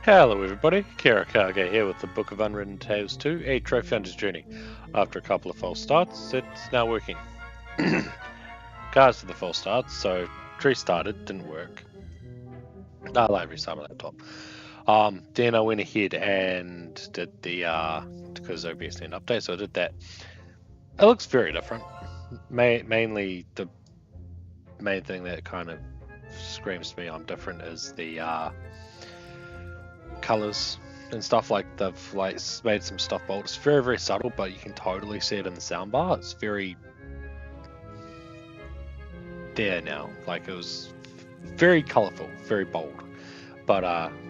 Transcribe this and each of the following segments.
Hello everybody, Kirakage here with the Book of Unwritten Tales 2, a trophy hunter's journey. After a couple of false starts, it's now working. Regards to the false starts, so tree started, didn't work. Like restart my laptop. Then I went ahead and did the, because OBS didn't update, so I did that. It looks very different. Mainly the main thing that kind of screams to me I'm different is the colors and stuff. Like they've made some stuff bold. It's very, very subtle, but you can totally see it in the soundbar. It's very there now. Like it was very colorful, very bold. But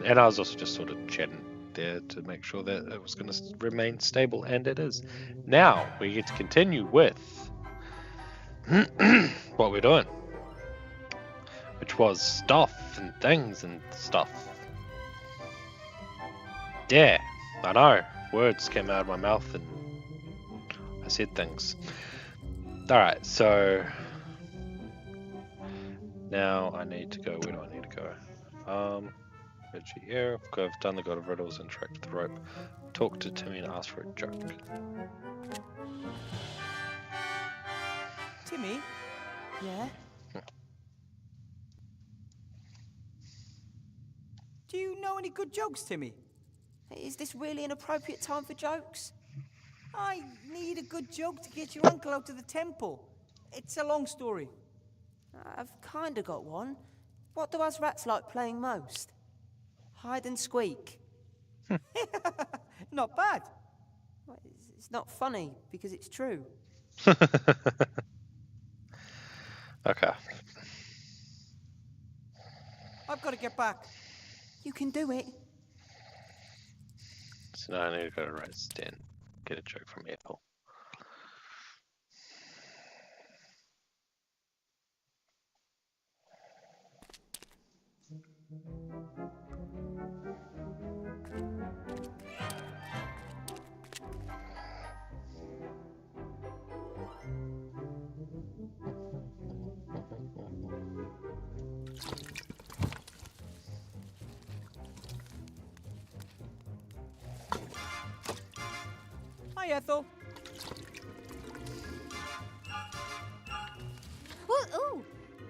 and I was also just sort of chatting there to make sure that it was going to remain stable, and it is. Now we get to continue with what we're doing, which was stuff and things and stuff. Yeah, I know. Words came out of my mouth and I said things. Alright, so now I need to go. Where do I need to go? Reggie here. I've done the God of Riddles, interact with the rope, talk to Timmy and ask for a joke. Timmy? Yeah? Do you know any good jokes, Timmy? Is this really an appropriate time for jokes? I need a good joke to get your uncle out to the temple. It's a long story. I've kinda got one. What do us rats like playing most? Hide and squeak. Not bad. Well, it's not funny, because it's true. Okay. I've got to get back. You can do it. So now I need to go to Rice Den, get a joke from Apple. Hi, Ethel. Ooh,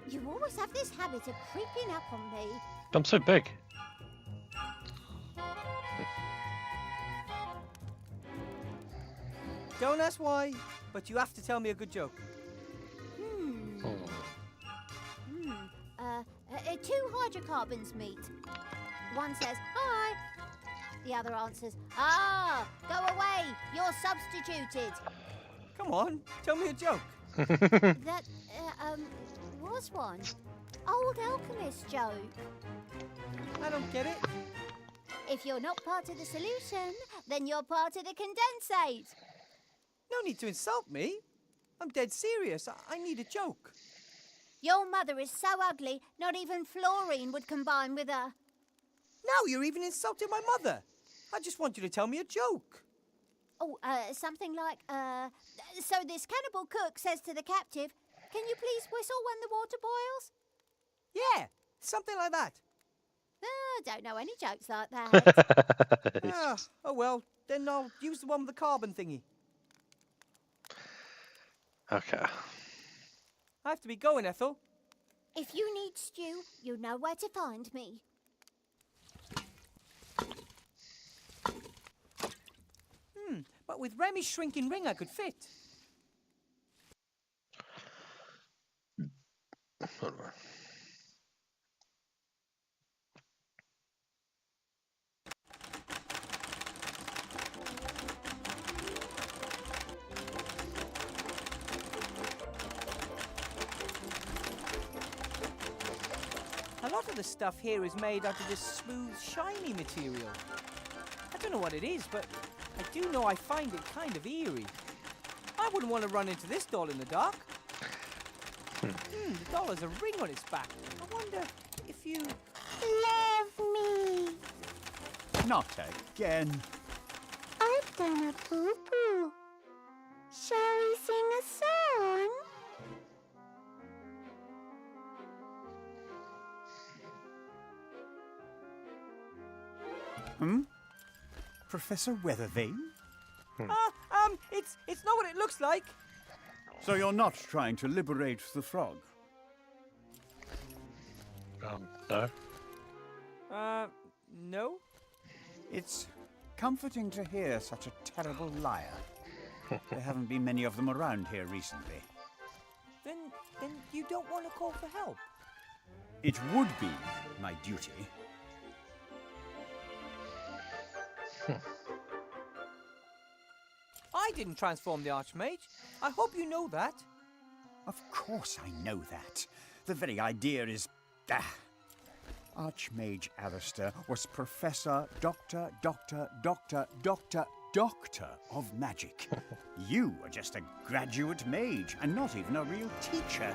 you always have this habit of creeping up on me. I'm so big. Don't ask why, but you have to tell me a good joke. Two hydrocarbons meet. One says, hi. The other answers, ah, go away, you're substituted. Come on, tell me a joke. That, was one. Old alchemist joke. I don't get it. If you're not part of the solution, then you're part of the condensate. No need to insult me. I'm dead serious. I need a joke. Your mother is so ugly, not even fluorine would combine with her. Now you're even insulting my mother. I just want you to tell me a joke. Oh, something like, so this cannibal cook says to the captive, can you please whistle when the water boils? Yeah, something like that. I don't know any jokes like that. Oh well, then I'll use the one with the carbon thingy. Okay. I have to be going, Ethel. If you need stew, you know where to find me. But with Remy's shrinking ring, I could fit. Hold on. A lot of the stuff here is made out of this smooth, shiny material. I don't know what it is, but I do know I find it kind of eerie. I wouldn't want to run into this doll in the dark. The doll has a ring on its back. I wonder if you... Love me. Not again. I've done a poo-poo. Shall we Professor Weathervane? It's not what it looks like. So you're not trying to liberate the frog? No. No. It's comforting to hear such a terrible liar. There haven't been many of them around here recently. Then you don't want to call for help. It would be my duty. I didn't transform the Archmage. I hope you know that. Of course I know that. The very idea is... Archmage Alistair was Professor Doctor of Magic. You are just a graduate mage and not even a real teacher.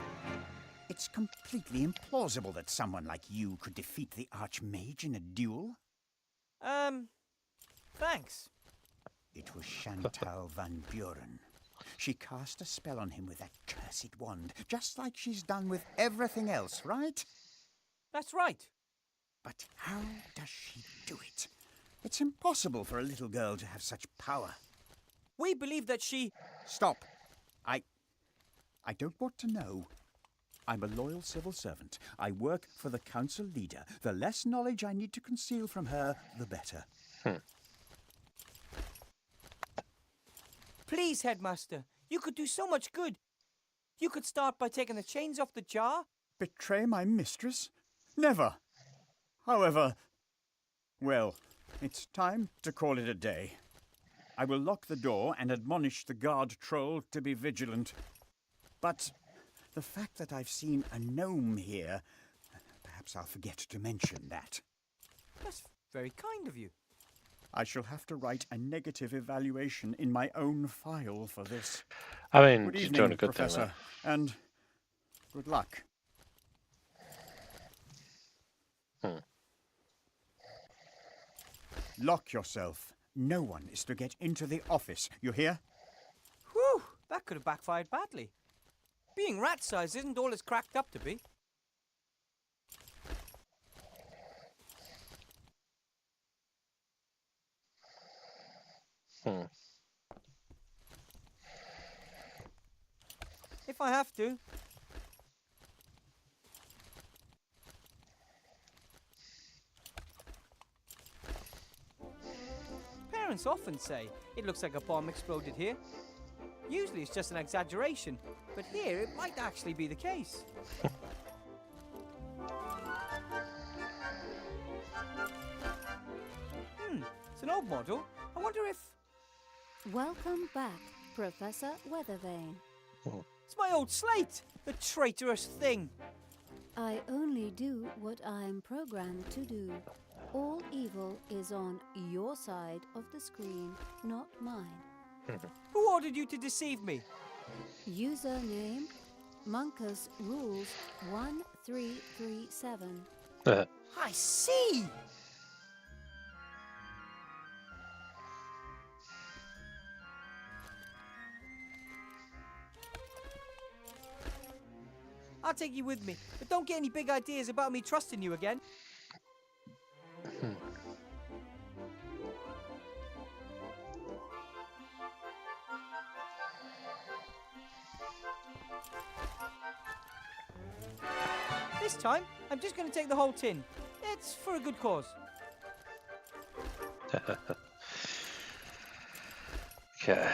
It's completely implausible that someone like you could defeat the Archmage in a duel. Thanks. It was Chantal Van Buren. She cast a spell on him with that cursed wand, just like she's done with everything else, right? That's right. But how does she do it? It's impossible for a little girl to have such power. We believe that she... Stop. I don't want to know. I'm a loyal civil servant. I work for the council leader. The less knowledge I need to conceal from her, the better. Please, Headmaster. You could do so much good. You could start by taking the chains off the jar. Betray my mistress? Never. However, well, it's time to call it a day. I will lock the door and admonish the guard troll to be vigilant. But the fact that I've seen a gnome here, perhaps I'll forget to mention that. That's very kind of you. I shall have to write a negative evaluation in my own file for this. I mean, Good she's evening, doing a good Professor, thing, and good luck. Lock yourself. No one is to get into the office, you hear? Whew, that could have backfired badly. Being rat-sized isn't all it's cracked up to be. If I have to. Parents often say it looks like a bomb exploded here. Usually it's just an exaggeration, but here it might actually be the case. It's an old model. I wonder if... Welcome back, Professor Weathervane. It's my old slate! The traitorous thing! I only do what I'm programmed to do. All evil is on your side of the screen, not mine. Who ordered you to deceive me? Username, Monkus Rules 1337. I see! I'll take you with me, but don't get any big ideas about me trusting you again. This time, I'm just going to take the whole tin. It's for a good cause. Okay.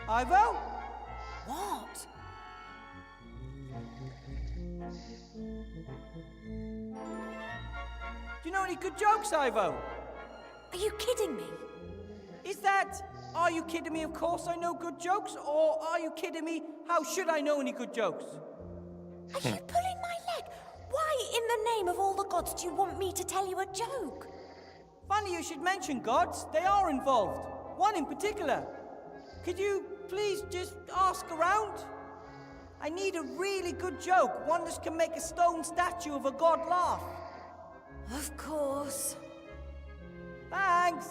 Ivo? What? Do you know any good jokes, Ivo? Are you kidding me? Is that, are you kidding me, of course I know good jokes, or are you kidding me, how should I know any good jokes? Are you pulling my leg? Why, in the name of all the gods, do you want me to tell you a joke? Funny you should mention gods, they are involved. One in particular. Could you please just ask around? I need a really good joke, one that can make a stone statue of a god laugh. Of course. Thanks.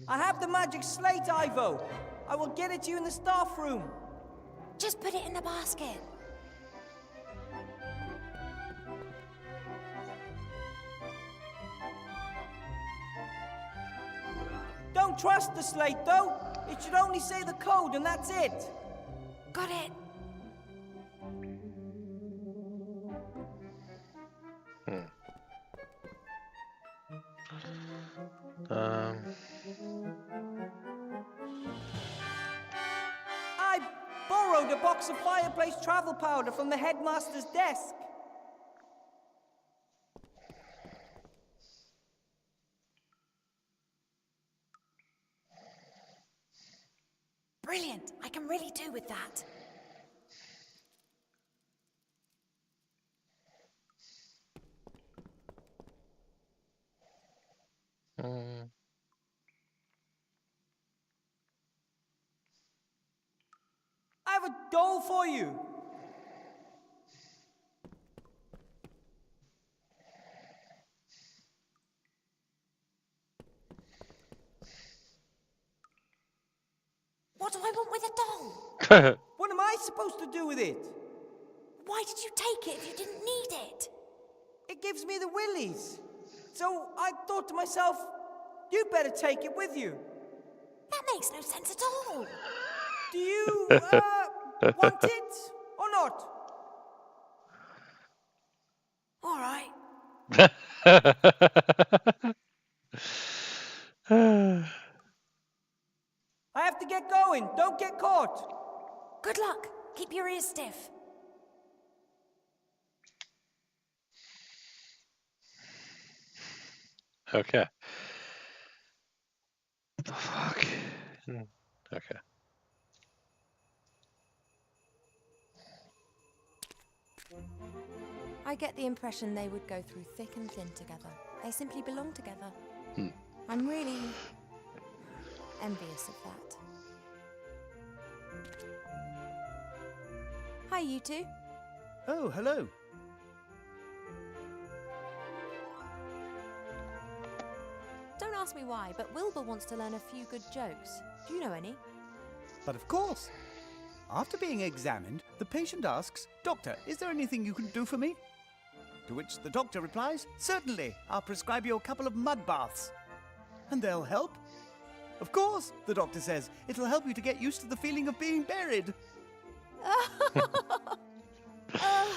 I have the magic slate, Ivo. I will get it to you in the staff room. Just put it in the basket. Don't trust the slate, though. It should only say the code, and that's it. Got it. I borrowed a box of fireplace travel powder from the headmaster's desk. Brilliant. I can really do with that. I have a doll for you. What do I want with a doll? What am I supposed to do with it? Why did you take it if you didn't need it? It gives me the willies. So I thought to myself, you better take it with you. That makes no sense at all. Do you, want it or not? All right. I have to get going. Don't get caught. Good luck. Keep your ears stiff. Okay. Fuck. Okay. I get the impression they would go through thick and thin together. They simply belong together. I'm really envious of that. Hi, you two. Oh, hello. Don't ask me why, but Wilbur wants to learn a few good jokes. Do you know any? But of course. After being examined, the patient asks, "Doctor, is there anything you can do for me?" To which the doctor replies, "Certainly, I'll prescribe you a couple of mud baths." And they'll help? Of course, the doctor says, it'll help you to get used to the feeling of being buried. Oh,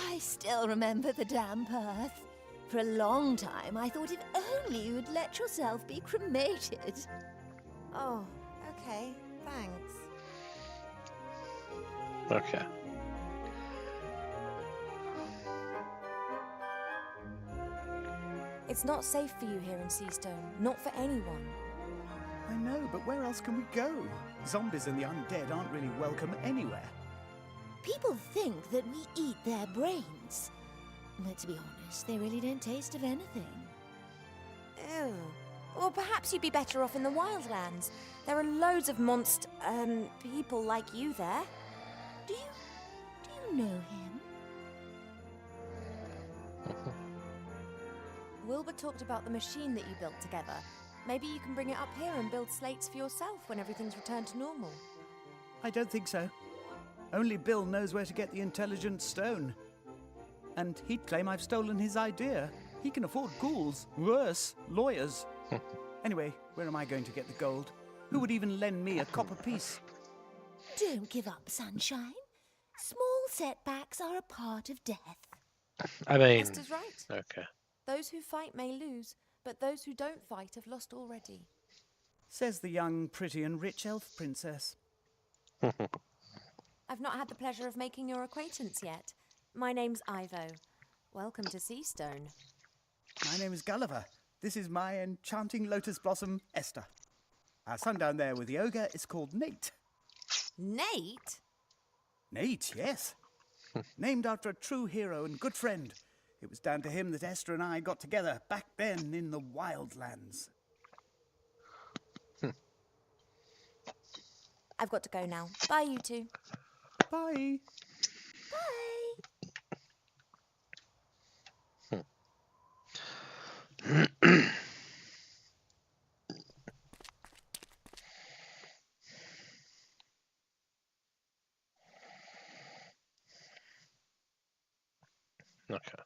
I still remember the damp earth. For a long time, I thought if only you'd let yourself be cremated. Oh, okay. Thanks. Okay. It's not safe for you here in Seastone. Not for anyone. I know, but where else can we go? Zombies and the undead aren't really welcome anywhere. People think that we eat their brains. But to be honest, they really don't taste of anything. Ew. Or perhaps you'd be better off in the wildlands. There are loads of people like you there. Do you know him? Wilbur talked about the machine that you built together. Maybe you can bring it up here and build slates for yourself when everything's returned to normal. I don't think so. Only Bill knows where to get the intelligent stone. And he'd claim I've stolen his idea. He can afford ghouls. Worse, lawyers. Anyway, where am I going to get the gold? Who would even lend me a copper piece? Don't give up, sunshine. Small setbacks are a part of death. I mean, Esther's right. okay. Those who fight may lose, but those who don't fight have lost already. Says the young, pretty and rich elf princess. I've not had the pleasure of making your acquaintance yet. My name's Ivo. Welcome to Seastone. My name is Gulliver. This is my enchanting lotus blossom, Esther. Our son down there with the ogre is called Nate. Nate? Nate, yes. Named after a true hero and good friend. It was down to him that Esther and I got together back then in the wildlands. I've got to go now. Bye, you two. Bye. Bye. Okay.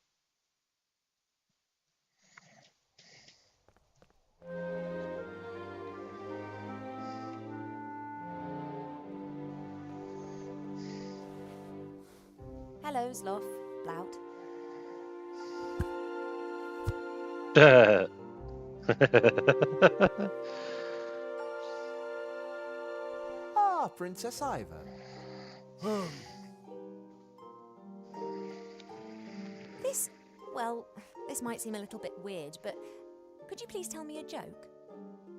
Hello, Sloth. Blout. Ah, Princess Ivo. This might seem a little bit weird, but could you please tell me a joke?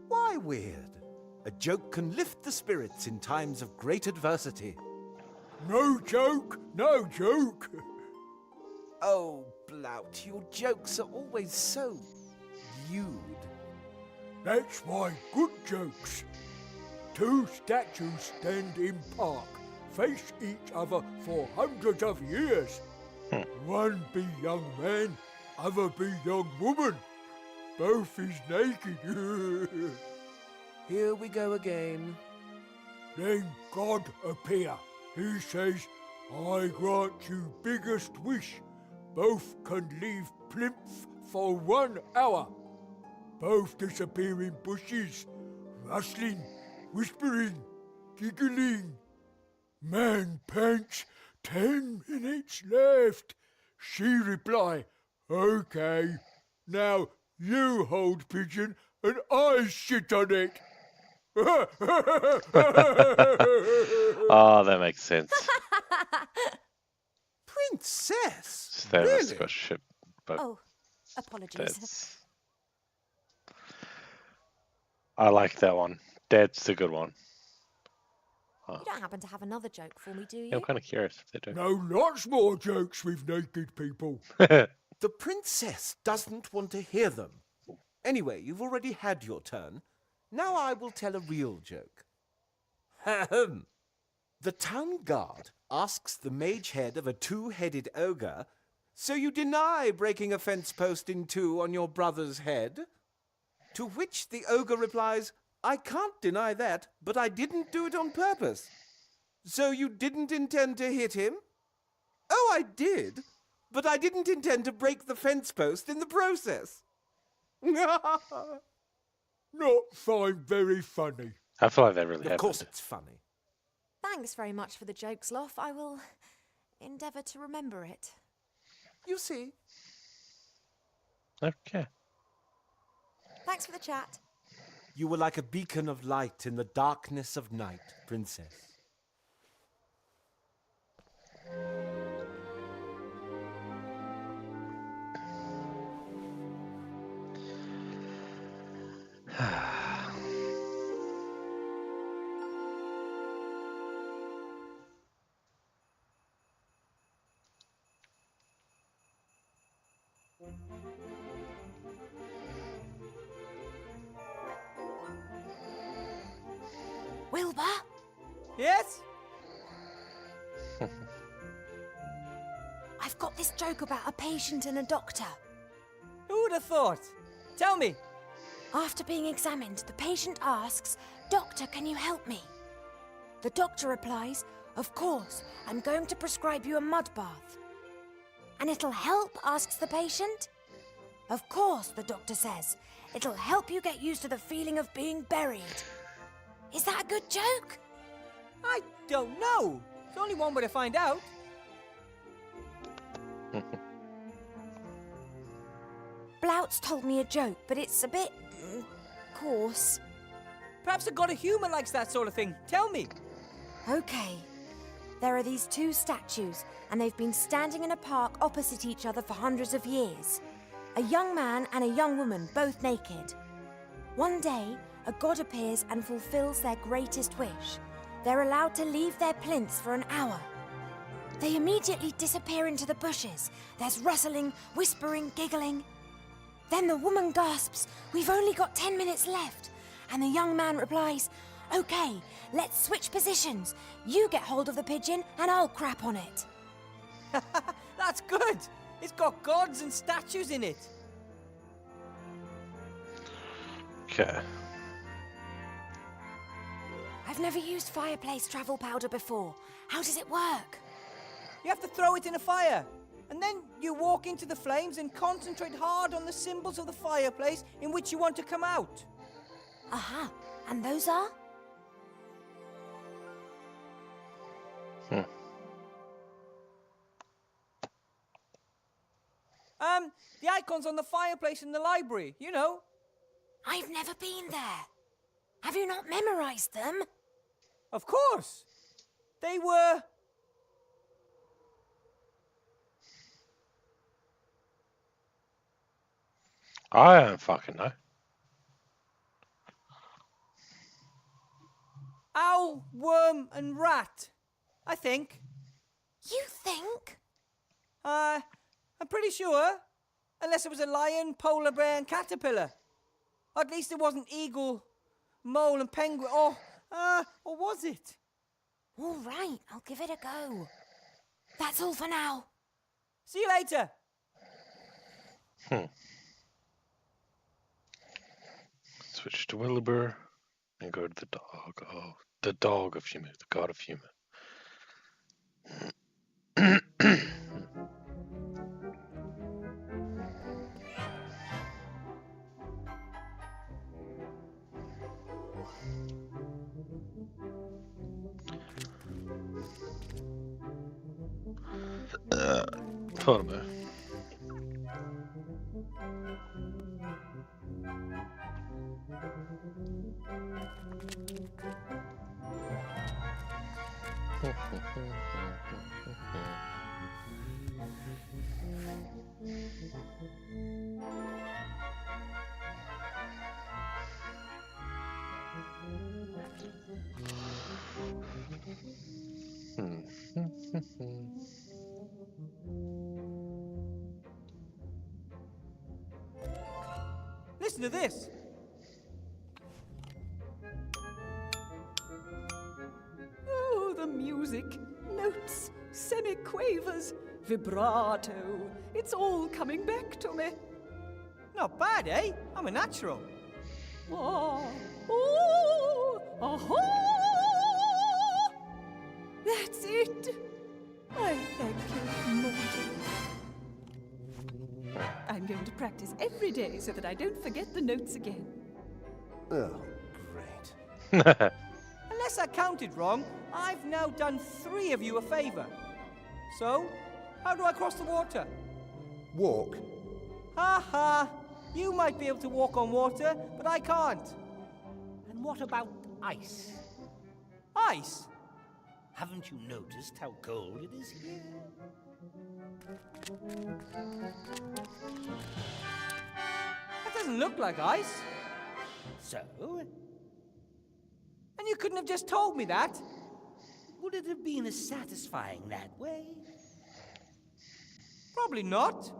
Why weird? A joke can lift the spirits in times of great adversity. No joke, no joke. Oh, Blout, your jokes are always so lewd. That's why good jokes. Two statues stand in park, face each other for hundreds of years. One be young man, other be young woman. Both is naked. Here we go again. Then God appear. He says, I grant you biggest wish. Both can leave plinth for 1 hour. Both disappear in bushes, rustling, whispering, giggling. Man pants, 10 minutes left. She reply, okay. Now you hold pigeon and I sit on it. Oh, that makes sense. Princess? They must have Really? got ship, but Oh, apologies. that's. I like that one. That's a good one. You don't happen to have another joke for me, do you? Yeah, I'm kind of curious if they do. No, lots more jokes with naked people. The princess doesn't want to hear them. Anyway, you've already had your turn. Now I will tell a real joke. Ahem. The town guard asks the mage head of a two-headed ogre, so you deny breaking a fence post in two on your brother's head? To which the ogre replies, I can't deny that, but I didn't do it on purpose. So you didn't intend to hit him? Oh, I did, but I didn't intend to break the fence post in the process. Not find very funny. I feel like that really Of happened. course it's funny. Thanks very much for the joke, Sloth. I will endeavour to remember it. You see. Okay. Thanks for the chat. You were like a beacon of light in the darkness of night, Princess. Wilbur? Yes? I've got this joke about a patient and a doctor. Who would have thought? Tell me. After being examined, the patient asks, Doctor, can you help me? The doctor replies, Of course, I'm going to prescribe you a mud bath. And it'll help, asks the patient. Of course, the doctor says. It'll help you get used to the feeling of being buried. Is that a good joke? I don't know. There's only one way to find out. Blout's told me a joke, but it's a bit coarse. Perhaps a god of humour likes that sort of thing. Tell me. Okay. There are these two statues, and they've been standing in a park opposite each other for hundreds of years. A young man and a young woman, both naked. One day, a god appears and fulfills their greatest wish. They're allowed to leave their plinths for an hour. They immediately disappear into the bushes. There's rustling, whispering, giggling. Then the woman gasps, "We've only got 10 minutes left." And the young man replies, "Okay, let's switch positions. You get hold of the pigeon and I'll crap on it." That's good. It's got gods and statues in it. Okay. I've never used fireplace travel powder before. How does it work? You have to throw it in a fire. And then you walk into the flames and concentrate hard on the symbols of the fireplace in which you want to come out. Aha. And those are? The icons on the fireplace in the library, you know. I've never been there. Have you not memorized them? Of course. They were... I don't fucking know. owl, worm, and rat, I think. You think? I'm pretty sure. Unless it was a lion, polar bear, and caterpillar. At least it wasn't eagle, mole, and penguin. Or was it? All right, I'll give it a go. That's all for now. See you later. Switch to Wilbur and go to the dog. Oh, the dog of humor, the god of humor. Hold on. Listen to this. Oh, the music. Notes, semiquavers, vibrato. It's all coming back to me. Not bad, eh? I'm a natural. Ah, oh, aha! That's it. I thank you, Morty. I'm going to practice every day so that I don't forget the notes again. Oh, great. Unless I counted wrong, I've now done 3 of you a favor. So, how do I cross the water? Walk. Ha ha! You might be able to walk on water, but I can't. And what about ice? Ice? Haven't you noticed how cold it is here? That doesn't look like ice. So, And you couldn't have just told me that. would it have been as satisfying that way? Probably not.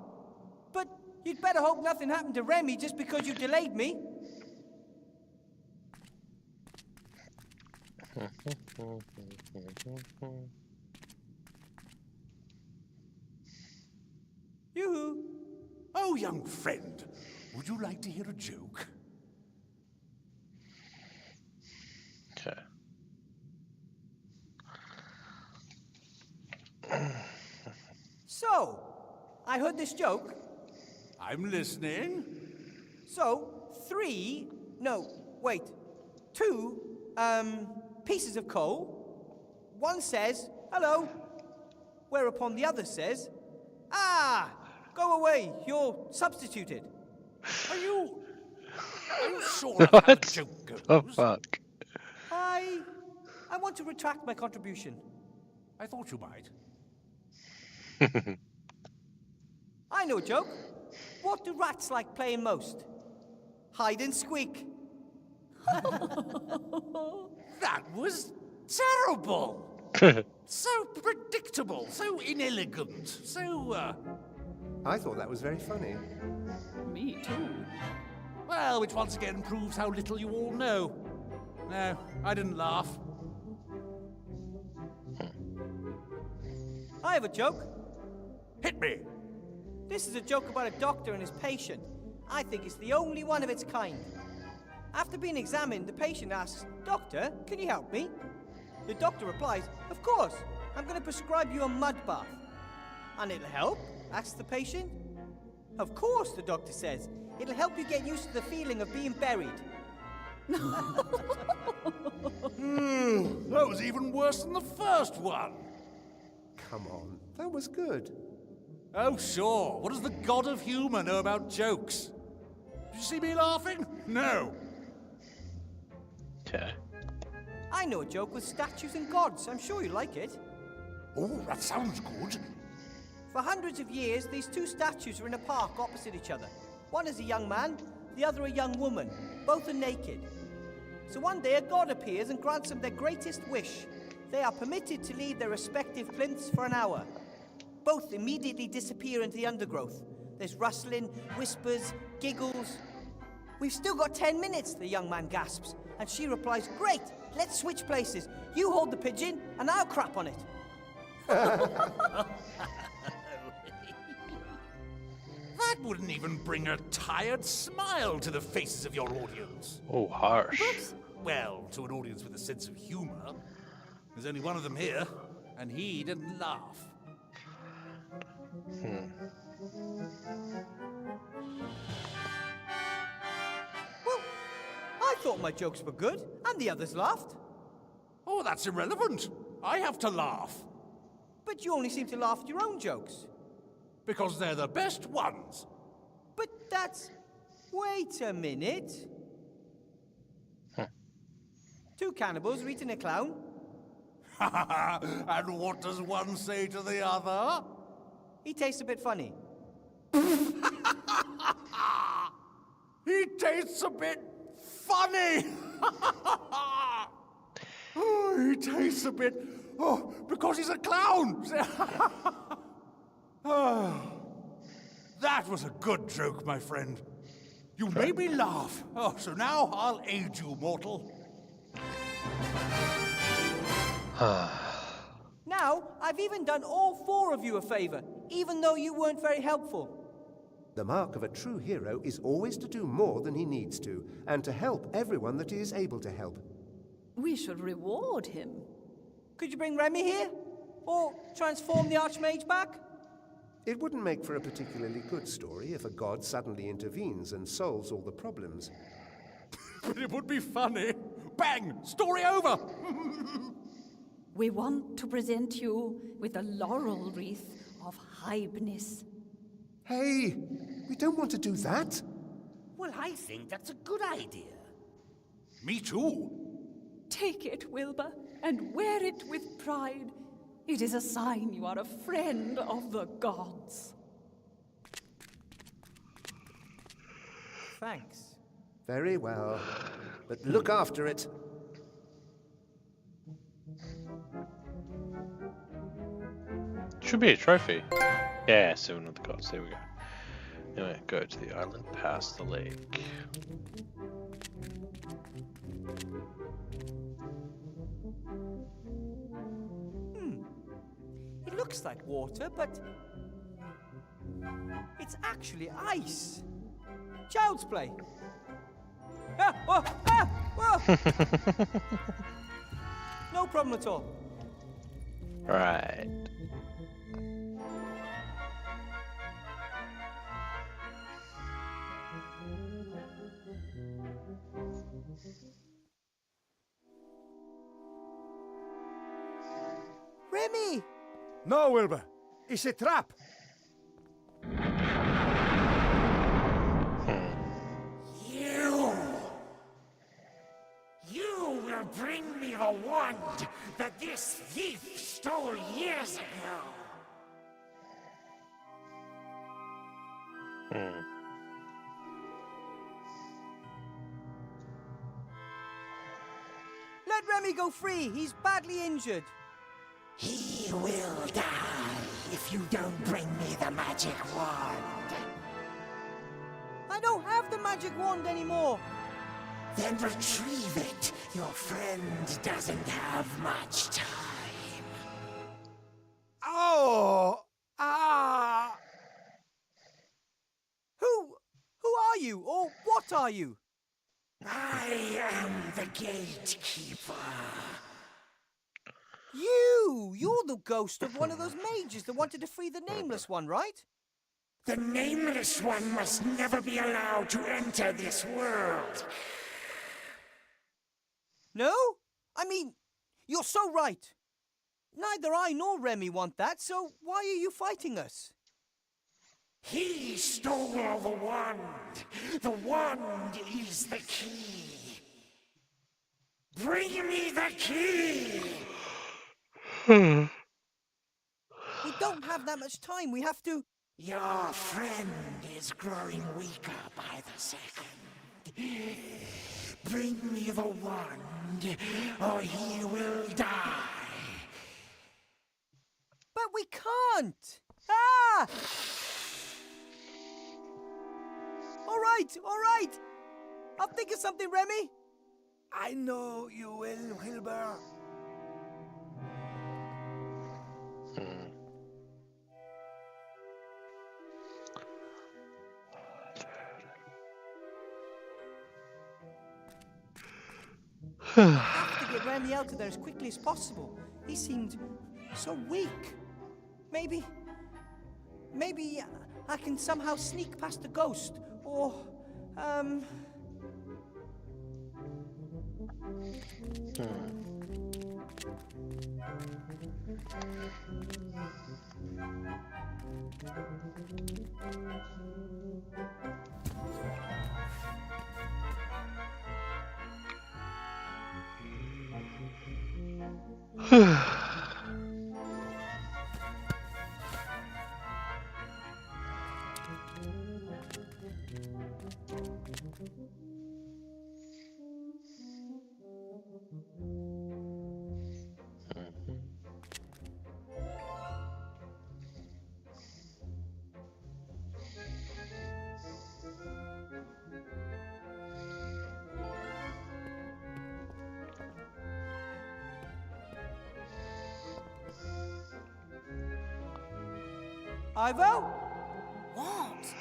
But you'd better hope nothing happened to Remy just because you delayed me. Yoo-hoo. Oh, young friend, would you like to hear a joke? Okay. So, I heard this joke. I'm listening. So, 2 pieces of coal. One says, "Hello," whereupon the other says, "Ah, go away, you're substituted." Are you sure of how the What joke goes? the fuck? I want to retract my contribution. I thought you might. I know a joke. What do rats like playing most? Hide and squeak. That was terrible! So predictable, so inelegant, so, I thought that was very funny. Me too. well, which once again proves how little you all know. No, I didn't laugh. I have a joke. Hit me! This is a joke about a doctor and his patient. I think it's the only one of its kind. After being examined, the patient asks, "Doctor, can you help me?" The doctor replies, "Of course, I'm going to prescribe you a mud bath." "And it'll help?" asks the patient. "Of course," the doctor says. "It'll help you get used to the feeling of being buried." That was even worse than the first one. Come on, that was good. Oh, sure. What does the god of humour know about jokes? Did you see me laughing? No. Okay. I know a joke with statues and gods. I'm sure you like it. Oh, that sounds good. For hundreds of years, these two statues are in a park opposite each other. One is a young man, the other a young woman. Both are naked. So one day a god appears and grants them their greatest wish. They are permitted to leave their respective plinths for an hour. Both immediately disappear into the undergrowth. There's rustling, whispers, giggles. "We've still got 10 minutes, the young man gasps. And she replies, "Great, let's switch places. You hold the pigeon and I'll crap on it." That wouldn't even bring a tired smile to the faces of your audience. Oh, harsh. Well, to an audience with a sense of humour. There's only one of them here, and he didn't laugh. Well, I thought my jokes were good, and the others laughed. Oh, that's irrelevant. I have to laugh. But you only seem to laugh at your own jokes. Because they're the best ones. But that's... Wait a minute. Two cannibals are eating a clown. And what does one say to the other? He tastes a bit funny. He tastes a bit funny. Oh, he tastes a bit... Oh, because he's a clown. Oh, that was a good joke, my friend. You made me laugh. Oh, so now I'll aid you, mortal. Now, I've even done all four of you a favor, even though you weren't very helpful. The mark of a true hero is always to do more than he needs to, and to help everyone that he is able to help. We should reward him. Could you bring Remy here? Or transform the Archmage back? It wouldn't make for a particularly good story if a god suddenly intervenes and solves all the problems. But it would be funny. Bang! Story over! We want to present you with a laurel wreath of hybnis. Hey, we don't want to do that. Well, I think that's a good idea. Me too. Take it, Wilbur, and wear it with pride. It is a sign you are a friend of the gods. Thanks. Very well, but look after it. Should be a trophy. Yeah, 7 of the gods. There we go. Anyway, go to the island past the lake. It looks like water, but... it's actually ice. Child's play. Ah, whoa, ah, whoa. No problem at all. Right. Remy! No, Wilbur. It's a trap. You will bring me the wand that this thief stole years ago. Let Remy go free. He's badly injured. He will die if you don't bring me the magic wand. I don't have the magic wand anymore. Then retrieve it. Your friend doesn't have much time. Oh! Ah! Who are you? Or what are you? I am the gatekeeper. You're the ghost of one of those mages that wanted to free the Nameless One, right? The Nameless One must never be allowed to enter this world. No? I mean, you're so right. Neither I nor Remy want that, so why are you fighting us? He stole the wand. The wand is the key. Bring me the key! We don't have that much time. We have to... Your friend is growing weaker by the second. Bring me the wand, or he will die. But we can't! Ah! All right. I'll think of something, Remy. I know you will, Wilbur. I have to get Remy out of there as quickly as possible. He seemed so weak. Maybe I can somehow sneak past the ghost, or, Ivo? What?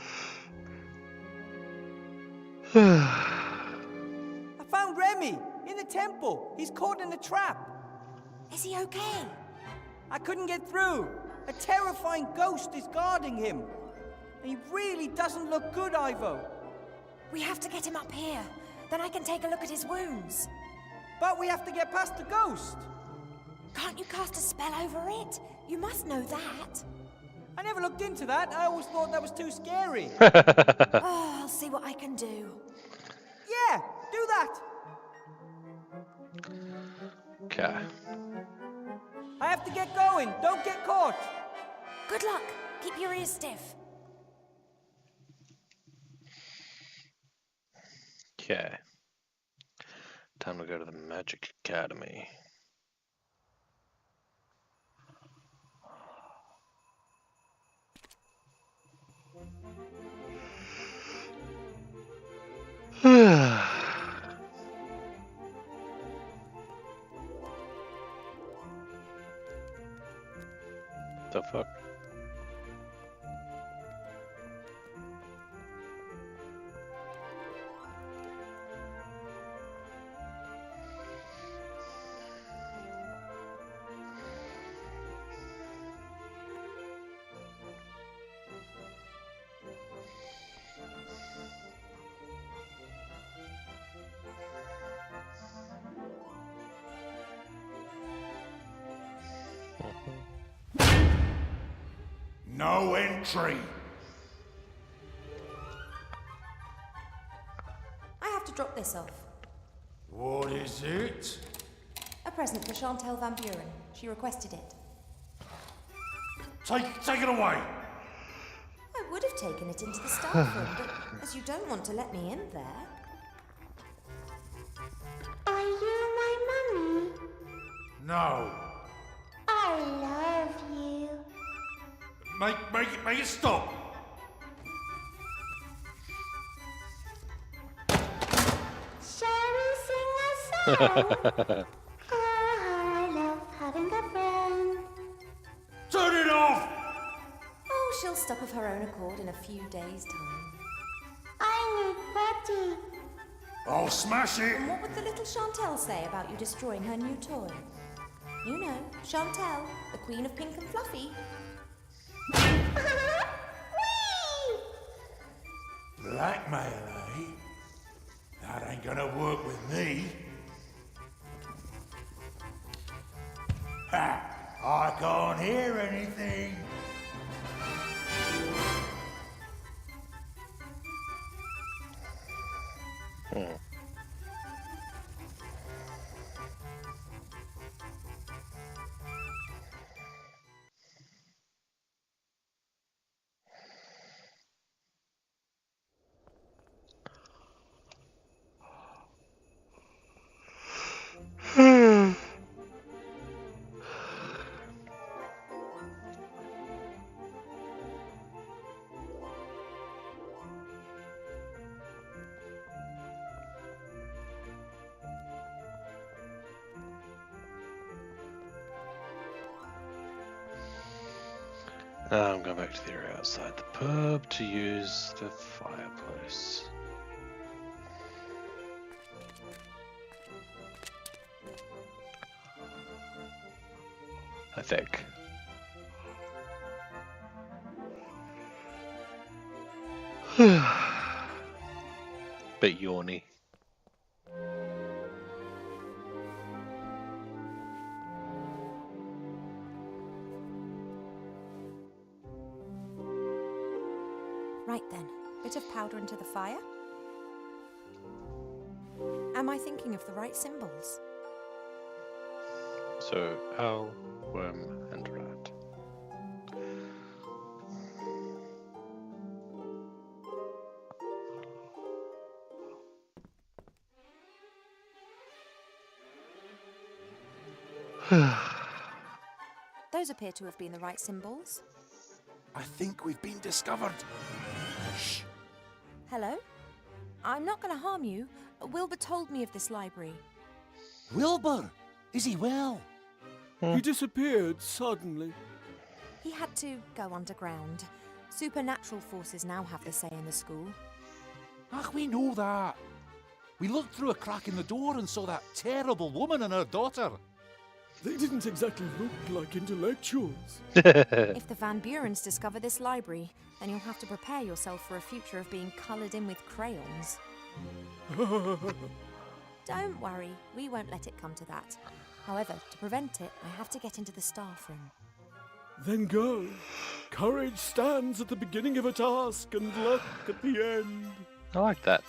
I found Remy in the temple. He's caught in a trap. Is he okay? I couldn't get through. A terrifying ghost is guarding him. And he really doesn't look good, Ivo. We have to get him up here. Then I can take a look at his wounds. But we have to get past the ghost. Can't you cast a spell over it? You must know that. I never looked into that. I always thought that was too scary. Oh, I'll see what I can do. Yeah, do that. Okay. I have to get going. Don't get caught. Good luck. Keep your ears stiff. Okay. Time to go to the Magic Academy. The fuck? No entry. I have to drop this off. What is it? A present for Chantal Van Buren. She requested it. Take it away! I would have taken it into the staff room, but as you don't want to let me in there... Are you my mummy? No. I love you. Make it stop! Shall we sing a song? Oh, I love having a friend. Turn it off! Oh, she'll stop of her own accord in a few days' time. I need Betty. I'll smash it! And what would the little Chantal say about you destroying her new toy? You know, Chantal, the queen of pink and fluffy. Blackmail, eh? That ain't gonna work with me. Ha! I can't hear anything. I'm going back to the area outside the pub to use the fireplace. I think. Bit yawny. Right then, bit of powder into the fire. Am I thinking of the right symbols? So, owl, worm, and rat. Those appear to have been the right symbols. I think we've been discovered. Shh. Hello? I'm not going to harm you. Wilbur told me of this library. Wilbur! Is he well? He disappeared suddenly. He had to go underground. Supernatural forces now have the say in the school. Ach, we know that. We looked through a crack in the door and saw that terrible woman and her daughter. They didn't exactly look like intellectuals. If the Van Burens discover this library, then you'll have to prepare yourself for a future of being coloured in with crayons. Don't worry, we won't let it come to that. However, to prevent it, I have to get into the staff room. Then go. Courage stands at the beginning of a task and luck at the end. I like that.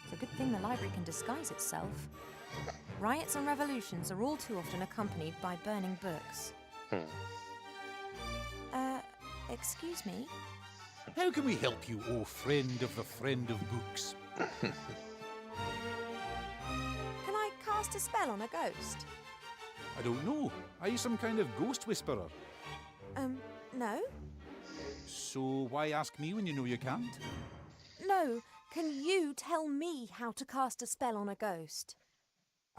It's a good thing the library can disguise itself. Riots and revolutions are all too often accompanied by burning books. Excuse me? How can we help you, oh friend of the friend of books? Can I cast a spell on a ghost? I don't know. Are you some kind of ghost whisperer? No? So why ask me when you know you can't? No, can you tell me how to cast a spell on a ghost?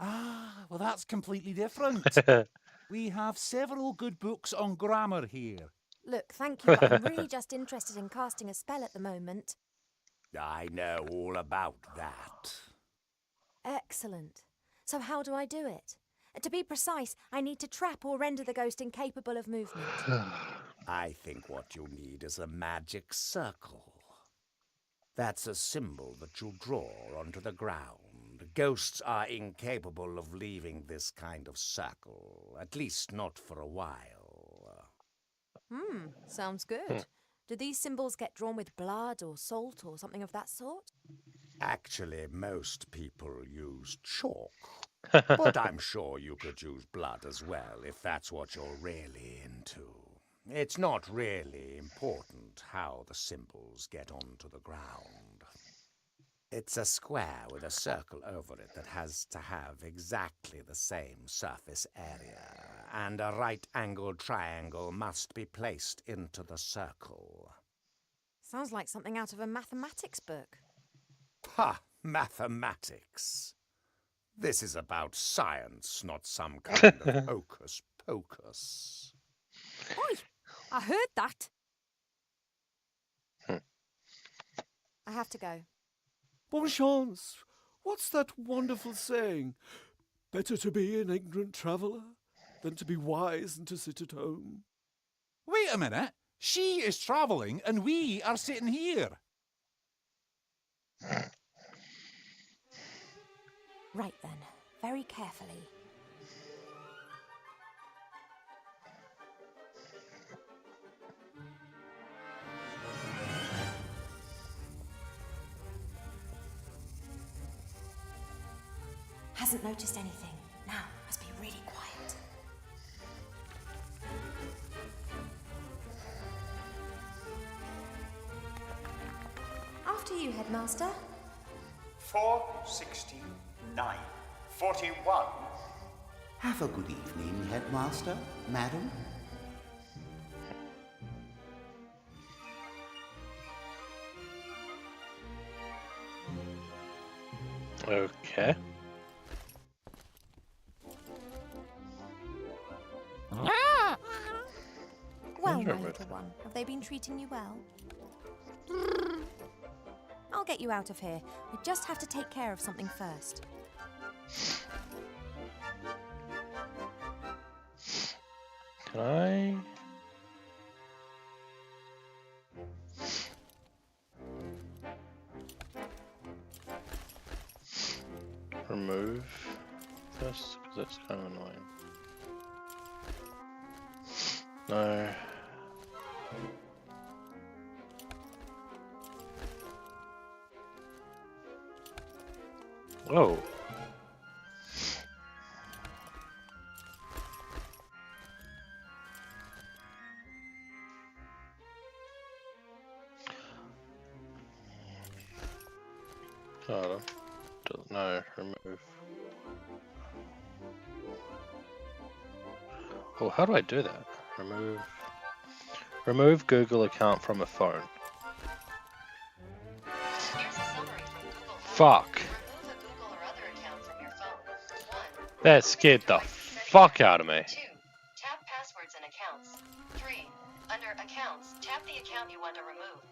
Ah, well that's completely different. We have several good books on grammar here. Look, thank you, but I'm really just interested in casting a spell at the moment. I know all about that. Excellent. So how do I do it? To be precise, I need to trap or render the ghost incapable of movement. I think what you need is a magic circle. That's a symbol that you draw onto the ground. Ghosts are incapable of leaving this kind of circle, at least not for a while. Sounds good. Do these symbols get drawn with blood or salt or something of that sort? Actually, most people use chalk. But I'm sure you could use blood as well, if that's what you're really into. It's not really important how the symbols get onto the ground. It's a square with a circle over it that has to have exactly the same surface area, and a right-angled triangle must be placed into the circle. Sounds like something out of a mathematics book. Ha! Mathematics. This is about science, not some kind of hocus-pocus. Oi! I heard that. I have to go. Bon chance. What's that wonderful saying? Better to be an ignorant traveller than to be wise and to sit at home. Wait a minute. She is travelling and we are sitting here. Right then, very carefully. Hasn't noticed anything. Now, must be really quiet. After you, Headmaster. 469. 41. Have a good evening, Headmaster, Madam. Okay. Well, my little one, have they been treating you well? I'll get you out of here. We just have to take care of something first. Can I? Remove this, because that's kind of annoying. No. Whoa. Oh, no, remove. Oh, how do I do that? Remove Google account from a phone. Fuck. That scared the fuck out of me. 2. Tap passwords and accounts. 3. Under accounts, tap the account you want to remove.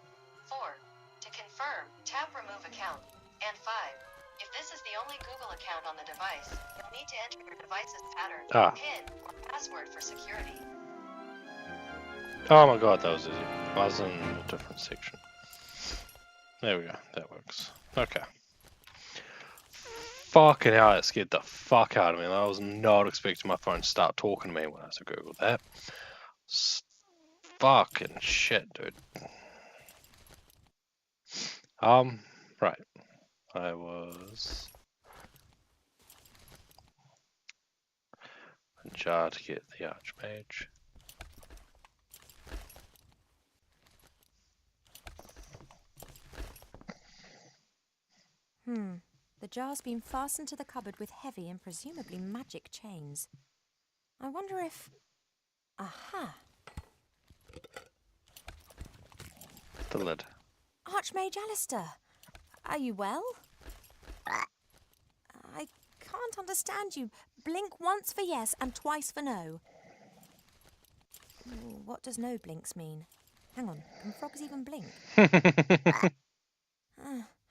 4. To confirm, tap remove account. And 5. If this is the only Google account on the device, you'll need to enter your device's pattern, PIN, or password for security. Oh my god, that was easy. I was in a different section. There we go, that works. Okay. Fucking hell, that scared the fuck out of me. I was not expecting my phone to start talking to me when I said Google that. Fucking shit, dude. Right. I was a jar to get the Archmage. The jar's been fastened to the cupboard with heavy and presumably magic chains. I wonder if... Aha! The lid. Archmage Alistair, are you well? I can't understand you. Blink once for yes and twice for no. Ooh, what does no blinks mean? Hang on, can frogs even blink?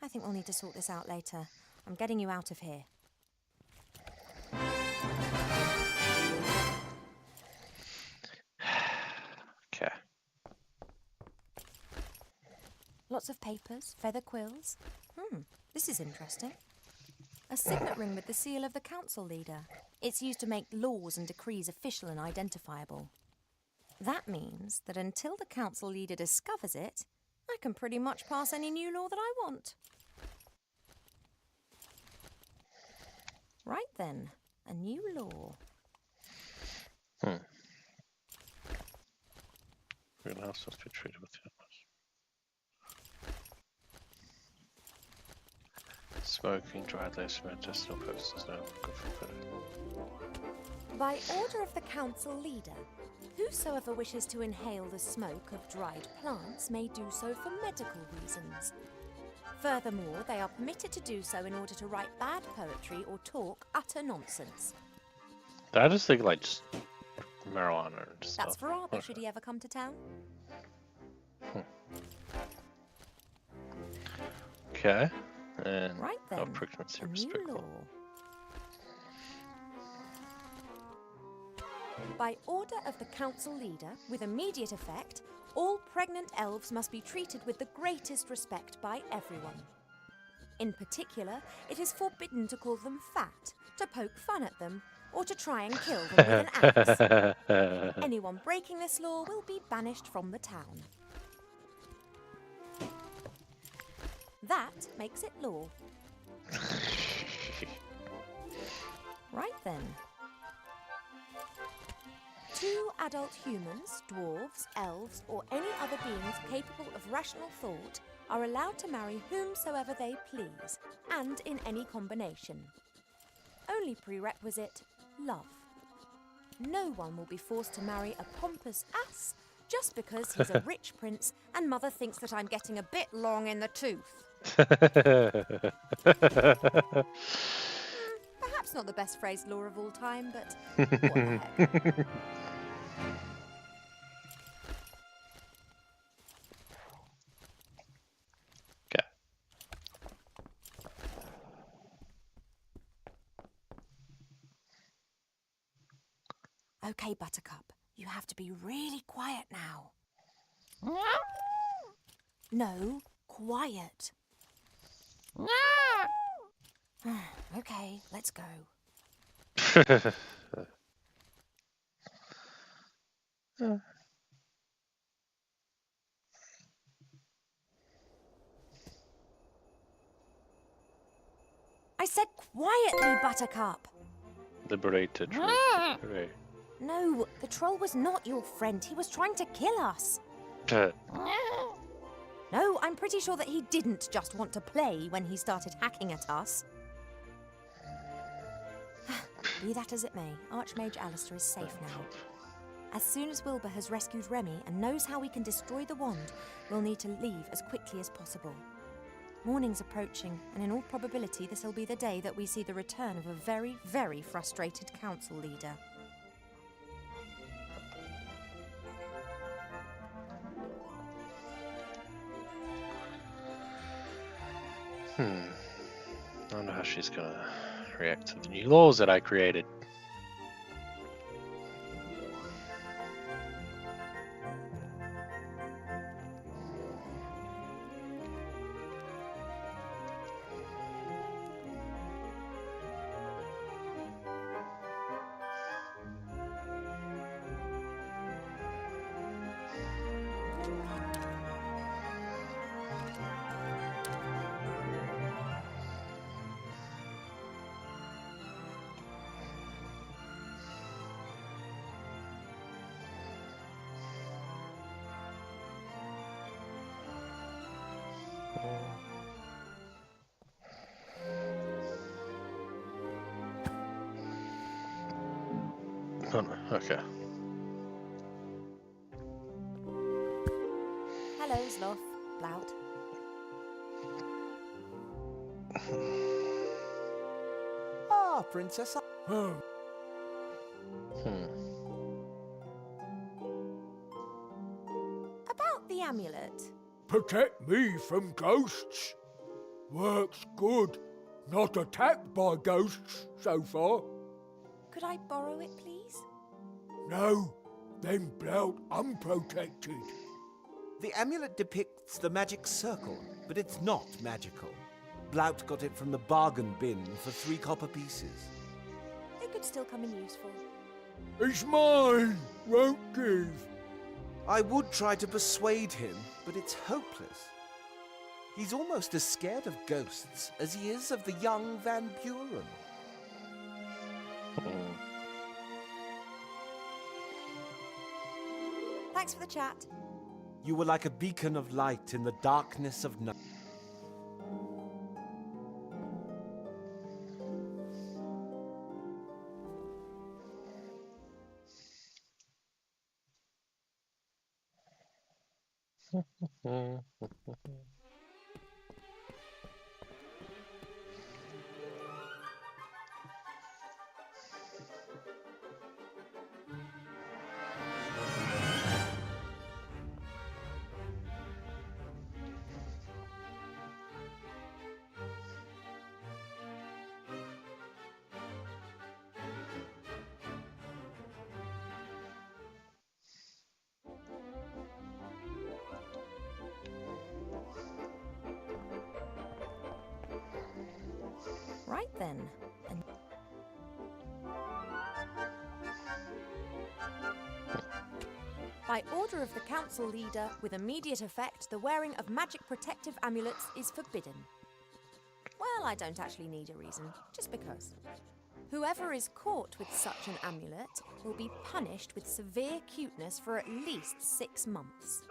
I think we'll need to sort this out later. I'm getting you out of here. Okay. Lots of papers, feather quills. This is interesting. A signet ring with the seal of the council leader. It's used to make laws and decrees official and identifiable. That means that until the council leader discovers it, I can pretty much pass any new law that I want. Right then, a new law. Real house must be treated with the utmost. Smoking, dried leaves for medicinal purposes, no good for food. By order of the council leader, whosoever wishes to inhale the smoke of dried plants may do so for medical reasons. Furthermore, they are permitted to do so in order to write bad poetry or talk utter nonsense. I just think like just marijuana and stuff. That's for Arbor, should he ever come to town. Okay. And right then, pregnancy a new respectful. law. By order of the council leader, with immediate effect, all pregnant elves must be treated with the greatest respect by everyone. In particular, it is forbidden to call them fat, to poke fun at them, or to try and kill them with an axe. Anyone breaking this law will be banished from the town. That makes it law. Right then. 2 adult humans, dwarves, elves, or any other beings capable of rational thought are allowed to marry whomsoever they please, and in any combination. Only prerequisite, love. No one will be forced to marry a pompous ass just because he's a rich prince and mother thinks that I'm getting a bit long in the tooth. Perhaps not the best phrased law of all time, but what the heck. Okay, Buttercup, you have to be really quiet now. No, quiet. Okay, let's go. I said quietly, Buttercup. Liberated. Hooray. No, the troll was not your friend. He was trying to kill us. No, I'm pretty sure that he didn't just want to play when he started hacking at us. Be that as it may, Archmage Alistair is safe now. As soon as Wilbur has rescued Remy and knows how we can destroy the wand, we'll need to leave as quickly as possible. Morning's approaching, and in all probability this will be the day that we see the return of a very, very frustrated council leader. I wonder how she's gonna react to the new laws that I created. Oh, no. Okay. Hello, Sloth. Blout. Ah, Princess. About the amulet. Protect me from ghosts. Works good. Not attacked by ghosts so far. Could I borrow it, please? No, them blout unprotected. The amulet depicts the magic circle, but it's not magical. Blout got it from the bargain bin for 3 copper pieces. It could still come in useful. It's mine. Won't give. I would try to persuade him, but it's hopeless. He's almost as scared of ghosts as he is of the young Van Buren. Thanks for the chat. You were like a beacon of light in the darkness of night. Right then. By order of the council leader, with immediate effect, the wearing of magic protective amulets is forbidden. Well, I don't actually need a reason, just because. Whoever is caught with such an amulet will be punished with severe cuteness for at least 6 months.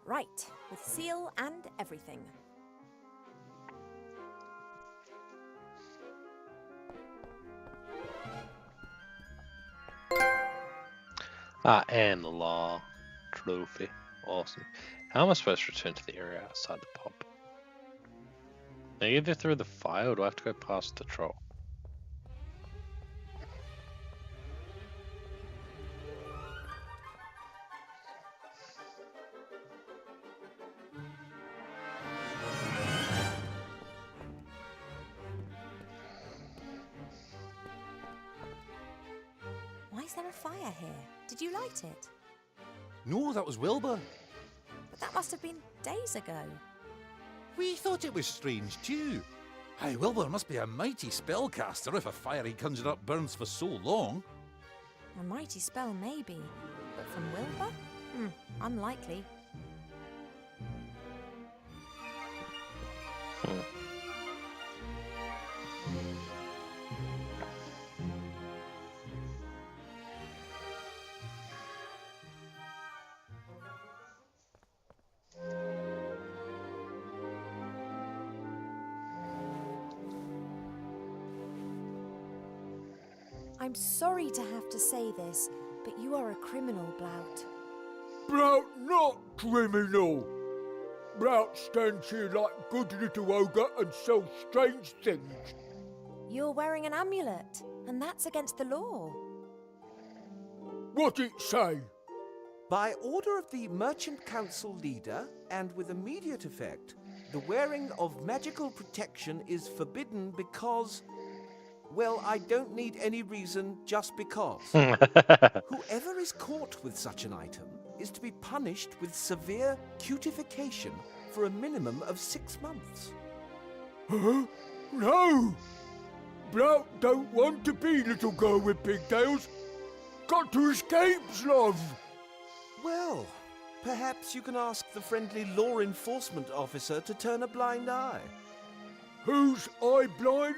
Right, with seal and everything. And the law trophy. Awesome. How am I supposed to return to the area outside the pub? Now, either through the fire or do I have to go past the troll? Why is there a fire here? Did you light it? No, that was Wilbur. But that must have been days ago. We thought it was strange too. Hey, Wilbur must be a mighty spellcaster if a fire he conjured up burns for so long. A mighty spell, maybe. But from Wilbur? Unlikely. I'm sorry to have to say this, but you are a criminal, Blout. Blout not criminal. Blout stands here like good little ogre and sells strange things. You're wearing an amulet, and that's against the law. What it say? By order of the Merchant Council leader, and with immediate effect, the wearing of magical protection is forbidden because... Well, I don't need any reason, just because. Whoever is caught with such an item is to be punished with severe cutification for a minimum of 6 months. Huh? No! Blout don't want to be little girl with pigtails. Got to escape, love. Well, perhaps you can ask the friendly law enforcement officer to turn a blind eye. Who's eye blind?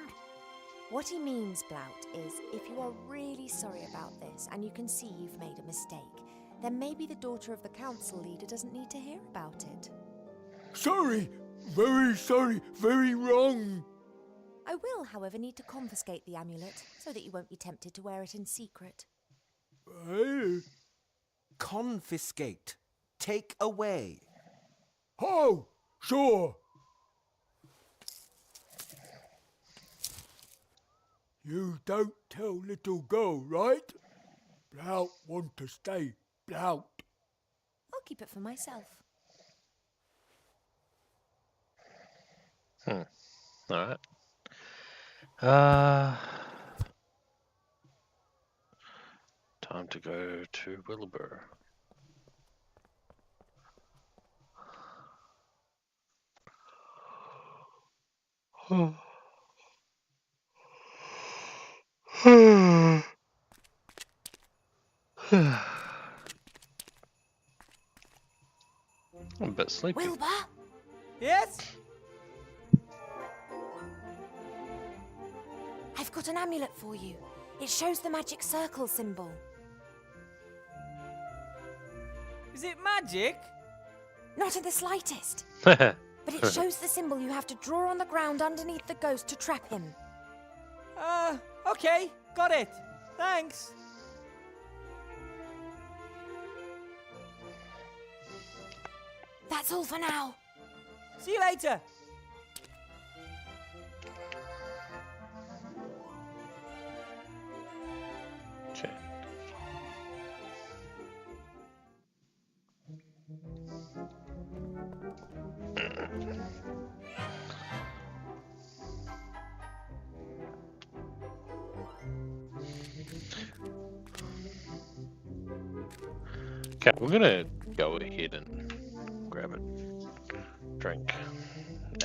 What he means, Blout, is if you are really sorry about this and you can see you've made a mistake, then maybe the daughter of the council leader doesn't need to hear about it. Sorry, very wrong. I will, however, need to confiscate the amulet so that you won't be tempted to wear it in secret. Confiscate. Take away. Oh, sure. You don't tell little girl, right? Blout want to stay, Blout. I'll keep it for myself. Alright. Time to go to Wilbur. I'm a bit sleepy. Wilbur? Yes? I've got an amulet for you. It shows the magic circle symbol. Is it magic? Not in the slightest. But But it shows the symbol you have to draw on the ground underneath the ghost to trap him. Okay. Got it. Thanks. That's all for now. See you later. Okay. Okay, we're gonna go ahead and grab a drink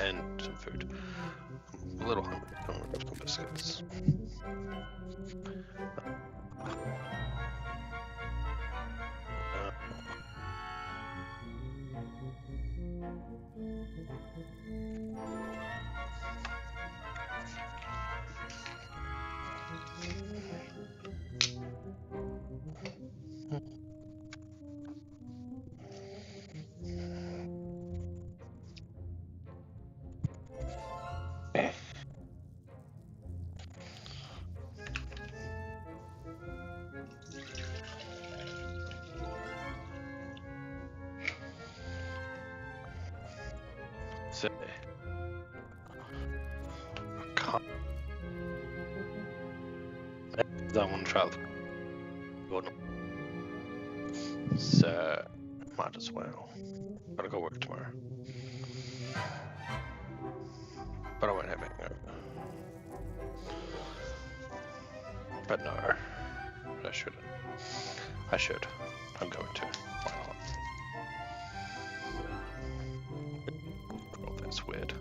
and some food. I'm a little hungry. I'm gonna grab some biscuits. So, I can't. I want to try the Gordon. So, might as well. Gotta go work tomorrow. But I won't have it. But no, I shouldn't. I should. I'm going to. Why not? Oh, that's weird.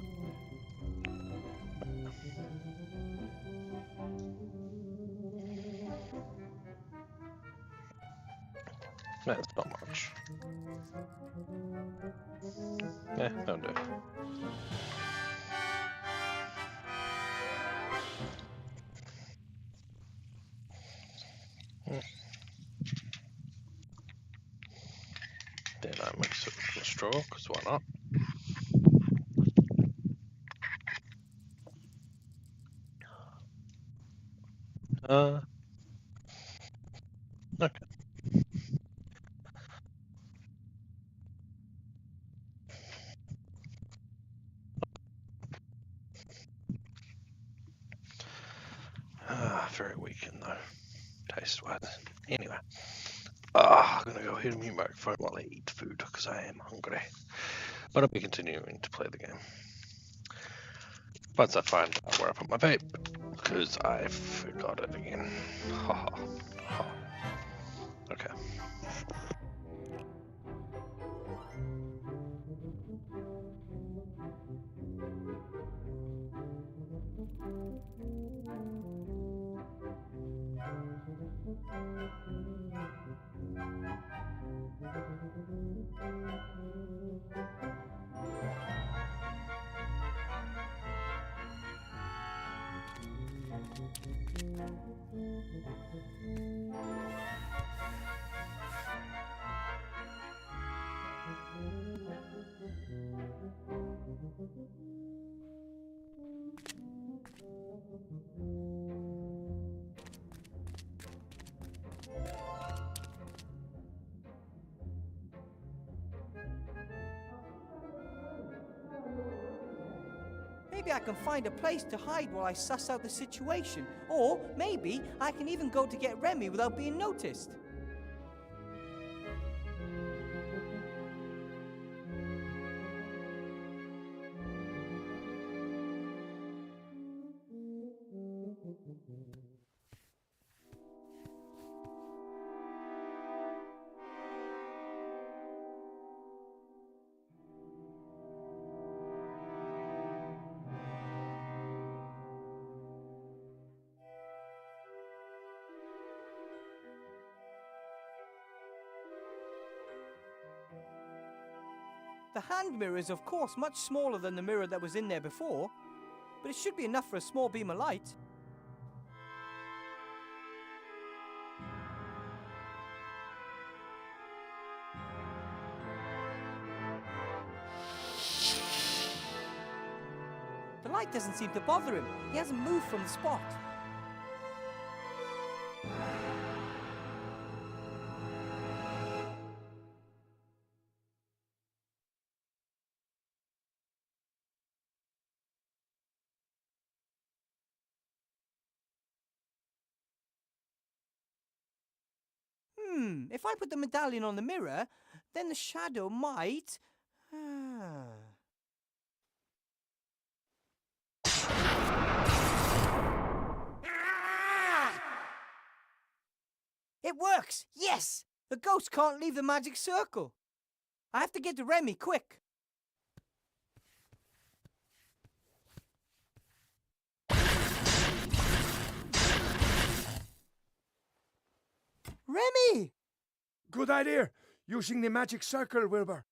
That's not much. Yeah, that'll do. Then I mix it with the straw, because why not? Okay. Very weakened though, taste-wise. Anyway, I'm gonna go ahead and mute my microphone while I eat food because I am hungry. But I'll be continuing to play the game once I find out where I put my vape because I forgot it again. Ha ha. Ha. Okay. Maybe I can find a place to hide while I suss out the situation. Or maybe I can even go to get Remy without being noticed. The hand mirror is, of course, much smaller than the mirror that was in there before, but it should be enough for a small beam of light. The light doesn't seem to bother him. He hasn't moved from the spot. If I put the medallion on the mirror, then the shadow might... It works! Yes! The ghost can't leave the magic circle. I have to get to Remy, quick. Remy! Good idea, using the magic circle, Wilbur.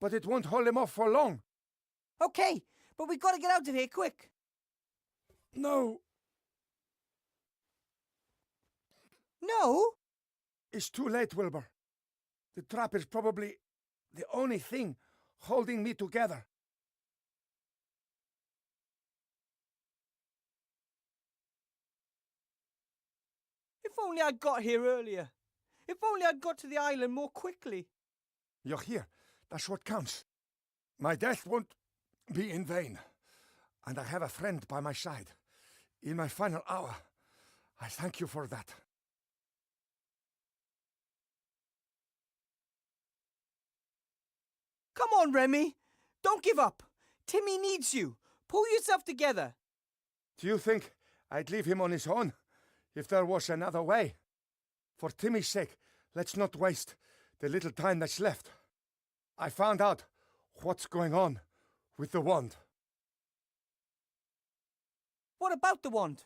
But it won't hold him off for long. Okay, but we gotta get out of here quick. No. No? It's too late, Wilbur. The trap is probably the only thing holding me together. If only I'd got here earlier. If only I'd got to the island more quickly. You're here. That's what counts. My death won't be in vain. And I have a friend by my side. In my final hour, I thank you for that. Come on, Remy. Don't give up. Timmy needs you. Pull yourself together. Do you think I'd leave him on his own if there was another way? For Timmy's sake, let's not waste the little time that's left. I found out what's going on with the wand. What about the wand?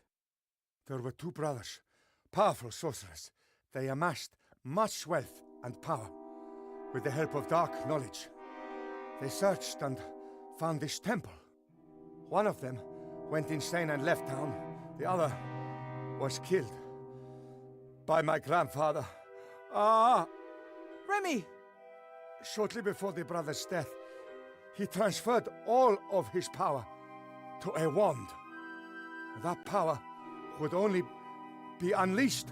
There were two brothers, powerful sorcerers. They amassed much wealth and power with the help of dark knowledge. They searched and found this temple. One of them went insane and left town. The other was killed by my grandfather. Remy! Shortly before the brother's death, he transferred all of his power to a wand. That power would only be unleashed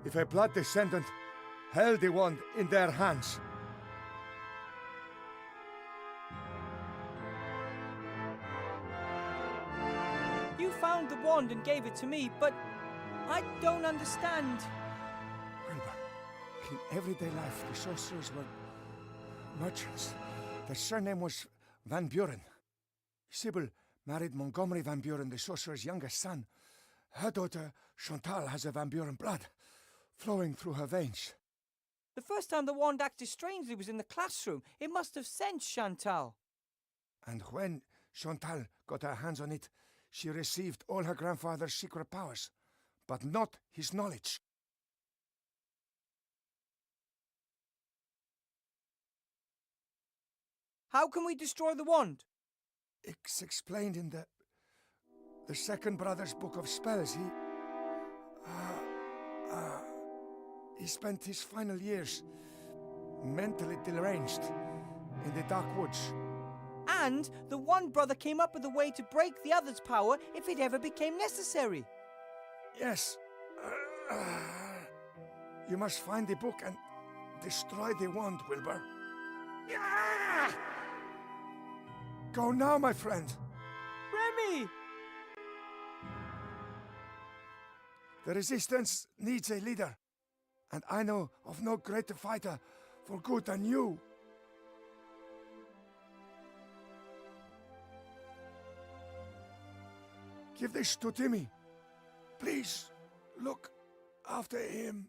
if a blood descendant held the wand in their hands. You found the wand and gave it to me, but I don't understand. Wilbur, in everyday life, the sorcerers were merchants. Their surname was Van Buren. Sybil married Montgomery Van Buren, the sorcerer's youngest son. Her daughter, Chantal, has a Van Buren blood flowing through her veins. The first time the wand acted strangely was in the classroom. It must have sensed Chantal. And when Chantal got her hands on it, she received all her grandfather's secret powers, but not his knowledge. How can we destroy the wand? It's explained in the second brother's book of spells. He spent his final years mentally deranged in the dark woods. And the one brother came up with a way to break the other's power if it ever became necessary. Yes. You must find the book and destroy the wand, Wilbur. Go now, my friend. Remy! The resistance needs a leader, and I know of no greater fighter for good than you. Give this to Timmy. Please, look after him.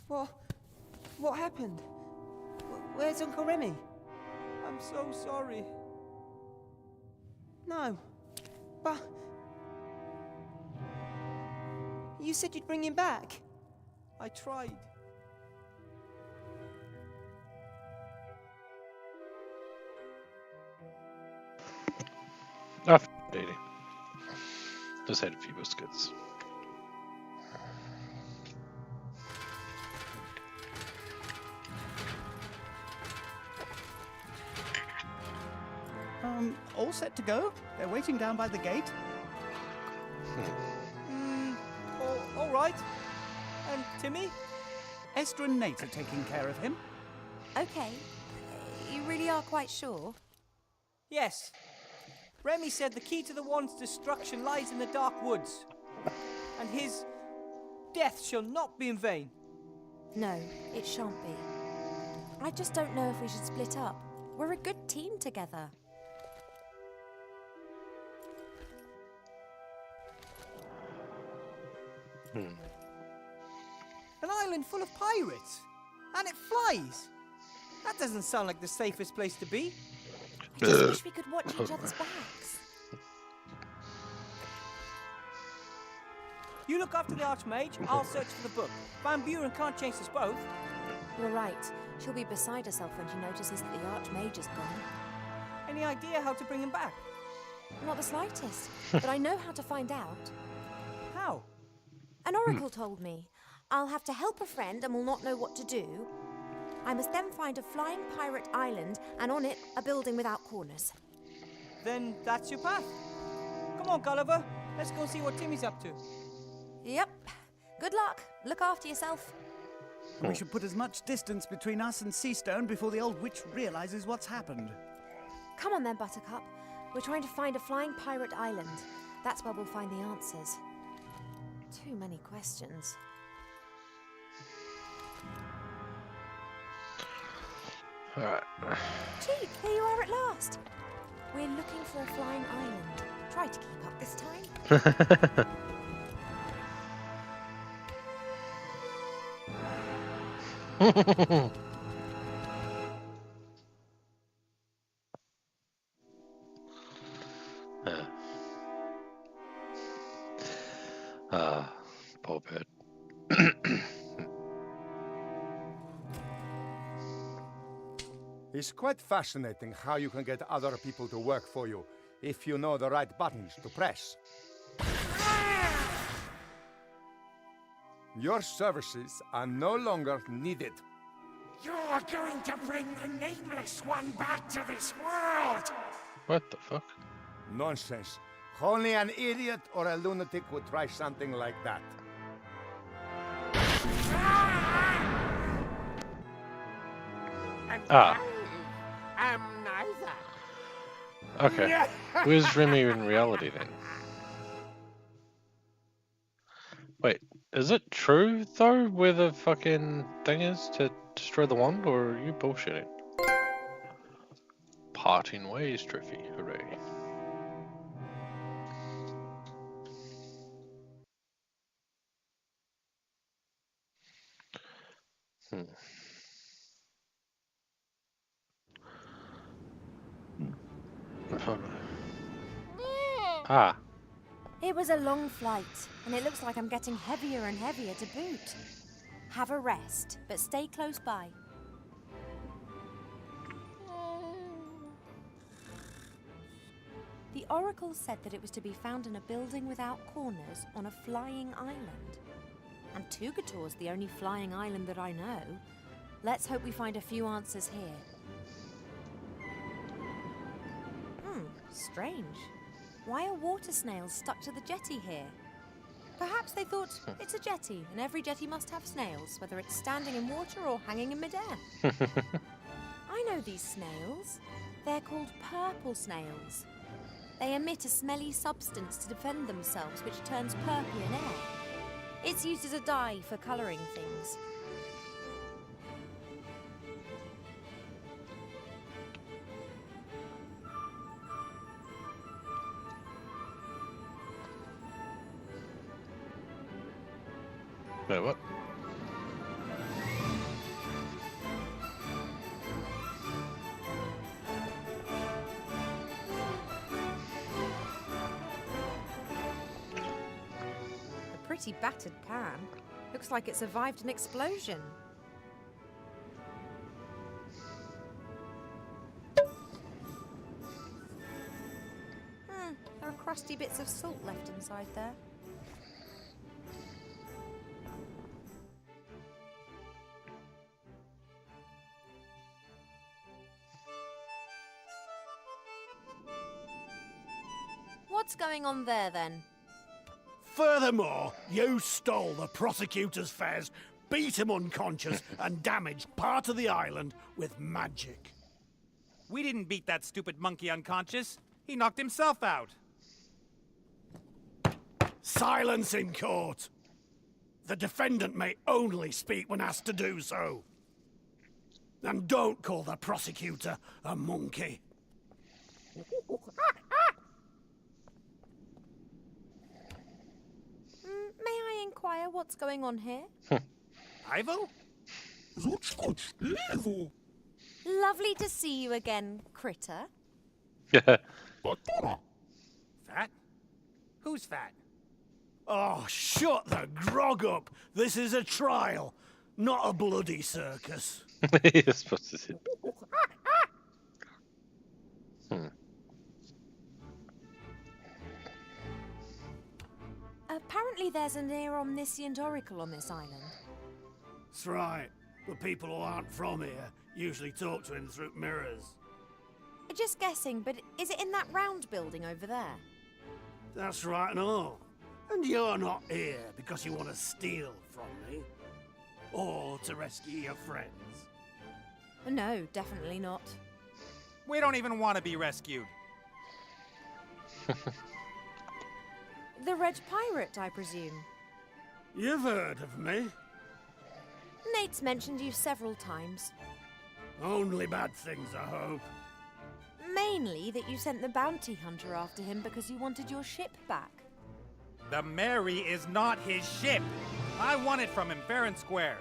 What happened? Where's Uncle Remy? I'm so sorry. No, but... You said you'd bring him back. I tried. Ah, dating. Just had a few biscuits. All set to go? They're waiting down by the gate. All right. And Timmy? Esther and Nate are taking care of him. Okay. You really are quite sure? Yes. Remy said the key to the wand's destruction lies in the dark woods. And his death shall not be in vain. No, it shan't be. I just don't know if we should split up. We're a good team together. An island full of pirates. And it flies. That doesn't sound like the safest place to be. I just wish we could watch each other's backs. You look after the Archmage, I'll search for the book. Van Buren can't chase us both. You're right. She'll be beside herself when she notices that the Archmage is gone. Any idea how to bring him back? Not the slightest, but I know how to find out. How? An oracle told me. I'll have to help a friend and will not know what to do. I must then find a flying pirate island and on it a building without corners. Then that's your path. Come on, Gulliver. Let's go see what Timmy's up to. Yep. Good luck. Look after yourself. We should put as much distance between us and Seastone before the old witch realizes what's happened. Come on then, Buttercup. We're trying to find a flying pirate island. That's where we'll find the answers. Too many questions. Alright. Gee, here you are at last. We're looking for a flying island. Try to keep up this time. Poor bird. It's quite fascinating how you can get other people to work for you if you know the right buttons to press. Your services are no longer needed. You're going to bring the Nameless One back to this world! What the fuck? Nonsense. Only an idiot or a lunatic would try something like that. And Ah. I am neither. Okay. Where's Remy in reality then? Wait, is it true though where the fucking thing is to destroy the wand, or are you bullshitting? Parting ways, Triffy. Hooray. Ah. It was a long flight, and it looks like I'm getting heavier and heavier to boot. Have a rest, but stay close by. The oracle said that it was to be found in a building without corners on a flying island. And Tugator's the only flying island that I know. Let's hope we find a few answers here. Strange. Why are water snails stuck to the jetty here? Perhaps they thought it's a jetty, and every jetty must have snails, whether it's standing in water or hanging in midair. I know these snails. They're called purple snails. They emit a smelly substance to defend themselves, which turns purple in air. It's used as a dye for colouring things. Wait, what? pretty battered pan. Looks like it survived an explosion. There are crusty bits of salt left inside there. What's going on there, then? Furthermore, you stole the prosecutor's fez, beat him unconscious, and damaged part of the island with magic. We didn't beat that stupid monkey unconscious. He knocked himself out. Silence in court! The defendant may only speak when asked to do so. And don't call the prosecutor a monkey. May I inquire what's going on here? Ivo? Lovely to see you again, Critter. Fat? Who's fat? Oh, shut the grog up! This is a trial, not a bloody circus. You're supposed to sit. Apparently there's a near omniscient oracle on this island. That's right. The people who aren't from here usually talk to him through mirrors. Just guessing, but is it in that round building over there? That's right and all. And you're not here because you want to steal from me. Or to rescue your friends. No, definitely not. We don't even want to be rescued. The Red Pirate, I presume. You've heard of me. Nate's mentioned you several times. Only bad things, I hope. Mainly that you sent the bounty hunter after him because you wanted your ship back. The Mary is not his ship. I won it from him fair and square.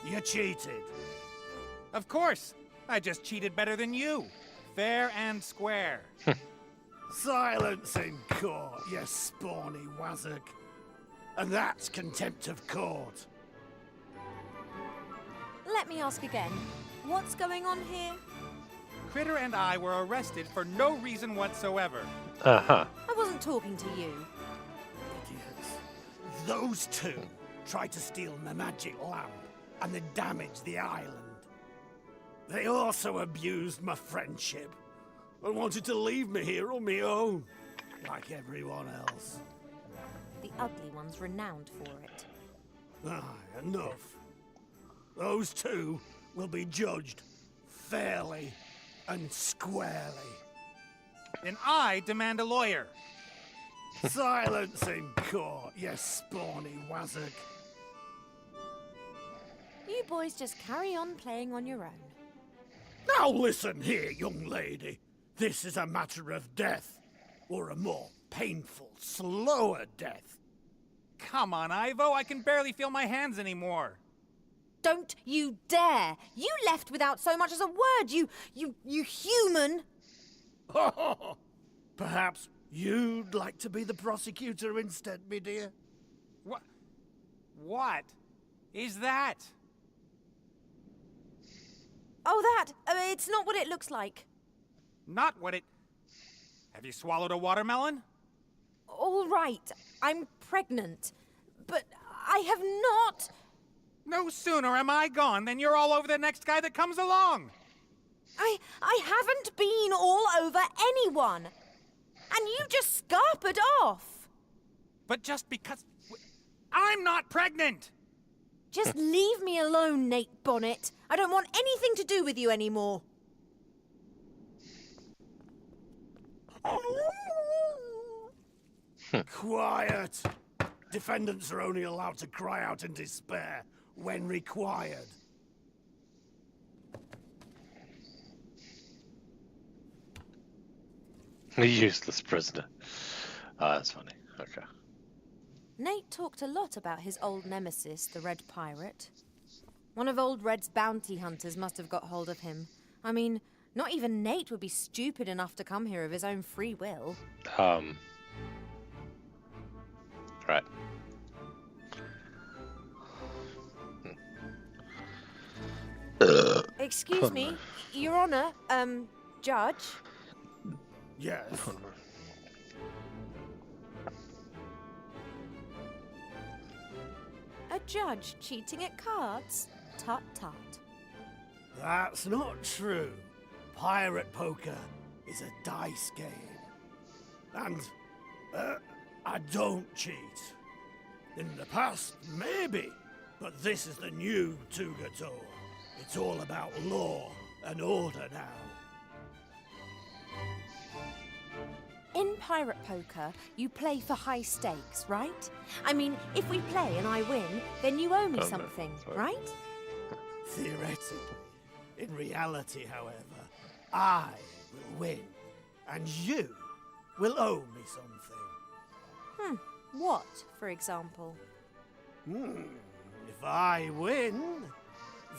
You cheated. Of course. I just cheated better than you. Fair and square. Silence in court, you spawny wazzock. And that's contempt of court. Let me ask again. What's going on here? Critter and I were arrested for no reason whatsoever. I wasn't talking to you. Idiots. Those two tried to steal my magic lamp and they damaged the island. They also abused my friendship and wanted to leave me here on my own, like everyone else. The ugly one's renowned for it. Aye, enough. Those two will be judged fairly and squarely. Then I demand a lawyer. Silence in court, you spawny wazzock. You boys just carry on playing on your own. Now listen here, young lady. This is a matter of death, or a more painful, slower death. Come on, Ivo. I can barely feel my hands anymore. Don't you dare! You left without so much as a word, you human! Perhaps you'd like to be the prosecutor instead, me dear? What is that? Oh, that! It's not what it looks like. Not what it... Have you swallowed a watermelon? All right, I'm pregnant. But I have not... No sooner am I gone than you're all over the next guy that comes along. I haven't been all over anyone. And you just scarpered off. But just because... I'm not pregnant! Just leave me alone, Nate Bonnet. I don't want anything to do with you anymore. Quiet! Defendants are only allowed to cry out in despair when required. A useless prisoner. Oh, that's funny. Okay. Nate talked a lot about his old nemesis, the Red Pirate. One of Old Red's bounty hunters must have got hold of him. I mean, not even Nate would be stupid enough to come here of his own free will. Right. Excuse me, Your Honor, Judge. Yes. A judge cheating at cards? Tut tut. That's not true. Pirate poker is a dice game. And, I don't cheat. In the past, maybe, but this is the new Tugator. It's all about law and order now. In pirate poker, you play for high stakes, right? I mean, if we play and I win, then you owe me something, right? Theoretically. In reality, however, I will win, and you will owe me something. What, for example? If I win,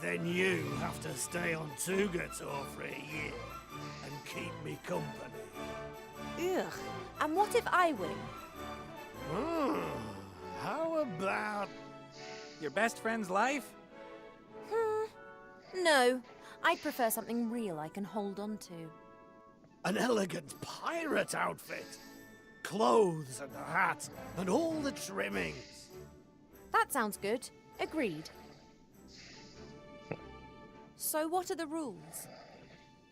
then you have to stay on Tugator for a year and keep me company. Ugh. And what if I win? How about... Your best friend's life? No. I prefer something real I can hold on to. an elegant pirate outfit? Clothes and a hat and all the trimmings. That sounds good. Agreed. So what are the rules?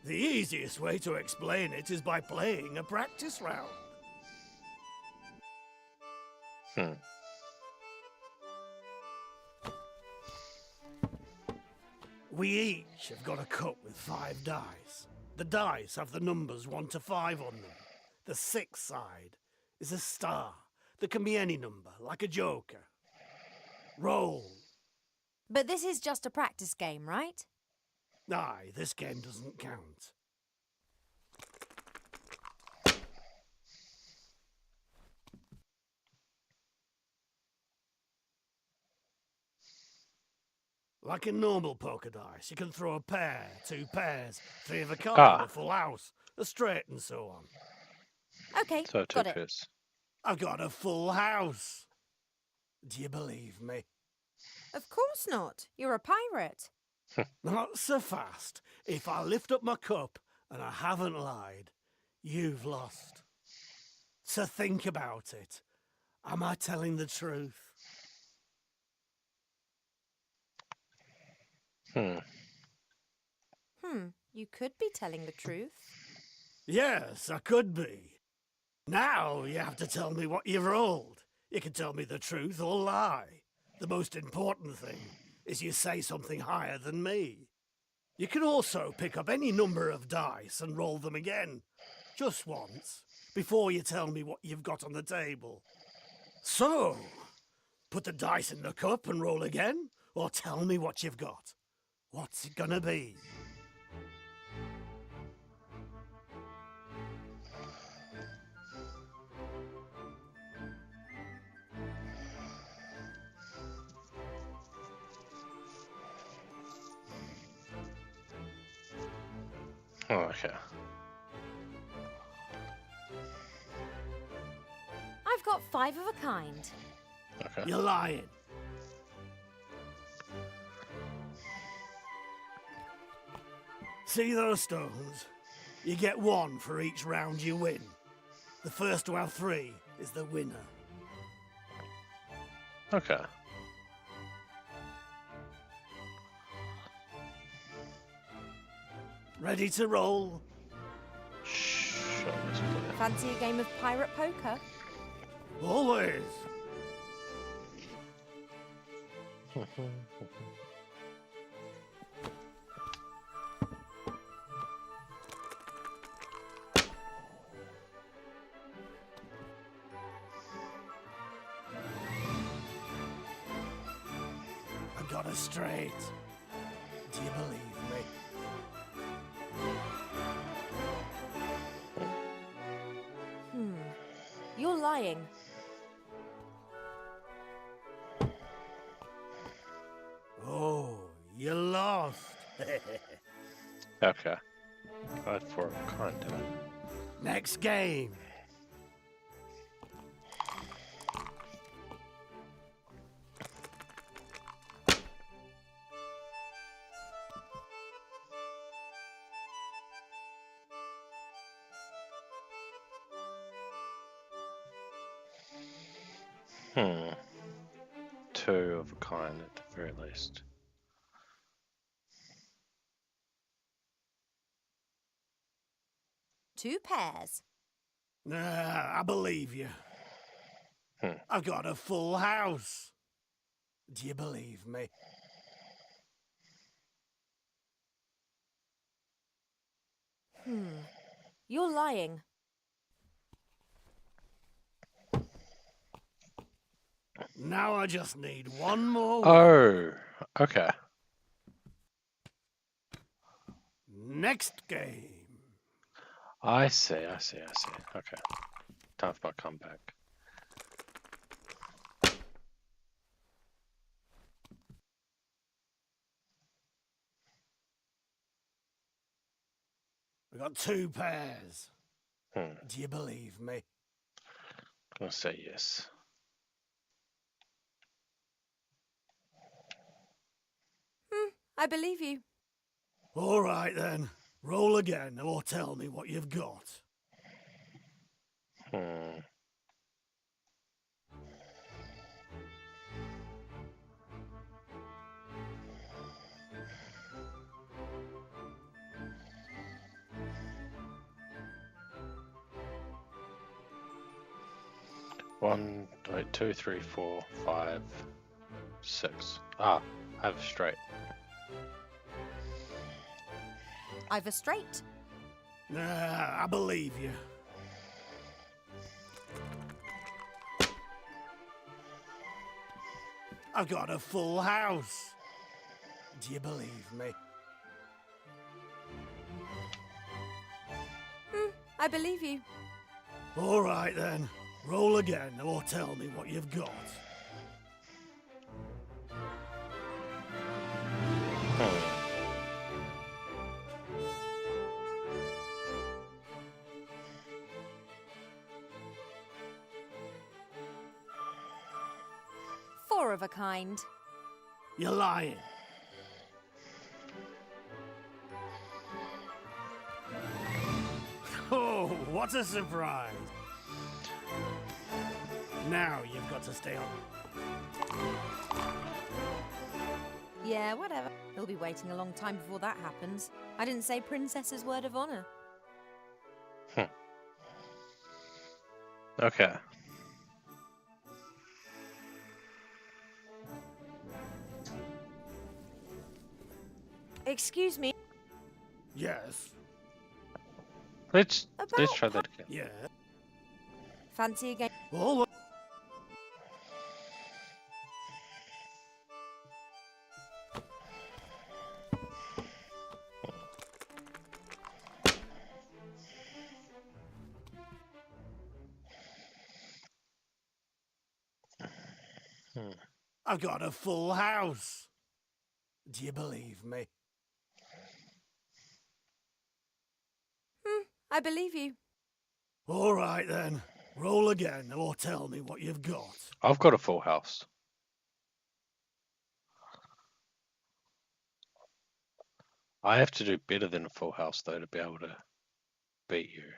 The easiest way to explain it is by playing a practice round. We each have got a cup with 5 dice. The dice have the numbers 1 to 5 on them. The 6th side is a star that can be any number, like a joker. Roll. But this is just a practice game, right? Aye, this game doesn't count. Like in normal poker dice, you can throw a pair, 2 pairs, 3 of a kind, a full house, a straight and so on. Okay, So got it. Tickers. I've got a full house. Do you believe me? Of course not. You're a pirate. Not so fast. If I lift up my cup and I haven't lied, you've lost. So think about it. Am I telling the truth? You could be telling the truth. Yes, I could be. Now you have to tell me what you've rolled. You can tell me the truth or lie. The most important thing is you say something higher than me. You can also pick up any number of dice and roll them again, just once, before you tell me what you've got on the table. So, put the dice in the cup and roll again, or tell me what you've got. What's it gonna be? Oh, okay. I've got 5 of a kind. Okay. You're lying. See those stones? You get 1 for each round you win. The first to have 3 is the winner. Okay. Ready to roll? Sure, Fancy a game of pirate poker? Always. I got it straight. Do you believe me? You're lying. Oh, you lost. Okay. Got 4 of a kind, did I? Next game. Two of a kind at the very least. Two pairs. I believe you. I've got a full house. Do you believe me? You're lying. Now I just need one more. Oh, okay. Next game. I see. Okay. Time for my comeback. We've got two pairs. Do you believe me? I'm going to say yes. I believe you. All right then. Roll again or tell me what you've got. One, wait, 2, 3, 4, 5, 6. Ah, I have a straight. I've a straight. I believe you. I've got a full house. Do you believe me? I believe you. All right then. Roll again or tell me what you've got. Four of a kind. You're lying. Oh, what a surprise. Now you've got to stay on. Yeah, whatever. He'll be waiting a long time before that happens. I didn't say princess's word of honor. Okay. Excuse me. Yes. Let's try that again. Yeah. Fancy again? Oh. I've got a full house. Do you believe me? I believe you. All right then. Roll again or tell me what you've got. I've got a full house. I have to do better than a full house though to be able to beat you.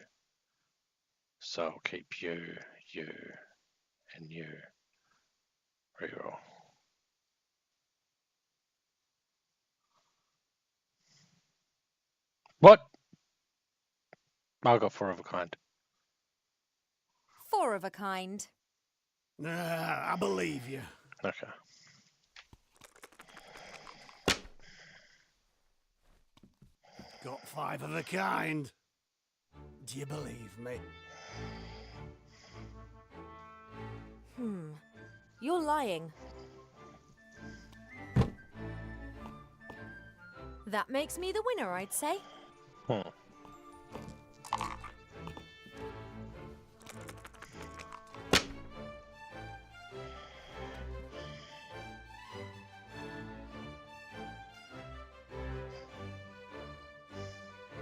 So I'll keep you, and you. Reroll. What? I got four of a kind. Four of a kind. I believe you. Okay. Got five of a kind. Do you believe me? You're lying. That makes me the winner, I'd say.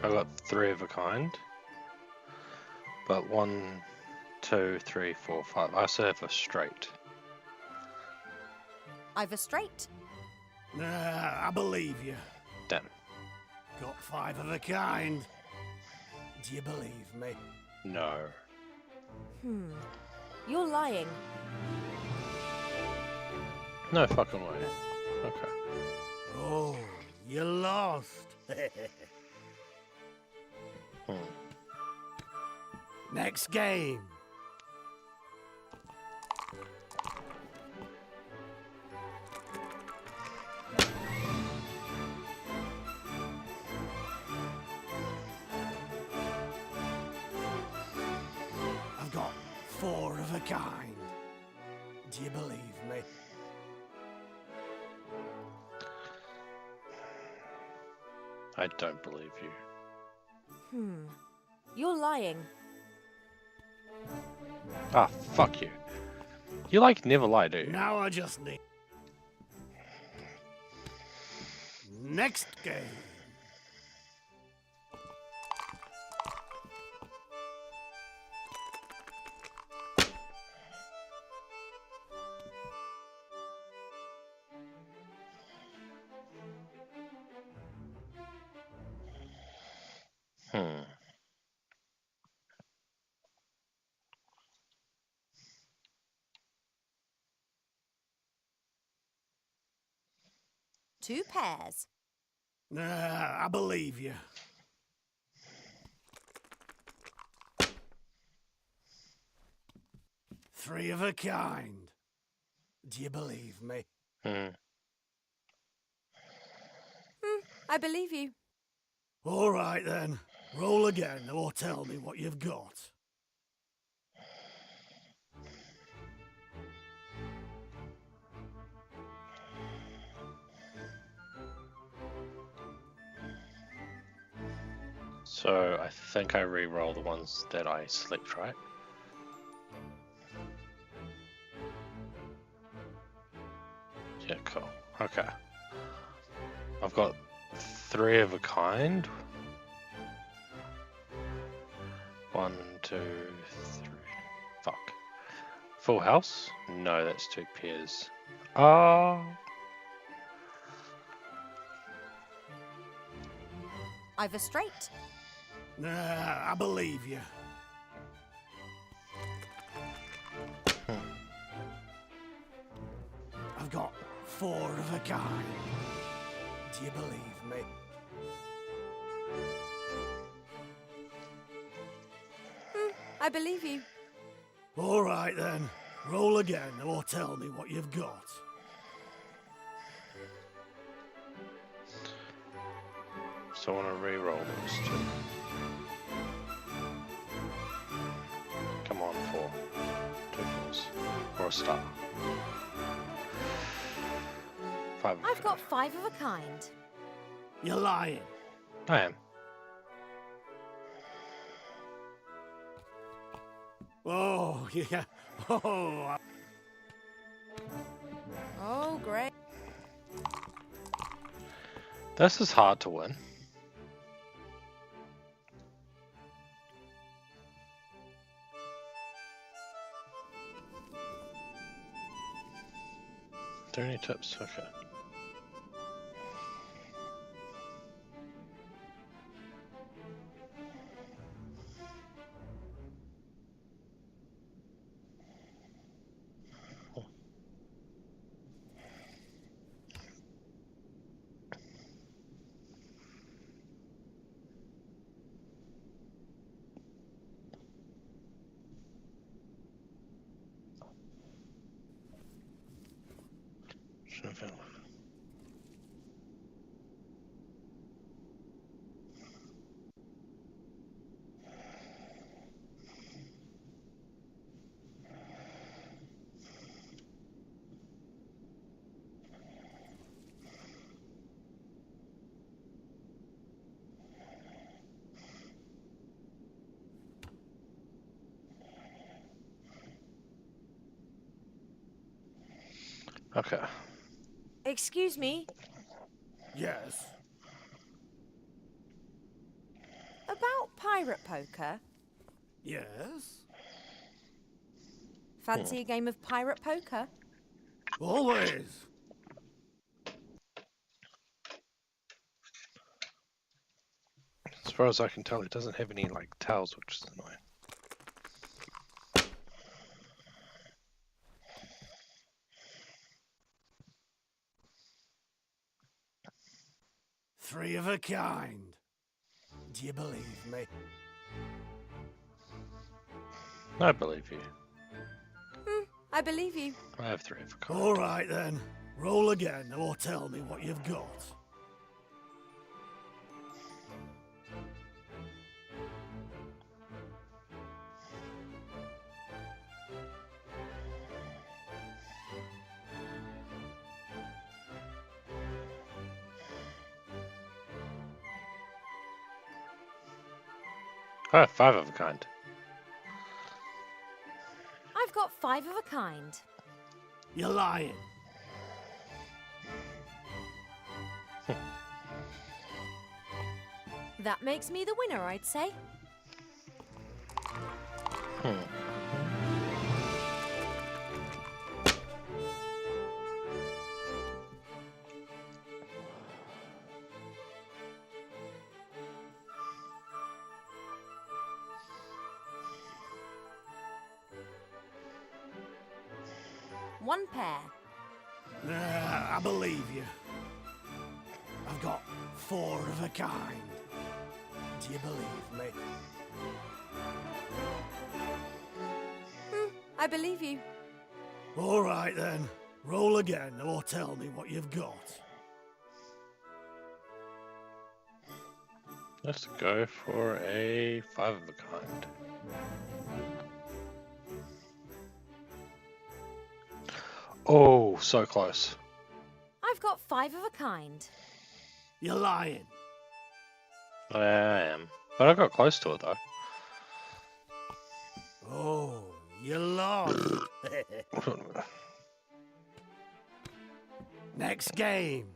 I got three of a kind. But 1, 2, 3, 4, 5. I also have a straight. I've a straight. I believe you. Damn. Got five of a kind. Do you believe me? No. You're lying. No fucking way. Okay. Oh, you lost. Next game. I've got 4 of a kind. Do you believe me? I don't believe you. You're lying. Ah, fuck you. You like never lie, do you? Now I just need... Next game. Hmm. Two pairs. I believe you. Three of a kind. Do you believe me? I believe you. All right then. Roll again or tell me what you've got. So I think I re-roll the ones that I select, right? Yeah, cool. Okay. I've got 3 of a kind. 1, 2, 3. Fuck. Full house? No, that's 2 pairs. Oh. I've a straight. I believe you. I've got 4 of a kind. Do you believe me? I believe you. All right then. Roll again or tell me what you've got. So I want to re-roll those 2. Come on, 4. 2 4s. Or a star. 5 of I've got 5 of a kind. You're lying. I am. Oh, yeah. Oh. Oh, great. This is hard to win. Are there any tips? Okay. Okay. Excuse me. Yes. About pirate poker. Yes. Fancy a game of pirate poker? Always. As far as I can tell, it doesn't have any like tiles, which is annoying. 3 of a kind. Do you believe me? I believe you. I believe you. I have 3 of a kind. All right then. Roll again or tell me what you've got. I have 5 of a kind. I've got 5 of a kind. You're lying. That makes me the winner, I'd say. One pair. I believe you. I've got 4 of a kind. Do you believe me? I believe you. All right then. Roll again or tell me what you've got. Let's go for a 5 of a kind. Oh, so close. I've got 5 of a kind. You're lying. I am. But I got close to it though. Oh, you lost. Next game.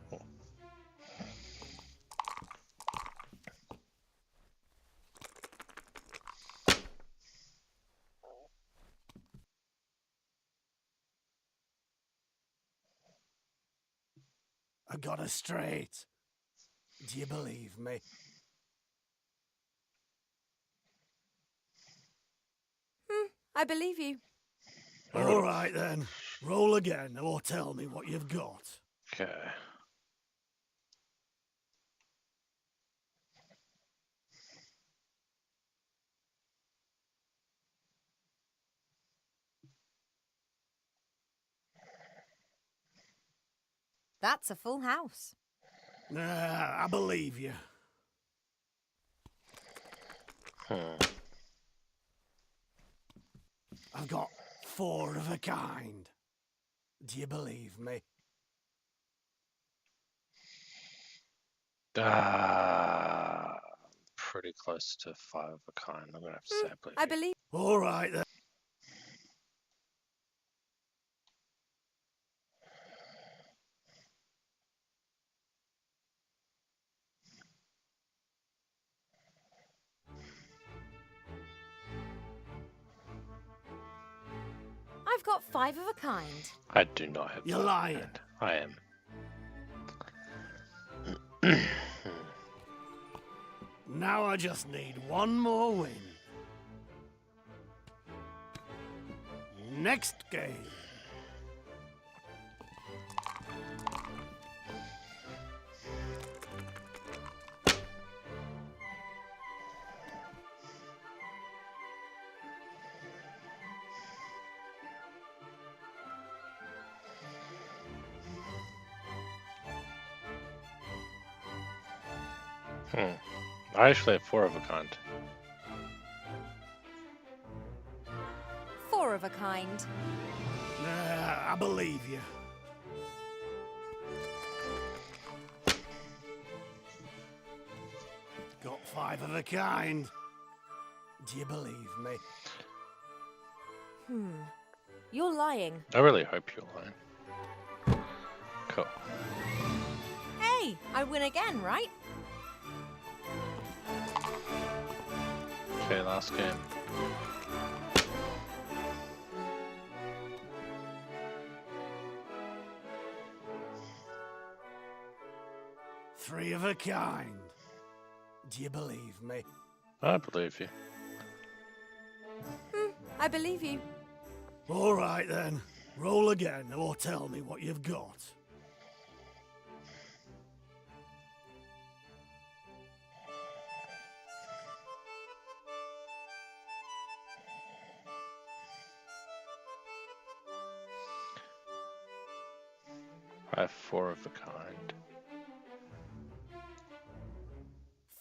I got it straight. Do you believe me? I believe you. All right then. Roll again or tell me what you've got. Okay. That's a full house. I believe you. I've got 4 of a kind. Do you believe me? Pretty close to 5 of a kind. I'm gonna have to say I believe I you. believe. All right then. I've got 5 of a kind. I do not have. You're 5 of a lying. kind. I am. Now I just need one more win. Next game. I actually have 4 of a kind. 4 of a kind. I believe you. Got 5 of a kind. Do you believe me? You're lying. I really hope you're lying. Cool. Hey, I win again, right? Okay, last game. Three of a kind. Do you believe me? I believe you. I believe you. All right then. Roll again or tell me what you've got. I have 4 of a kind.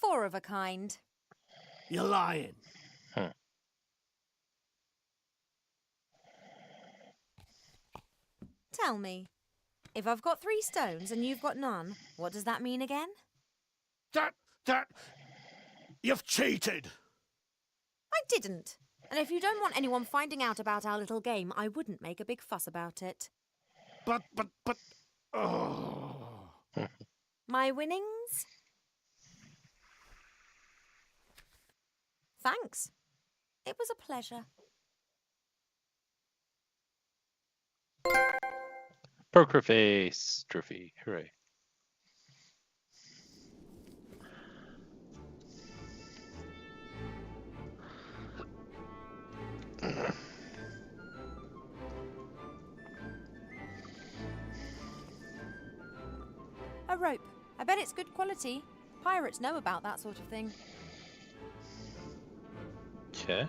4 of a kind. You're lying. Tell me, if I've got 3 stones and you've got none, what does that mean again? That... You've cheated! I didn't. And if you don't want anyone finding out about our little game, I wouldn't make a big fuss about it. But... Oh. My winnings? Thanks. It was a pleasure. Poker face trophy. Hooray. A rope. I bet it's good quality. Pirates know about that sort of thing. Okay.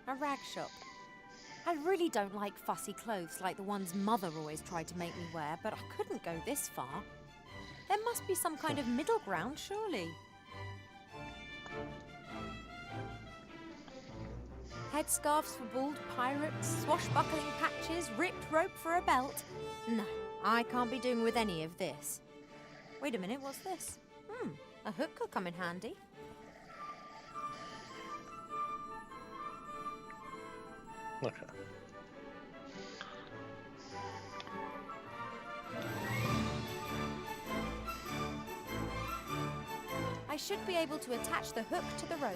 A rag shop. I really don't like fussy clothes like the ones Mother always tried to make me wear, but I couldn't go this far. There must be some kind of middle ground, surely. Headscarves for bald pirates, swashbuckling patches, ripped rope for a belt. No, I can't be doing with any of this. Wait a minute, what's this? A hook could come in handy. Okay. I should be able to attach the hook to the rope.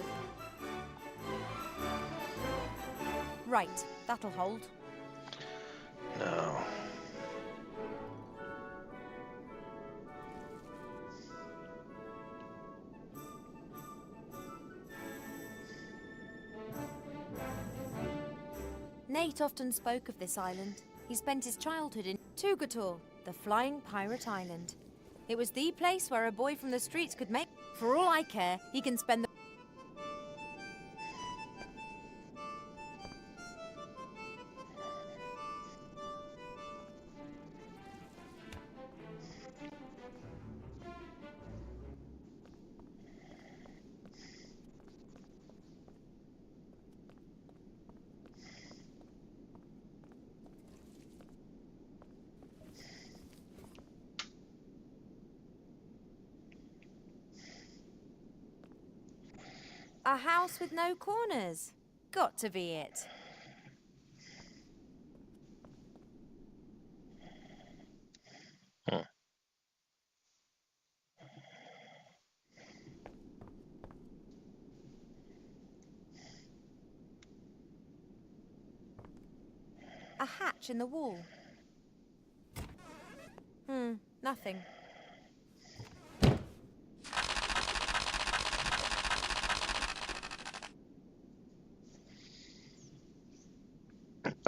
Right, that'll hold. No. Nate often spoke of this island. He spent his childhood in Tugator, the flying pirate island. It was the place where a boy from the streets could make... For all I care, he can spend the... A house with no corners. Got to be it. A hatch in the wall. Nothing.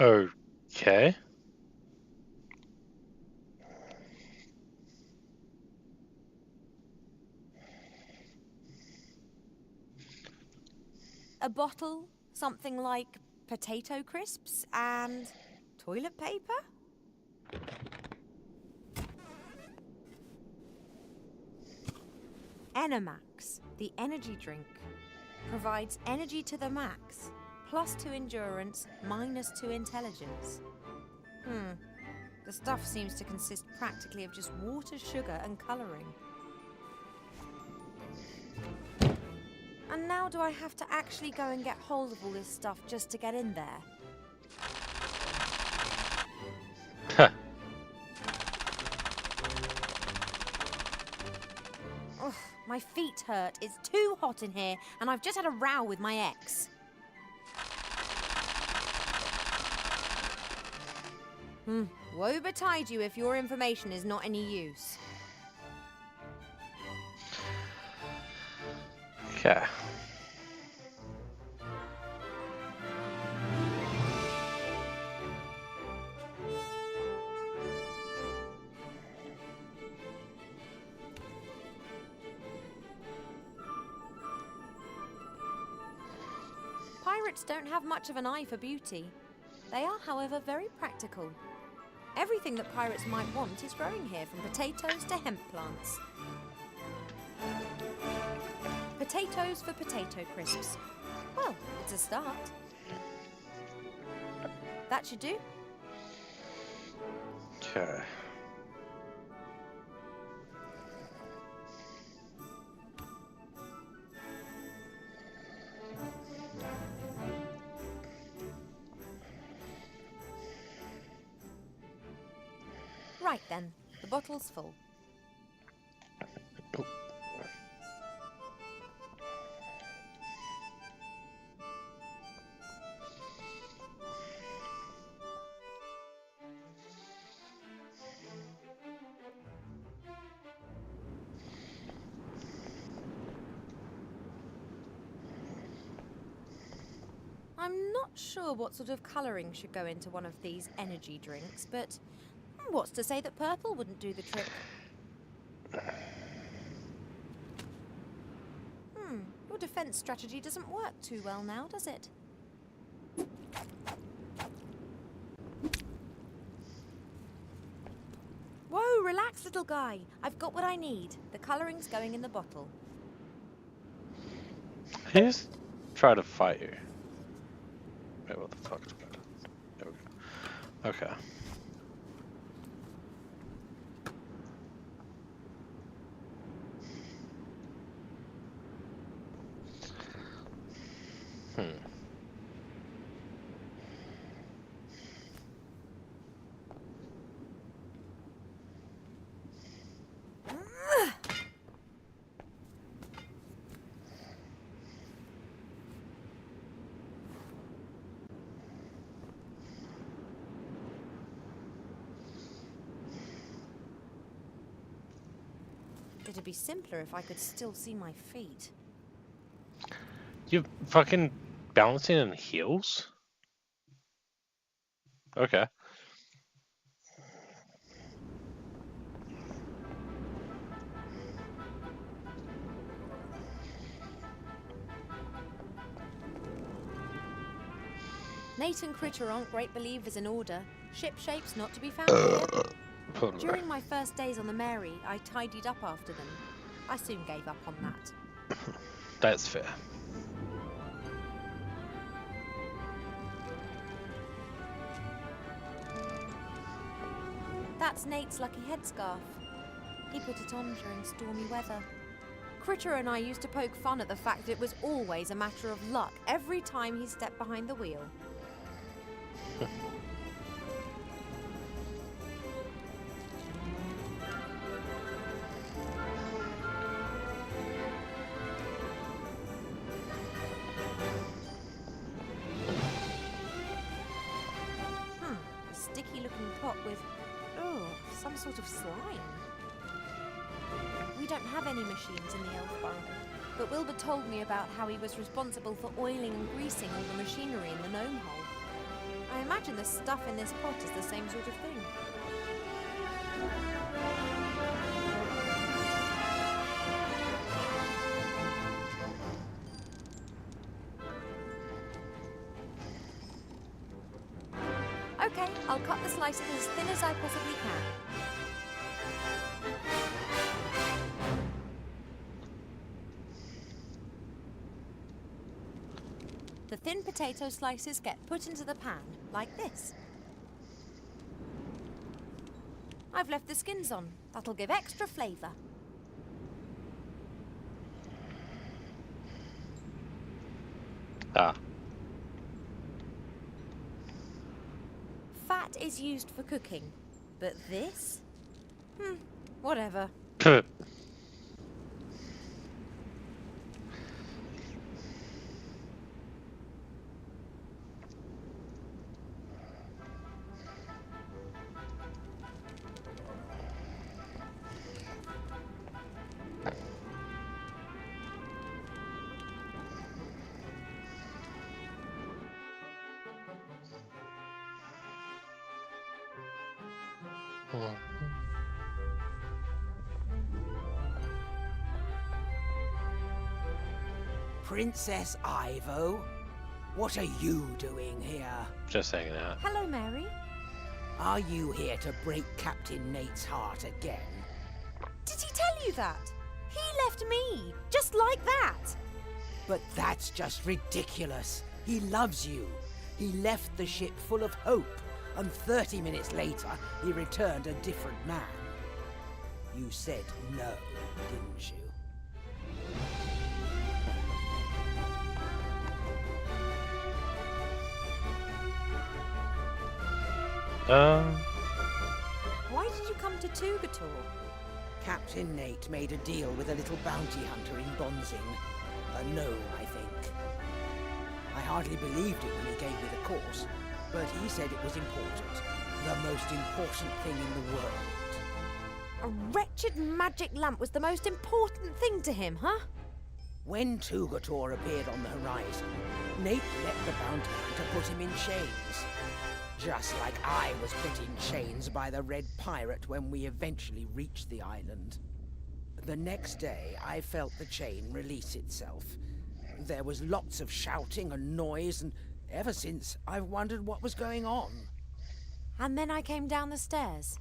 Okay. A bottle, something like potato crisps and toilet paper? Enemax, the energy drink, provides energy to the max, +2 endurance, -2 intelligence. The stuff seems to consist practically of just water, sugar, and colouring. And now do I have to actually go and get hold of all this stuff just to get in there? Ugh, my feet hurt. It's too hot in here, and I've just had a row with my ex. Woe betide you if your information is not any use. Okay. Pirates don't have much of an eye for beauty. They are, however, very practical. Everything that pirates might want is growing here, from potatoes to hemp plants. Potatoes for potato crisps. Well, it's a start. That should do. Okay. Right then, the bottle's full. I'm not sure what sort of colouring should go into one of these energy drinks, but what's to say that purple wouldn't do the trick? Your defence strategy doesn't work too well now, does it? Whoa, relax, little guy. I've got what I need. The colouring's going in the bottle. He's trying to fight you. Wait, what the fuck? There we go. Okay. It'd be simpler if I could still see my feet. You fucking balancing in heels? Okay. Nate and Critter aren't great believers in order. Ship shapes not to be found here. During my first days on the Mary, I tidied up after them. I soon gave up on that. That's fair. That's Nate's lucky headscarf. He put it on during stormy weather. Critter and I used to poke fun at the fact that it was always a matter of luck every time he stepped behind the wheel. A sticky-looking pot with, some sort of slime. We don't have any machines in the Elf Burrow, but Wilbur told me about how he was responsible for oiling and greasing all the machinery in the gnome hole. I imagine the stuff in this pot is the same sort of thing. Okay, I'll cut the slices as thin as I possibly can. The thin potato slices get put into the pan, like this. I've left the skins on. That'll give extra flavour. Fat is used for cooking, but this? Whatever. Princess Ivo, What are you doing here? Just hanging out. Hello, Mary. Are you here to break Captain Nate's heart again? Did he tell you that? He left me, just like that. But that's just ridiculous. He loves you. He left the ship full of hope, and 30 minutes later, he returned a different man. You said no, didn't you? Why did you come to Tugator? Captain Nate made a deal with a little bounty hunter in Bonzing. A gnome, I think. I hardly believed it when he gave me the course, but he said it was important. The most important thing in the world. A wretched magic lamp was the most important thing to him, huh? When Tugator appeared on the horizon, Nate let the bounty hunter put him in chains. Just like I was put in chains by the Red Pirate when we eventually reached the island. The next day, I felt the chain release itself. There was lots of shouting and noise, and ever since, I've wondered what was going on. And then I came down the stairs.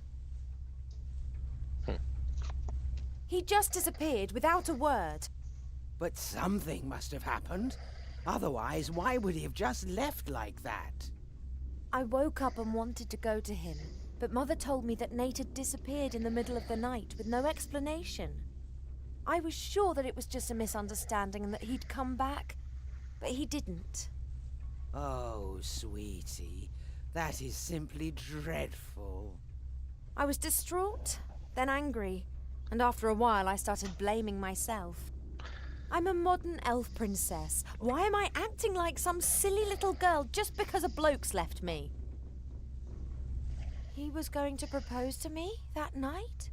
He just disappeared without a word. But something must have happened. Otherwise, why would he have just left like that? I woke up and wanted to go to him, but Mother told me that Nate had disappeared in the middle of the night with no explanation. I was sure that it was just a misunderstanding and that he'd come back, but he didn't. Oh, sweetie, that is simply dreadful. I was distraught, then angry, and after a while I started blaming myself. I'm a modern elf princess. Why am I acting like some silly little girl just because a bloke's left me? He was going to propose to me that night?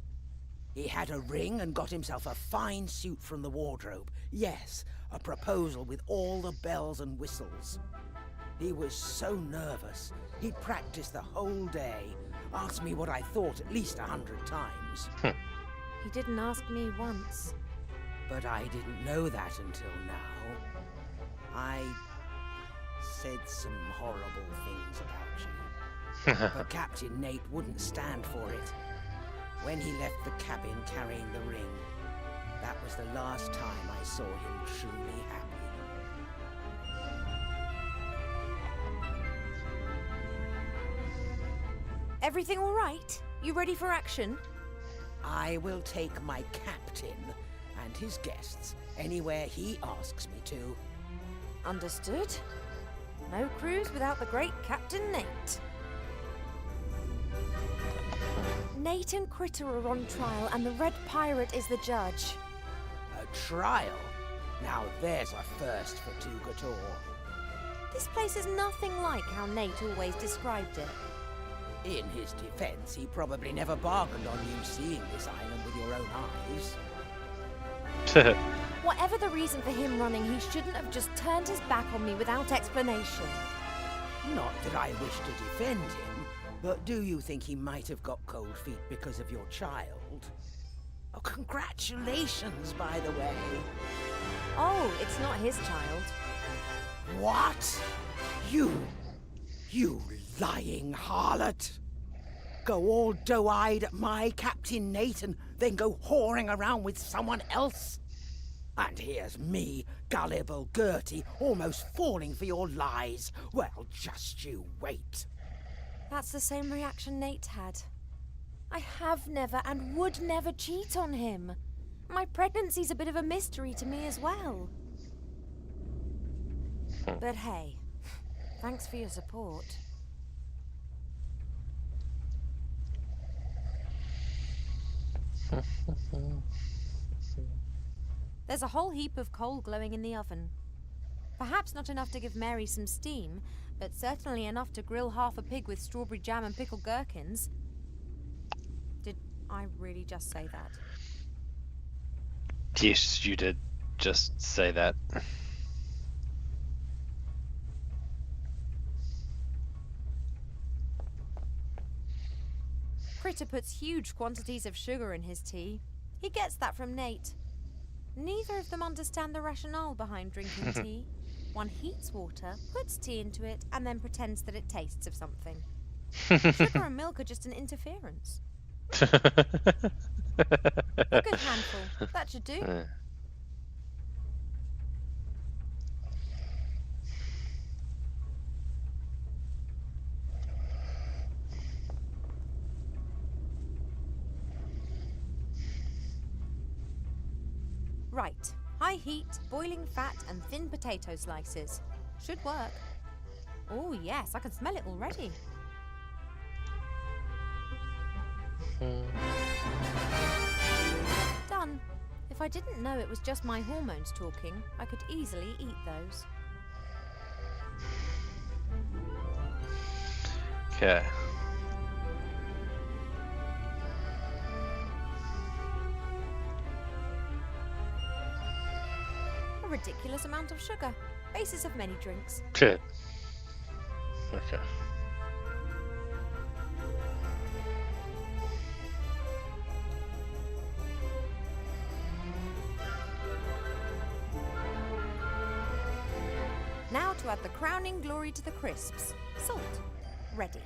He had a ring and got himself a fine suit from the wardrobe. Yes, a proposal with all the bells and whistles. He was so nervous. He'd practiced the whole day. Asked me what I thought at least 100 times. He didn't ask me once. But I didn't know that until now. I said some horrible things about you. But Captain Nate wouldn't stand for it. When he left the cabin carrying the ring, that was the last time I saw him truly happy. Everything all right? You ready for action? I will take my captain and his guests anywhere he asks me to. Understood. No cruise without the great Captain Nate. Nate and Critter are on trial and the Red Pirate is the judge. A trial? Now there's a first for Tugator. This place is nothing like how Nate always described it. In his defense, he probably never bargained on you seeing this island with your own eyes. Whatever the reason for him running, he shouldn't have just turned his back on me without explanation. Not that I wish to defend him, but do you think he might have got cold feet because of your child? Oh, congratulations, by the way. Oh, it's not his child. What? You lying harlot! Go all doe-eyed at my Captain Nate and then go whoring around with someone else? And here's me, gullible Gertie, almost falling for your lies. Well, just you wait. That's the same reaction Nate had. I have never and would never cheat on him. My pregnancy's a bit of a mystery to me as well. But hey, thanks for your support. There's a whole heap of coal glowing in the oven. Perhaps not enough to give Mary some steam, but certainly enough to grill half a pig with strawberry jam and pickled gherkins. Did I really just say that? Yes, you did just say that. Critter puts huge quantities of sugar in his tea. He gets that from Nate. Neither of them understand the rationale behind drinking tea. One heats water, puts tea into it, and then pretends that it tastes of something. Sugar and milk are just an interference. A good handful. That should do. Right. High heat, boiling fat, and thin potato slices. Should work. Oh, yes, I can smell it already. Done. If I didn't know it was just my hormones talking, I could easily eat those. Okay. A ridiculous amount of sugar. Basis of many drinks. Okay. Okay. Now to add the crowning glory to the crisps. Salt. Ready.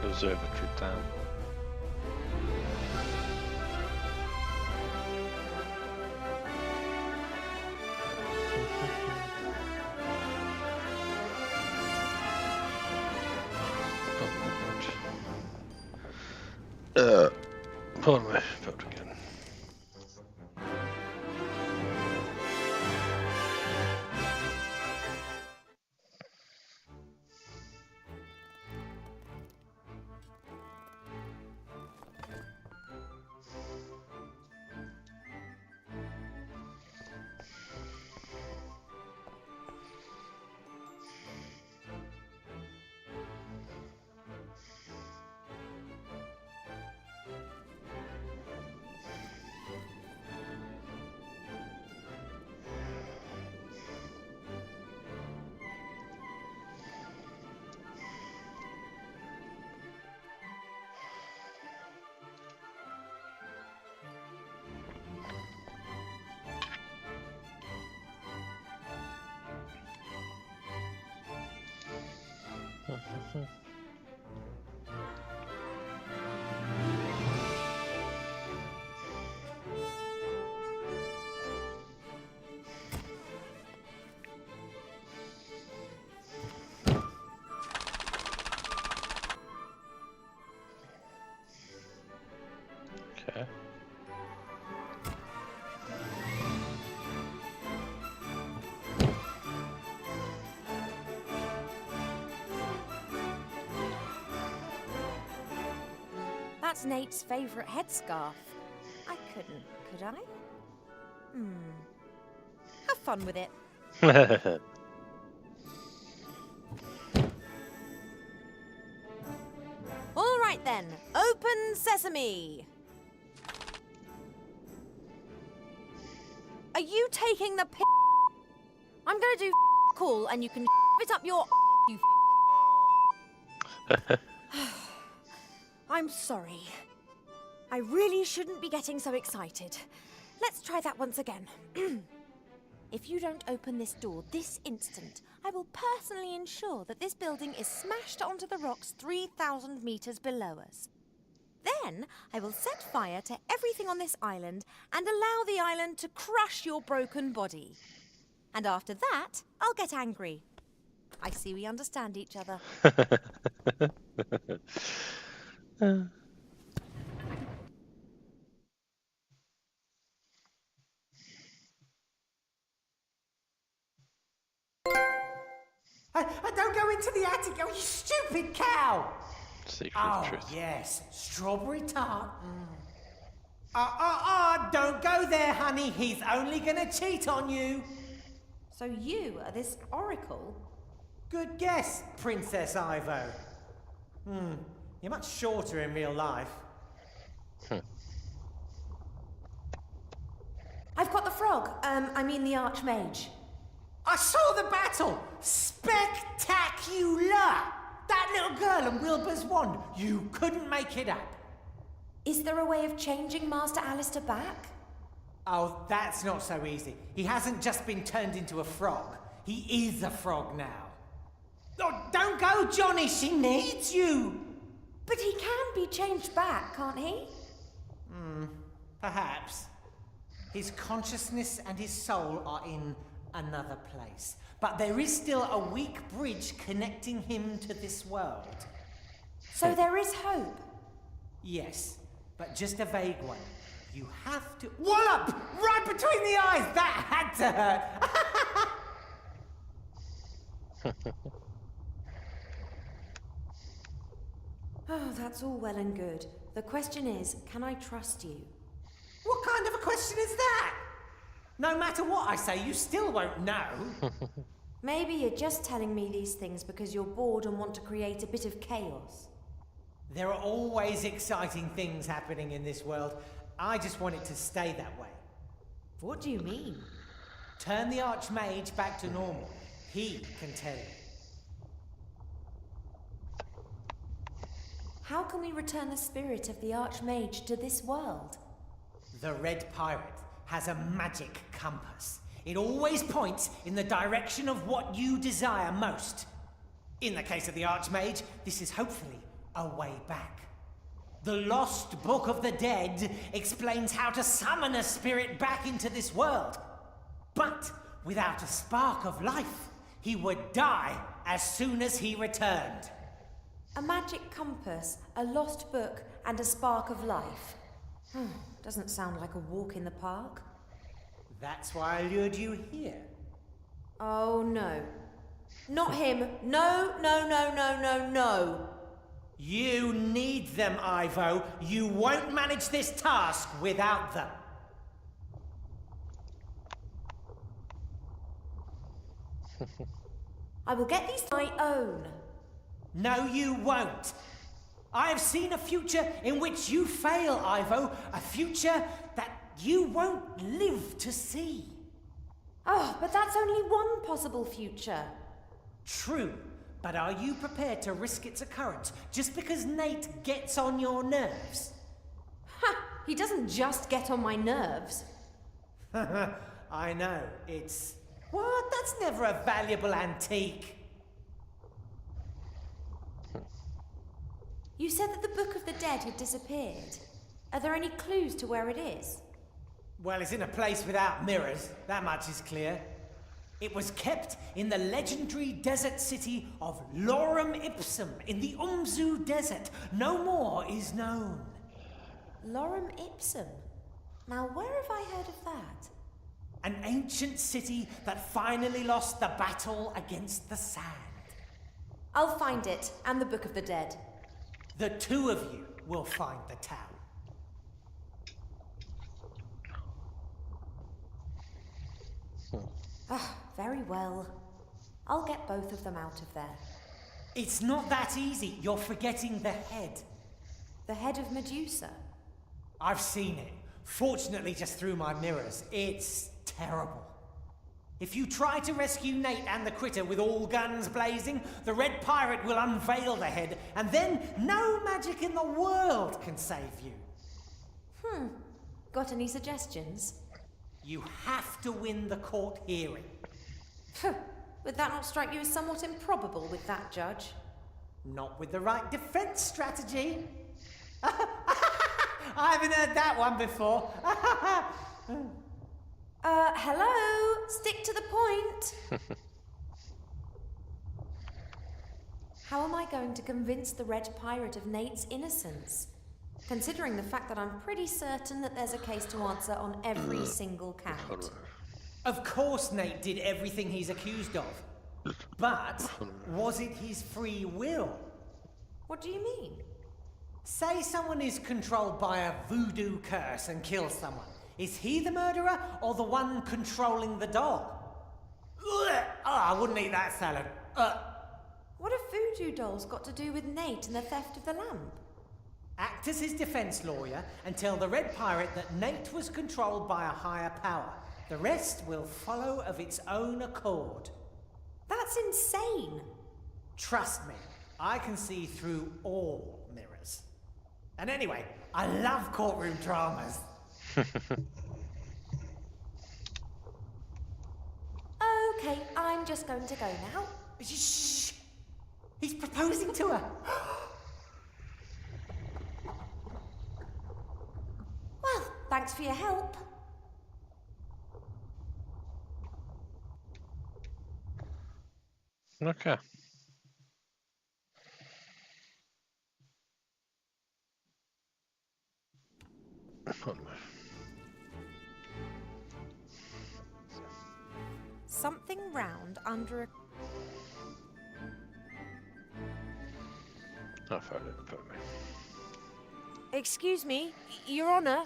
Observatory town. Pardon me, vote again. Okay. That's Nate's favourite headscarf. I couldn't, could I? Have fun with it. All right then, open sesame. Are you taking the piss? I'm gonna do call and you can it up your you. I'm sorry. I really shouldn't be getting so excited. Let's try that once again. If you don't open this door this instant, I will personally ensure that this building is smashed onto the rocks 3,000 meters below us. Then I will set fire to everything on this island and allow the island to crush your broken body. And after that, I'll get angry. I see we understand each other. Don't go into the attic, you stupid cow! Secret truth. Yes, strawberry tart. Don't go there, honey. He's only gonna cheat on you. So you are this oracle? Good guess, Princess Ivo. You're much shorter in real life. I've got the frog. I mean the archmage. I saw the battle. Spectacular! that little girl and Wilbur's wand. You couldn't make it up. Is there a way of changing Master Alistair back? Oh, that's not so easy. He hasn't just been turned into a frog. He is a frog now. Oh, don't go, Johnny. She needs you. But he can be changed back, can't he? Perhaps. His consciousness and his soul are in another place. But there is still a weak bridge connecting him to this world. So there is hope? Yes, but just a vague one. You have to... Wallop! Right between the eyes! That had to hurt! Oh, that's all well and good. The question is, can I trust you? What kind of a question is that? No matter what I say, you still won't know. Maybe you're just telling me these things because you're bored and want to create a bit of chaos. There are always exciting things happening in this world. I just want it to stay that way. What do you mean? Turn the Archmage back to normal. He can tell you. How can we return the spirit of the Archmage to this world? The Red Pirate has a magic compass. It always points in the direction of what you desire most. In the case of the Archmage, this is hopefully a way back. The lost Book of the Dead explains how to summon a spirit back into this world. But without a spark of life, he would die as soon as he returned. A magic compass, a lost book, and a spark of life. Doesn't sound like a walk in the park. That's why I lured you here. Oh, no. Not him. No, no, no, no, no, no. You need them, Ivo. You won't manage this task without them. I will get these on my own. No, you won't. I have seen a future in which you fail, Ivo. A future that you won't live to see. Oh, but that's only one possible future. True, but are you prepared to risk its occurrence just because Nate gets on your nerves? Ha! He doesn't just get on my nerves. I know, it's... What? That's never a valuable antique. You said that the Book of the Dead had disappeared. Are there any clues to where it is? Well, it's in a place without mirrors, that much is clear. It was kept in the legendary desert city of Lorem Ipsum in the Umzu Desert. No more is known. Lorem Ipsum? Now, where have I heard of that? An ancient city that finally lost the battle against the sand. I'll find it, and the Book of the Dead. The two of you will find the town. Very well. I'll get both of them out of there. It's not that easy. You're forgetting the head. The head of Medusa? I've seen it. Fortunately, just through my mirrors. It's terrible. If you try to rescue Nate and the critter with all guns blazing, the Red Pirate will unveil the head, and then no magic in the world can save you. Got any suggestions? You have to win the court hearing. Would that not strike you as somewhat improbable with that judge? Not with the right defense strategy. I haven't heard that one before. Hello? Stick to the point. How am I going to convince the Red Pirate of Nate's innocence? Considering the fact that I'm pretty certain that there's a case to answer on every single count. Of course Nate did everything he's accused of. But was it his free will? What do you mean? Say someone is controlled by a voodoo curse and kills someone. Is he the murderer or the one controlling the doll? I wouldn't eat that salad. What have voodoo dolls got to do with Nate and the theft of the lamp? Act as his defense lawyer and tell the Red Pirate that Nate was controlled by a higher power. The rest will follow of its own accord. That's insane. Trust me, I can see through all mirrors. And anyway, I love courtroom dramas. Okay, I'm just going to go now. Shh! He's proposing to her. Well, thanks for your help. Okay. Something round under a... I found it. Put me. Excuse me, Your Honor,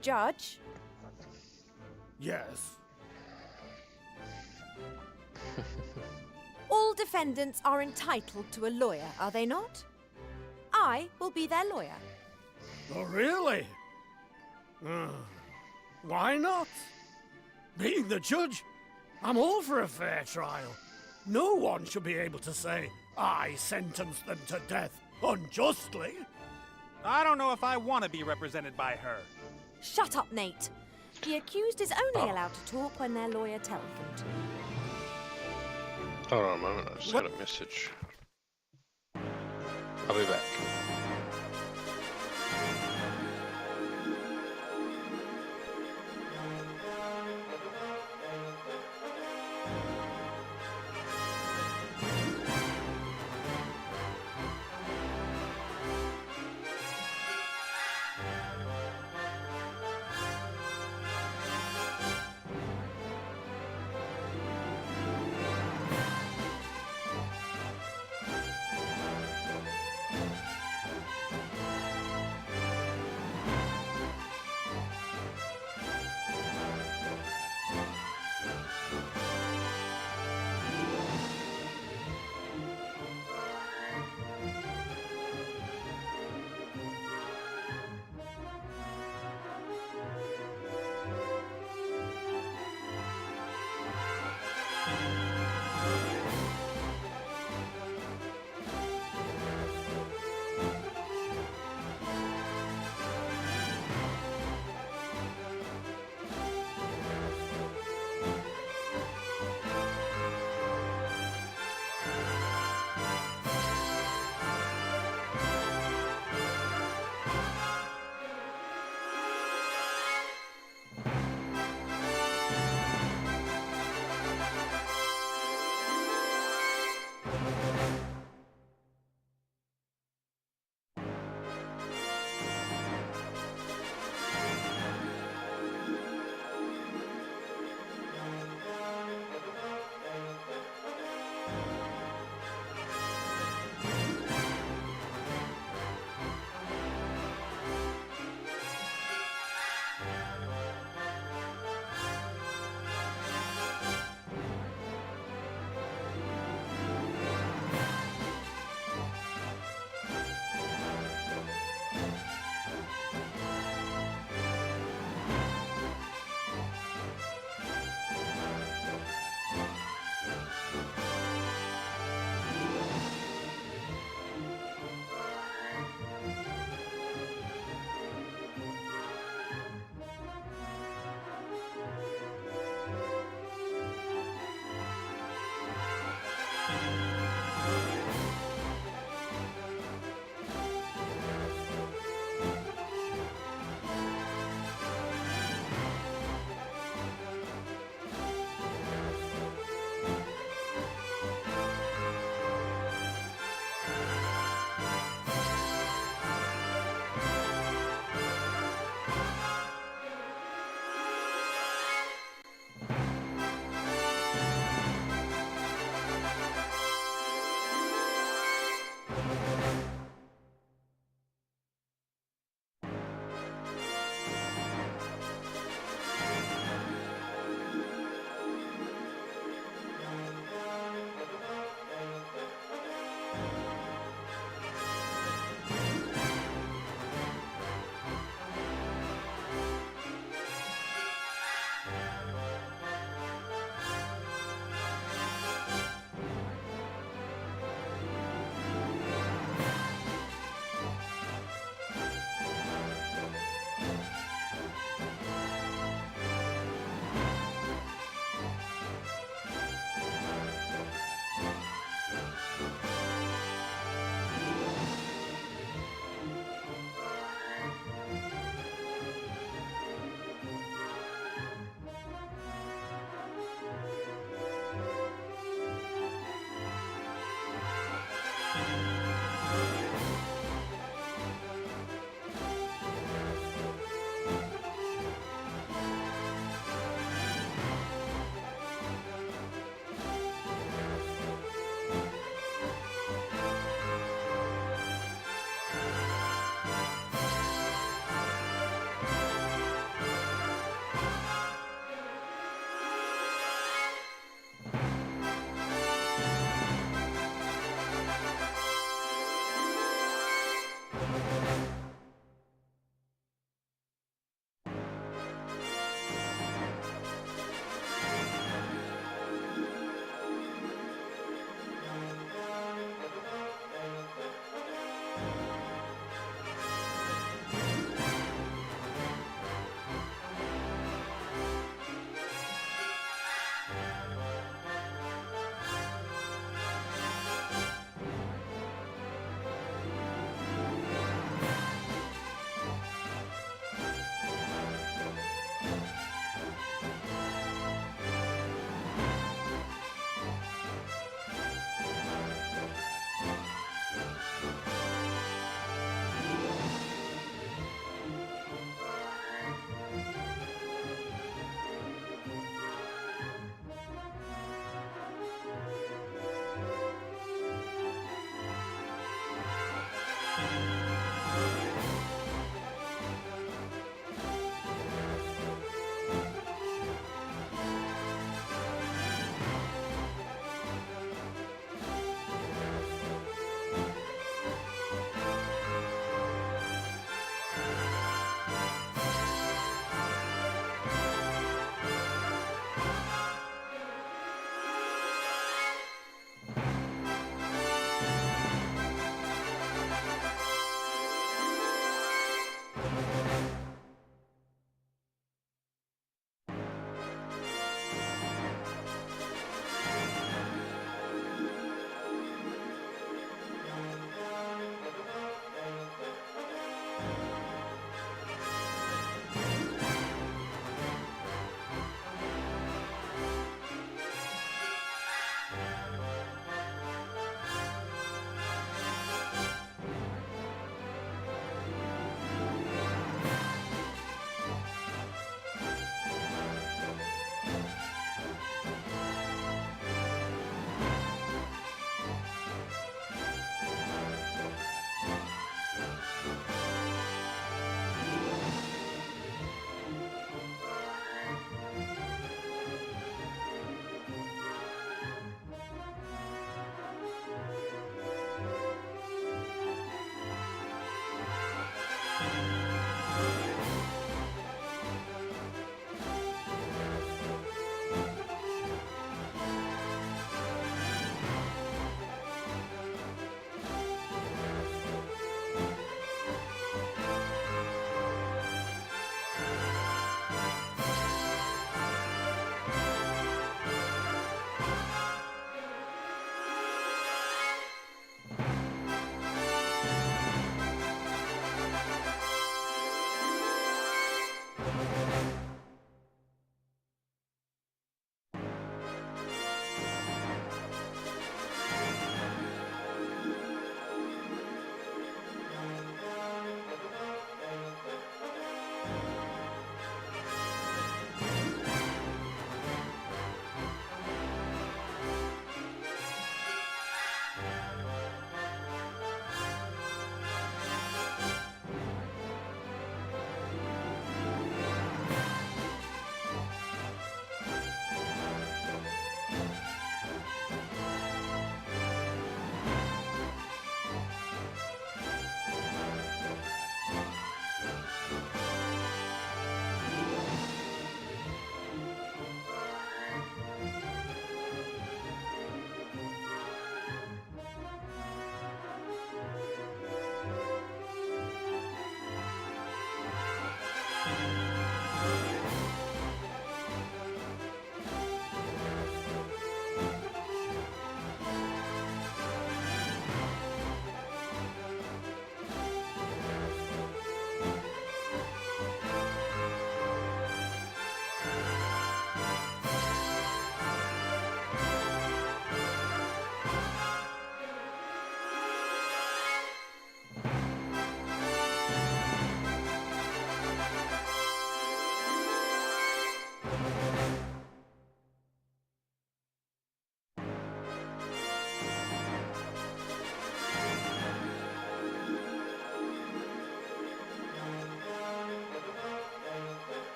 Judge. Yes. All defendants are entitled to a lawyer, are they not? I will be their lawyer. Oh, really? Why not? Being the judge, I'm all for a fair trial. No one should be able to say, I sentenced them to death unjustly. I don't know if I want to be represented by her. Shut up, Nate. The accused is only allowed to talk when their lawyer tells them to. Hold on a moment, I just got a message. I'll be back.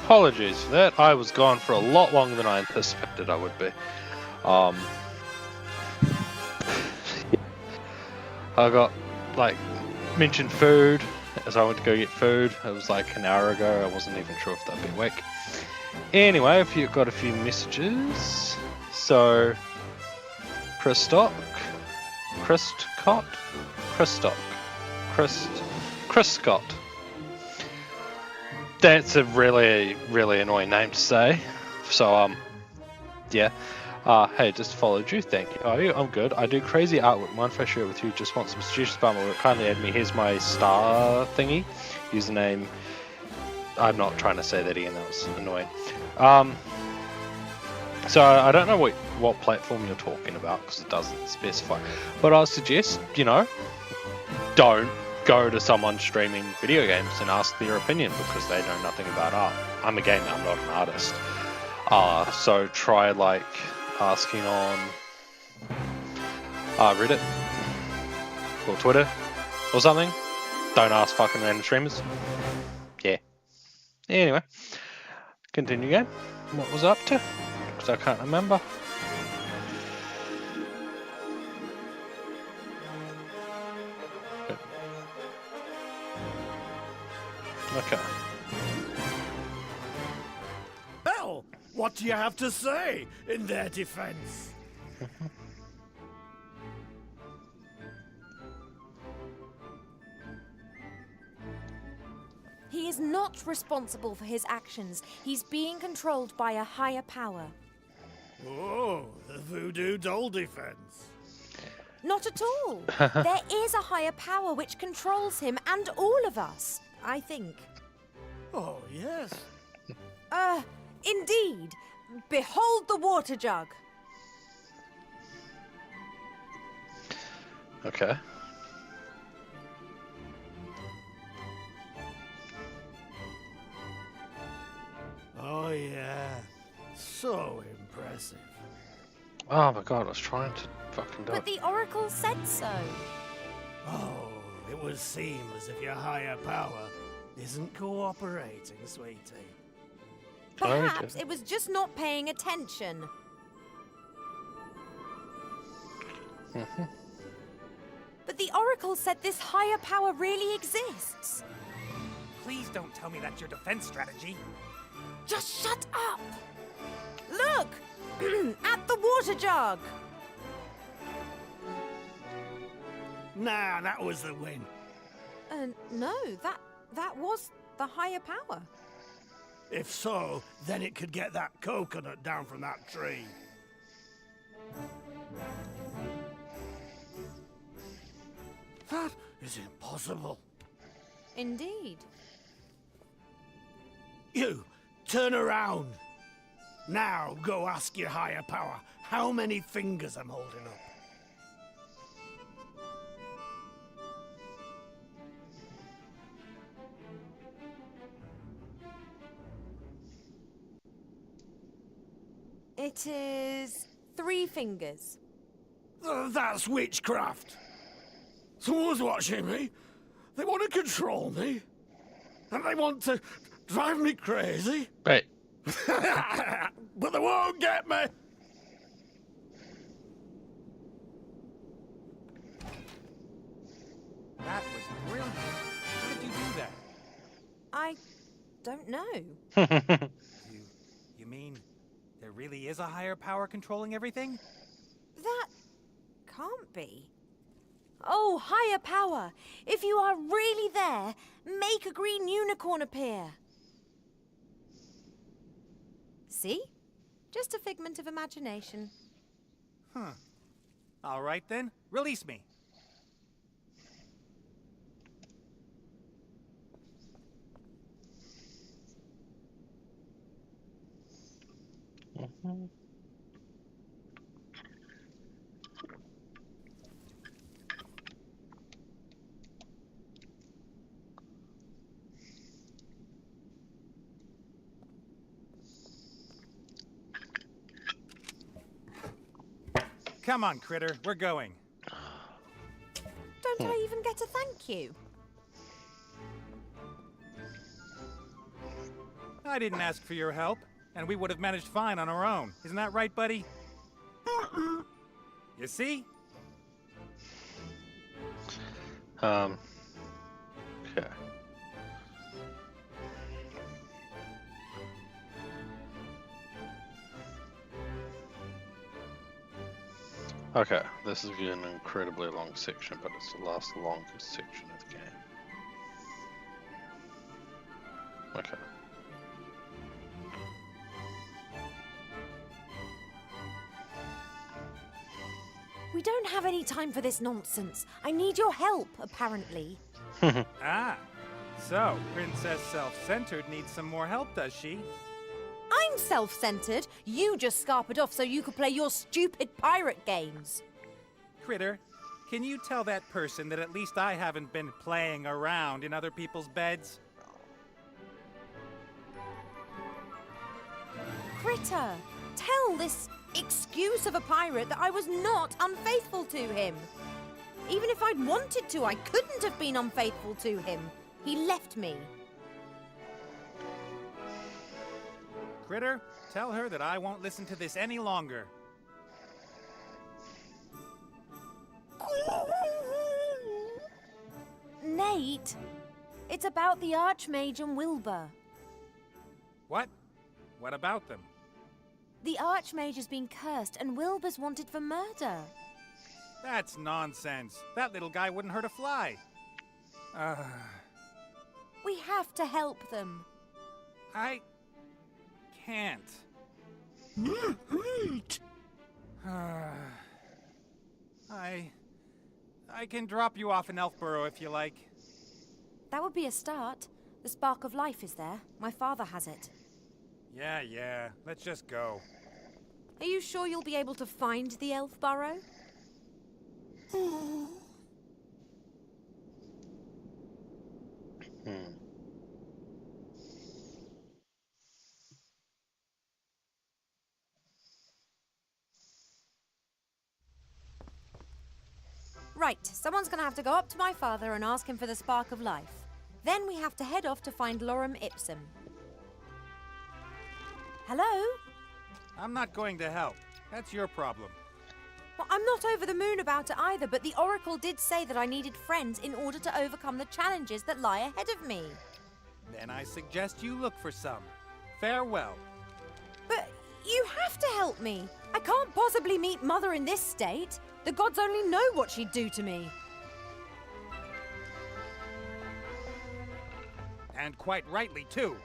apologies for that. I was gone for a lot longer than I anticipated I would be. I got, like, mentioned food as I went to go get food. It was like an hour ago. I wasn't even sure if they'd be awake. Anyway, I've got a few messages. So, Christcott. That's a really, really annoying name to say. So, yeah. Hey, just followed you. Thank you. Oh, I'm good. I do crazy artwork. Mind if I share it with you? Just want some suggestions about my work. Kindly add me. Here's my star thingy. Username. I'm not trying to say that again. That was annoying. So I don't know what platform you're talking about because it doesn't specify. But I suggest, don't go to someone streaming video games and ask their opinion because they know nothing about art. I'm a gamer. I'm not an artist. So try like asking on Reddit or Twitter or something. Don't ask fucking random streamers. Yeah. Anyway, continue game. What was I up to? Because I can't remember. Okay. Well, what do you have to say in their defense? He is not responsible for his actions. He's being controlled by a higher power. Oh, the voodoo doll defense. Not at all. There is a higher power which controls him and all of us, I think. Oh, yes. Indeed. Behold the water jug. Okay. Oh, yeah. So impressive. Oh my god, I was trying to fucking do But it. the Oracle said so. Oh, it would seem as if your higher power isn't cooperating, sweetie. Perhaps it was just not paying attention. But the Oracle said this higher power really exists. Please don't tell me that's your defense strategy. Just shut up! Look! At the water jug! Nah, that was the win. No, that was the higher power. If so, then it could get that coconut down from that tree. That is impossible. Indeed. You, turn around. Now go ask your higher power how many fingers I'm holding up. It is 3 fingers. That's witchcraft. Someone's watching me. They want to control me. And they want to drive me crazy. Right. But they won't get me. That was brilliant. How did you do that? I don't know. You mean there really is a higher power controlling everything? That can't be. Oh, higher power! If you are really there, make a green unicorn appear. See? Just a figment of imagination. Huh. All right then, release me. Come on, critter, we're going. Don't I even get a thank you? I I didn't ask for your help, and we would have managed fine on our own. Isn't that right, buddy? You see? Okay. Okay, this is an incredibly long section, but it's the last longest section of the game. Okay. We don't have any time for this nonsense. I need your help, apparently. Ah, so Princess Self-Centered needs some more help, does she? I'm self-centered. You just scarpered off so you could play your stupid pirate games. Critter, can you tell that person that at least I haven't been playing around in other people's beds? Critter, tell this excuse of a pirate that I was not unfaithful to him. Even if I'd wanted to, I couldn't have been unfaithful to him. He left me. Critter, tell her that I won't listen to this any longer. Nate, it's about the Archmage and Wilbur. What? What about them? The Archmage has been cursed and Wilbur's wanted for murder. That's nonsense. That little guy wouldn't hurt a fly. We have to help them. I can't. I can drop you off in Elfborough if you like. That would be a start. The spark of life is there. My father has it. Yeah. Let's just go. Are you sure you'll be able to find the elf burrow? Right, someone's gonna have to go up to my father and ask him for the spark of life. Then we have to head off to find Lorem Ipsum. Hello? I'm not going to help. That's your problem. Well, I'm not over the moon about it either, but the Oracle did say that I needed friends in order to overcome the challenges that lie ahead of me. Then I suggest you look for some. Farewell. But you have to help me. I can't possibly meet Mother in this state. The gods only know what she'd do to me. And quite rightly, too.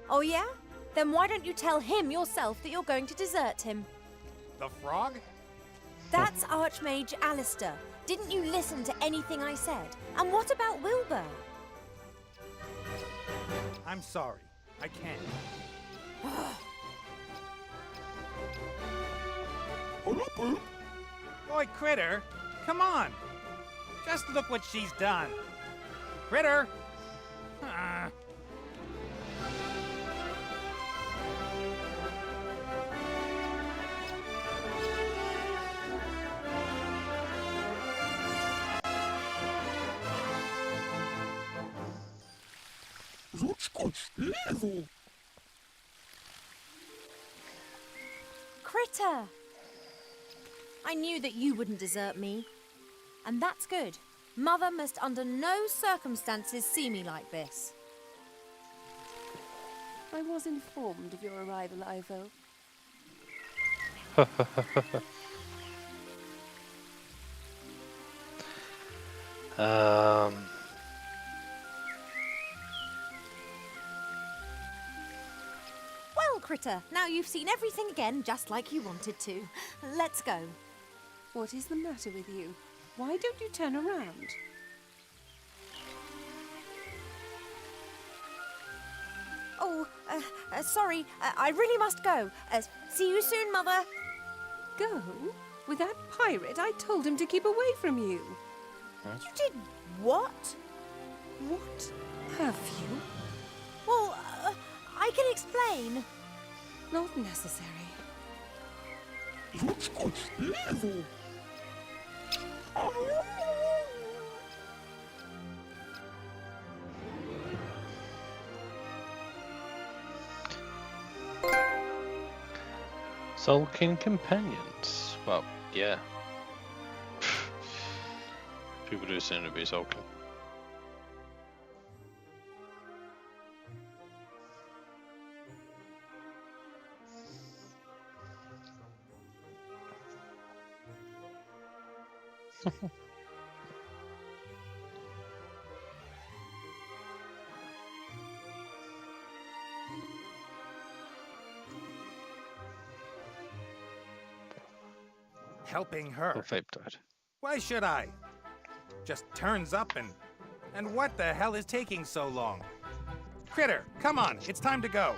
Oh, yeah? Then why don't you tell him yourself that you're going to desert him? The frog? That's Archmage Alistair. Didn't you listen to anything I said? And what about Wilbur? I'm sorry. I can't. Boy, Critter, come on. Just look what she's done. Critter! Critter! I knew that you wouldn't desert me. And that's good. Mother must under no circumstances see me like this. I was informed of your arrival, Ivo. Well, Critter, now you've seen everything again just like you wanted to. Let's go. What is the matter with you? Why don't you turn around? Oh, sorry. I really must go. See you soon, Mother. Go? With that pirate, I told him to keep away from you. You did what? What have you? Well, I can explain. Not necessary. Sulking companions. Well, yeah. People do seem to be sulking. Helping her. Vape died. Why should I? Just turns up and what the hell is taking so long? Critter, come on, it's time to go.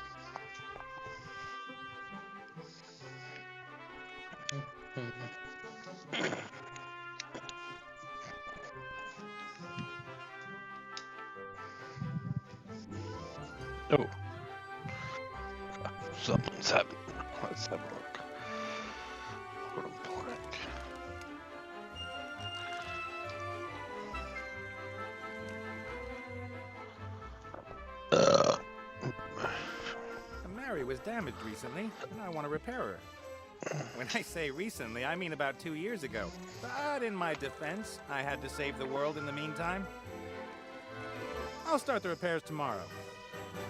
Oh. Someone's having. Let's have a look. What a blank. Mary was damaged recently, and I want to repair her. When I say recently, I mean about 2 years ago. But in my defense, I had to save the world in the meantime. I'll start the repairs tomorrow.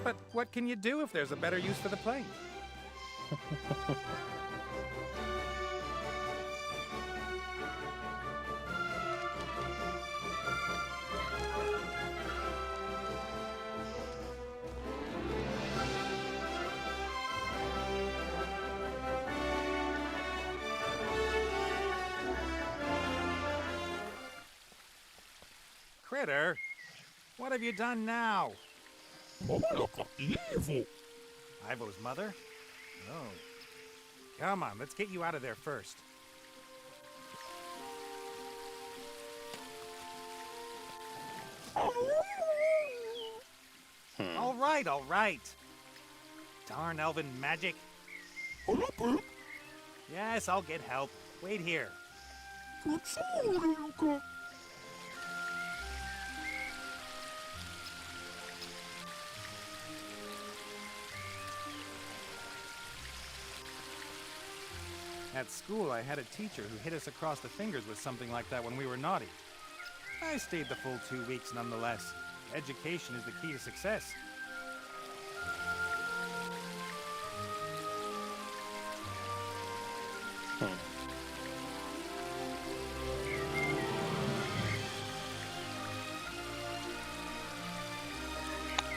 But what can you do if there's a better use for the plane? Critter, what have you done now? Evil. Ivo's mother? Oh. Come on, let's get you out of there first. All right. Darn elven magic. Yes, I'll get help. Wait here. At school, I had a teacher who hit us across the fingers with something like that when we were naughty. I stayed the full 2 weeks nonetheless. Education is the key to success.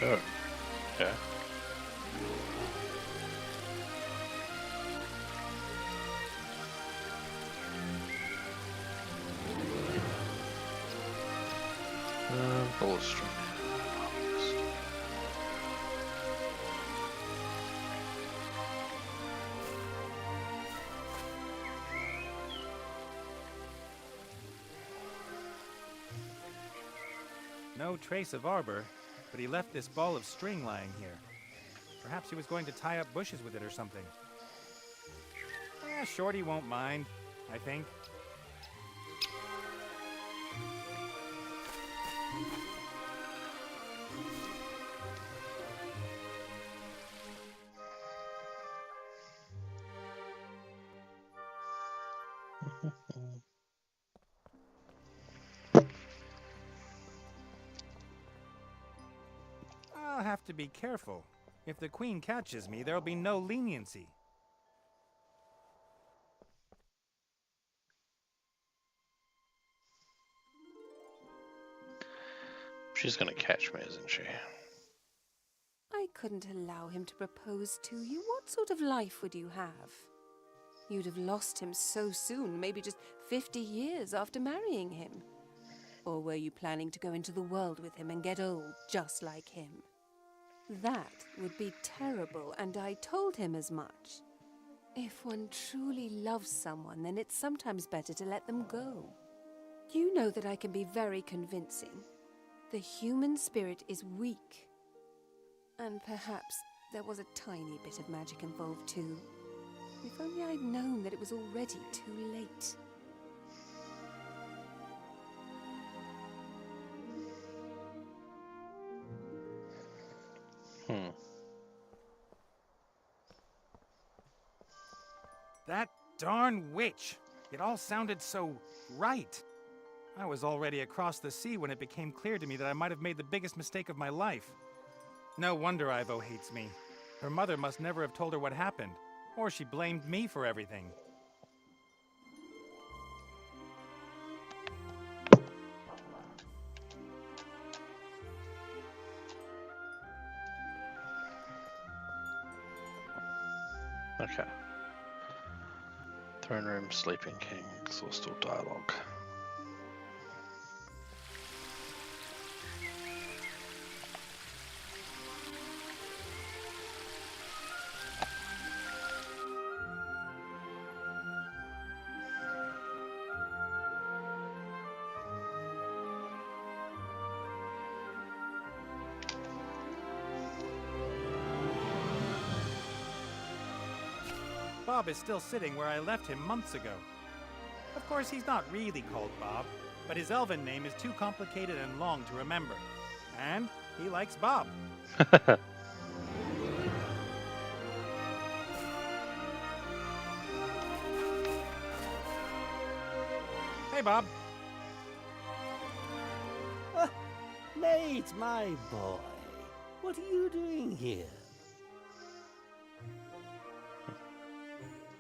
Oh, yeah. Bullet string. No trace of arbor, but he left this ball of string lying here. Perhaps he was going to tie up bushes with it or something. Shorty won't mind, I think. I'll have to be careful. If the Queen catches me, there'll be no leniency. She's gonna catch me, isn't she? I couldn't allow him to propose to you. What sort of life would you have? You'd have lost him so soon, maybe just 50 years after marrying him. Or were you planning to go into the world with him and get old just like him? That would be terrible, and I told him as much. If one truly loves someone, then it's sometimes better to let them go. You know that I can be very convincing. The human spirit is weak. And perhaps there was a tiny bit of magic involved too. If only I'd known that it was already too late. darn witch! It all sounded so right. I was already across the sea when it became clear to me that I might have made the biggest mistake of my life. No wonder Ivo hates me. Her mother must never have told her what happened, or she blamed me for everything. Okay. Throne room, sleeping king, exhaustive dialogue. Bob is still sitting where I left him months ago. Of course, he's not really called Bob, but his elven name is too complicated and long to remember. And he likes Bob. Hey, Bob. Nate, my boy. What are you doing here?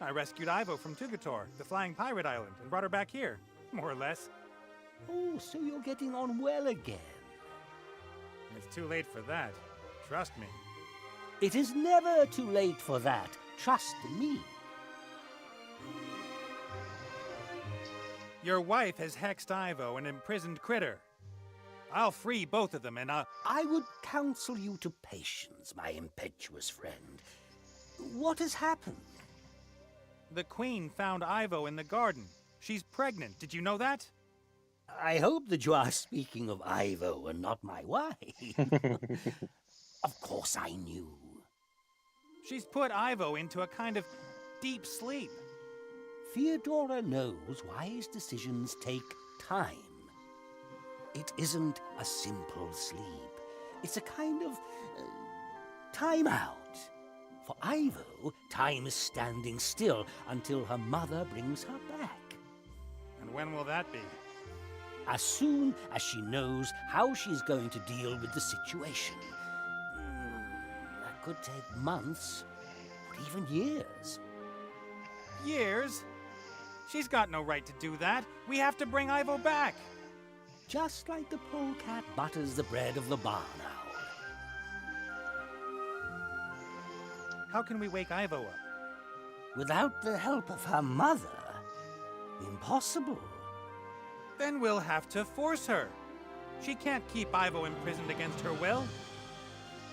I rescued Ivo from Tugator, the flying pirate island, and brought her back here, more or less. Oh, so you're getting on well again. It's too late for that. Trust me. It is never too late for that. Trust me. Your wife has hexed Ivo, an imprisoned critter. I'll free both of them, and I would counsel you to patience, my impetuous friend. What has happened? The Queen found Ivo in the garden. She's pregnant. Did you know that? I hope that you are speaking of Ivo and not my wife. Of course I knew. She's put Ivo into a kind of deep sleep. Theodora knows wise decisions take time. It isn't a simple sleep. It's a kind of time out. For Ivo, time is standing still until her mother brings her back. And when will that be? As soon as she knows how she's going to deal with the situation. That could take months, or even years. Years? She's got no right to do that. We have to bring Ivo back. Just like the polecat butters the bread of the barn owl. How can we wake Ivo up? Without the help of her mother? Impossible. Then we'll have to force her. She can't keep Ivo imprisoned against her will.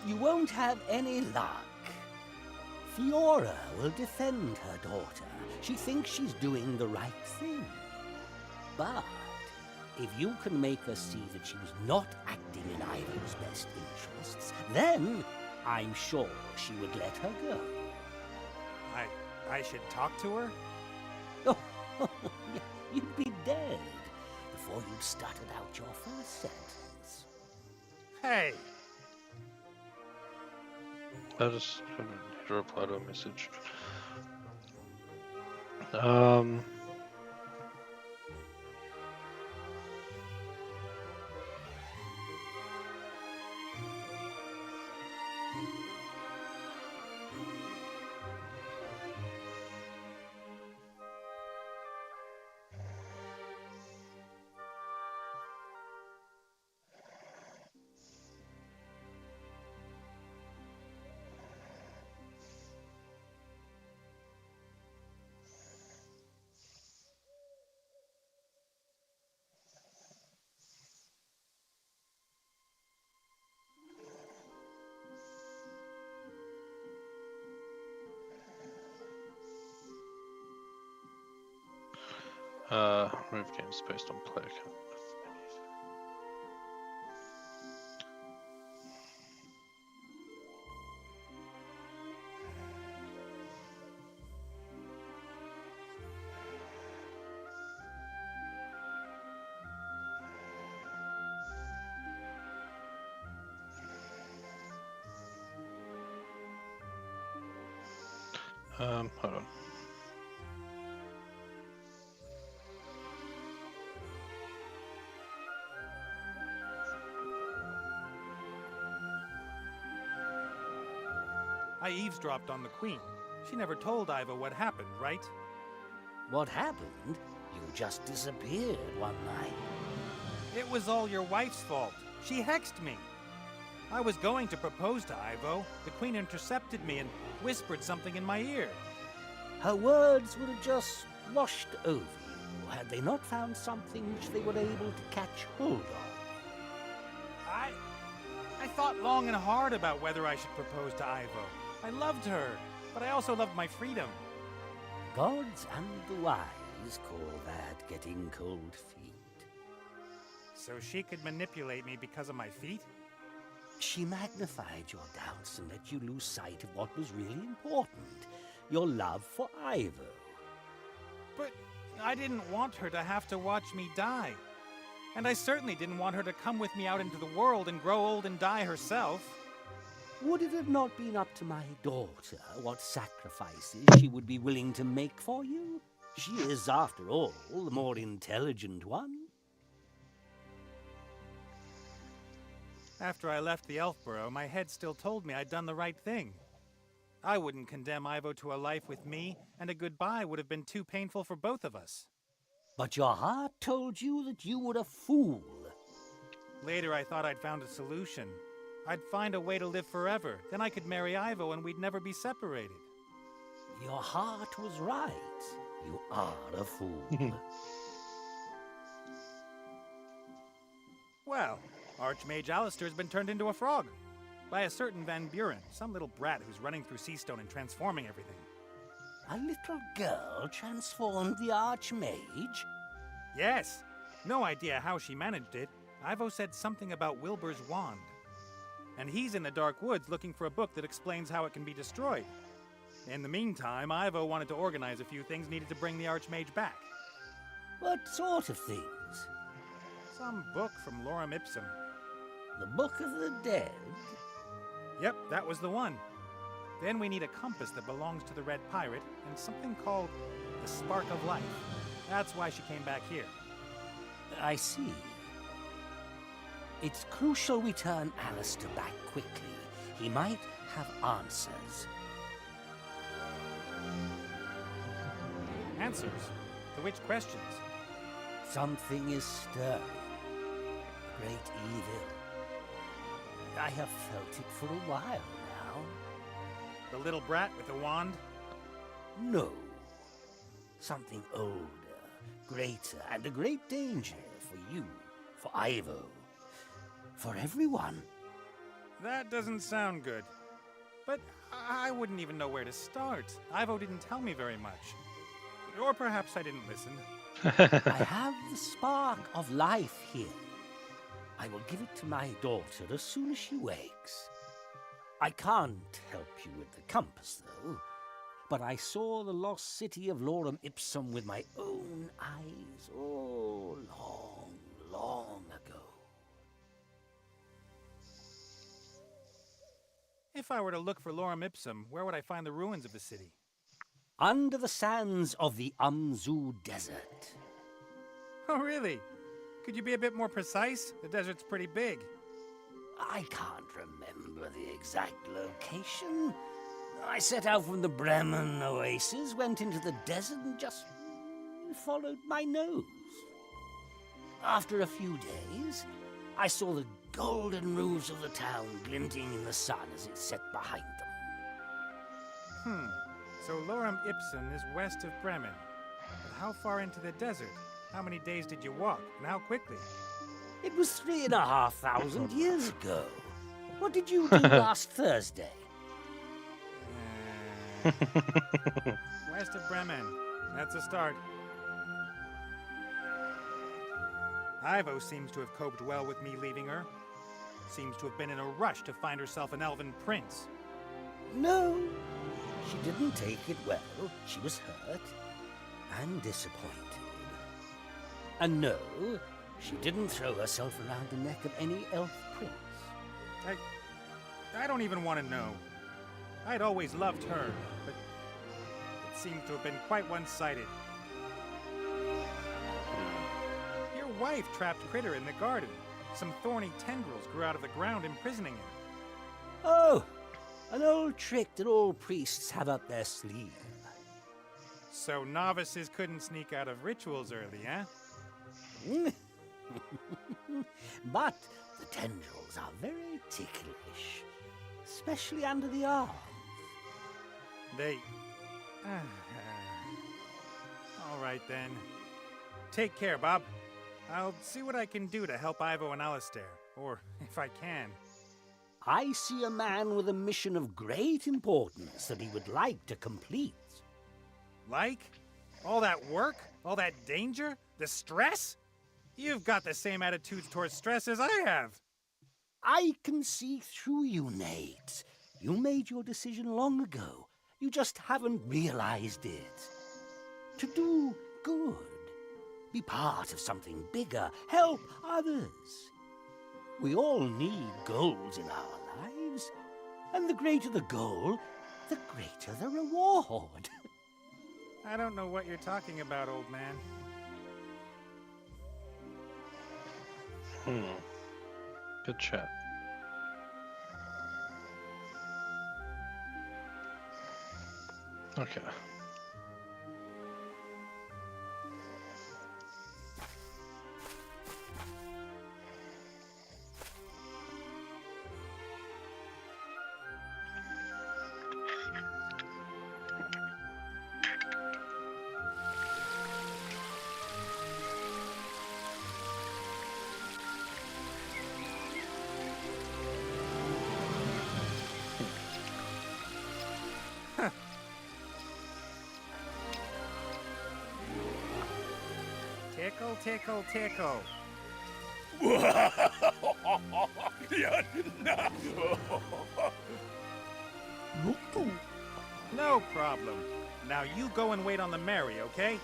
You won't have any luck. Fiora will defend her daughter. She thinks she's doing the right thing. But if you can make her see that she was not acting in Ivo's best interests, then I'm sure she would let her go. I should talk to her? Oh, you'd be dead before you'd stuttered out your first sentence. Hey! I just need to reply to a message. Remove games based on player count. Hold on. I eavesdropped on the Queen. She never told Ivo what happened, right? What happened? You just disappeared one night. It was all your wife's fault. She hexed me. I was going to propose to Ivo. The Queen intercepted me and whispered something in my ear. Her words would have just washed over you had they not found something which they were able to catch hold of. I thought long and hard about whether I should propose to Ivo. I loved her, but I also loved my freedom. Gods and the wise call that getting cold feet. So she could manipulate me because of my feet? She magnified your doubts and let you lose sight of what was really important, your love for Ivo. But I didn't want her to have to watch me die. And I certainly didn't want her to come with me out into the world and grow old and die herself. Would it have not been up to my daughter what sacrifices she would be willing to make for you? She is, after all, the more intelligent one. After I left the Elfborough, my head still told me I'd done the right thing. I wouldn't condemn Ivo to a life with me, and a goodbye would have been too painful for both of us. But your heart told you that you were a fool. Later, I thought I'd found a solution. I'd find a way to live forever. Then I could marry Ivo and we'd never be separated. Your heart was right. You are a fool. Well, Archmage Alistair's been turned into a frog. By a certain Van Buren, some little brat who's running through Seastone and transforming everything. A little girl transformed the Archmage? Yes. No idea how she managed it. Ivo said something about Wilbur's wand. And he's in the Dark Woods looking for a book that explains how it can be destroyed. In the meantime, Ivo wanted to organize a few things needed to bring the Archmage back. What sort of things? Some book from Lorem Ipsum. The Book of the Dead? Yep, that was the one. Then we need a compass that belongs to the Red Pirate, and something called the Spark of Life. That's why she came back here. I see. It's crucial we turn Alistair back quickly. He might have answers. Answers? To which questions? Something is stirring. Great evil. I have felt it for a while now. The little brat with the wand? No. Something older, greater, and a great danger for you, for Ivo, for everyone. That doesn't sound good. But I wouldn't even know where to start. Ivo didn't tell me very much. Or perhaps I didn't listen. I have the spark of life here. I will give it to my daughter as soon as she wakes. I can't help you with the compass, though. But I saw the lost city of Lorem Ipsum with my own eyes, oh, long, long ago. If I were to look for Lorem Ipsum, where would I find the ruins of the city? Under the sands of the Umzu Desert. Oh, really? Could you be a bit more precise? The desert's pretty big. I can't remember the exact location. I set out from the Bremen oasis, went into the desert, and just followed my nose. After a few days, I saw the golden roofs of the town glinting in the sun as it set behind them. So Lorem Ipsum is west of Bremen. But how far into the desert? How many days did you walk, and how quickly? It was 3,500 years ago. What did you do last Thursday? West of Bremen. That's a start. Ivo seems to have coped well with me leaving her. Seems to have been in a rush to find herself an elven prince. No, she didn't take it well. She was hurt and disappointed. And no, she didn't throw herself around the neck of any elf prince. I don't even want to know. I'd always loved her, but it seemed to have been quite one-sided. Your wife trapped Critter in the garden. Some thorny tendrils grew out of the ground, imprisoning him. Oh, An old trick that all priests have up their sleeve. So novices couldn't sneak out of rituals early, eh? But the tendrils are very ticklish, especially under the arm. They... All right, then. Take care, Bob. I'll see what I can do to help Ivo and Alistair, or if I can. I see a man with a mission of great importance that he would like to complete. Like? All that work? All that danger? The stress? You've got the same attitudes towards stress as I have. I can see through you, Nate. You made your decision long ago. You just haven't realized it. To do good. Be part of something bigger. Help others. We all need goals in our lives. And the greater the goal, the greater the reward. I don't know what you're talking about, old man. Good chat. Okay. Tickle, tickle, tickle. No problem. Now you go and wait on the Mary, okay?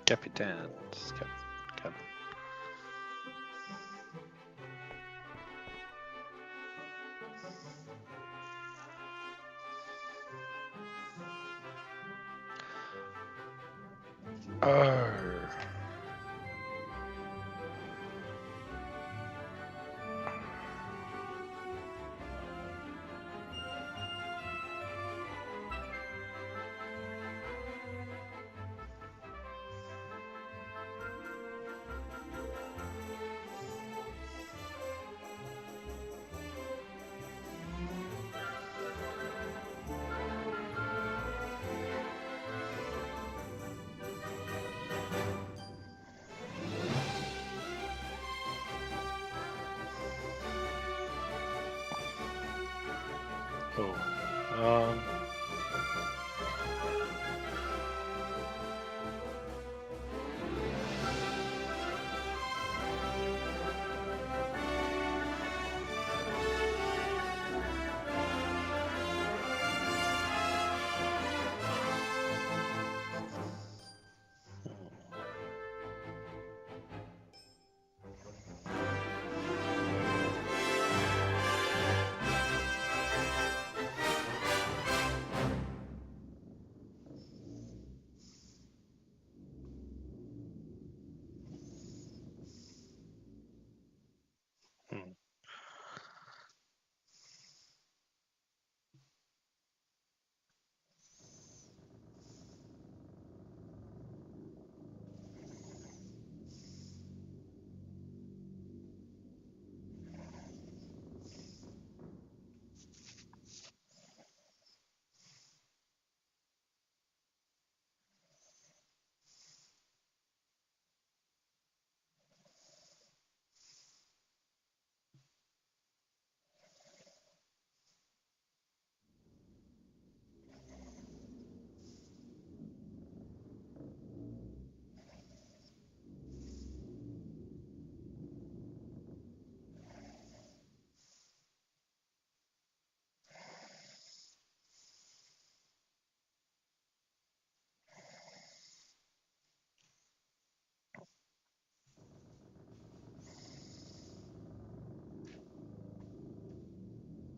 Capitan. Cap. Oh. Oh.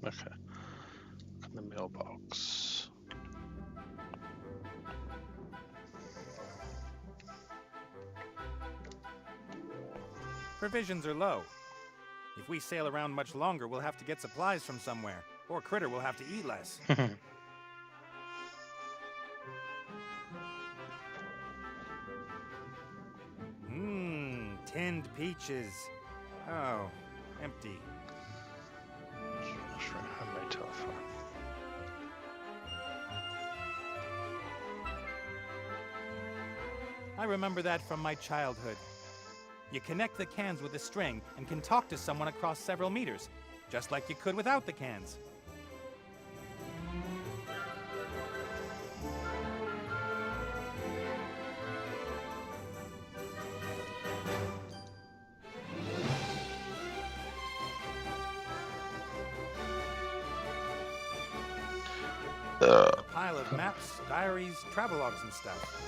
Okay. In the mailbox. Provisions are low. If we sail around much longer, we'll have to get supplies from somewhere, or Critter will have to eat less. Tinned peaches. Oh, empty. Homemade telephone. I remember that from my childhood. You connect the cans with a string and can talk to someone across several meters, just like you could without the cans. A pile of maps, diaries, travelogues and stuff.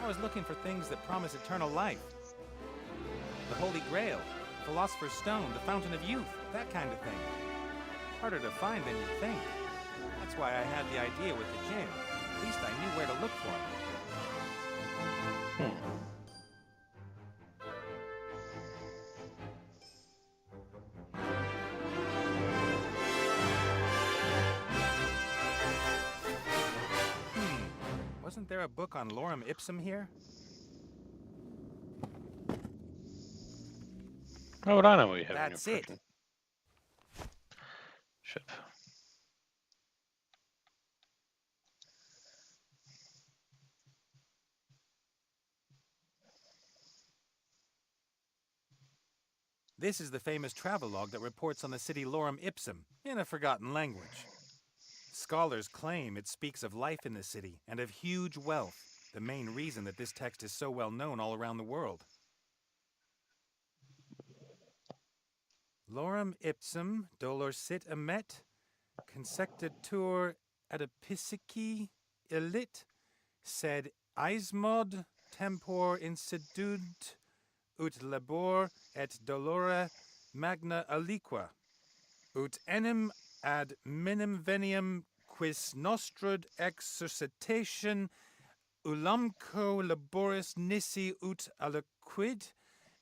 I was looking for things that promise eternal life. The Holy Grail, Philosopher's Stone, the Fountain of Youth, that kind of thing. Harder to find than you'd think. That's why I had the idea with the gin. At least I knew where to look for them. Wasn't there a book on lorem ipsum here? How would I know what you have? That's in your it. Ship. This is the famous travelogue that reports on the city lorem ipsum in a forgotten language. Scholars claim it speaks of life in the city and of huge wealth, the main reason that this text is so well known all around the world. Lorem ipsum dolor sit emet, consectetur adipicici illit, sed eismod tempor insidunt ut labor et dolore magna aliqua, ut enim ad minim veniam quis nostrud exercitation ulamco laboris nisi ut aliquid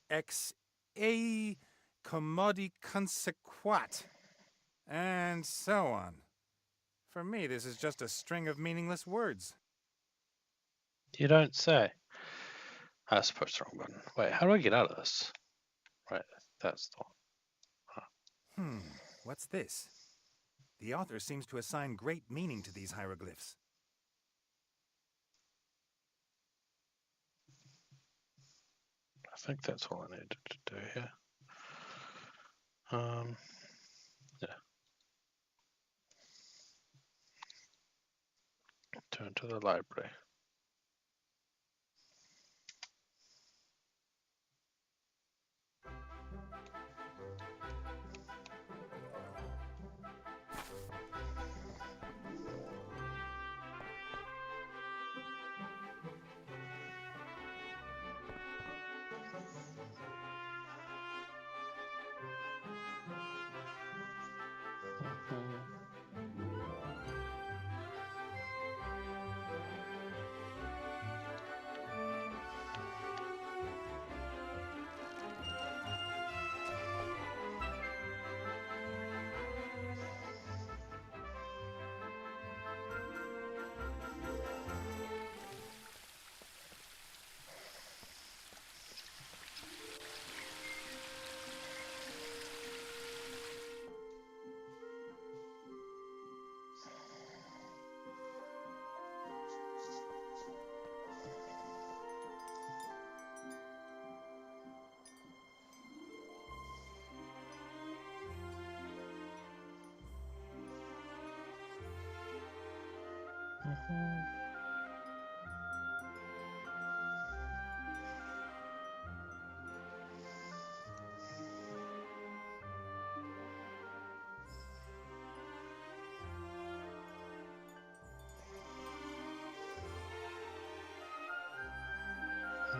ex ei commodi consequat, and so on. For me, this is just a string of meaningless words. You don't say. I suppose the wrong button. Wait, how do I get out of this? Right, that's the one. What's this? The author seems to assign great meaning to these hieroglyphs. I think that's all I needed to do here. Yeah. Turn to the library.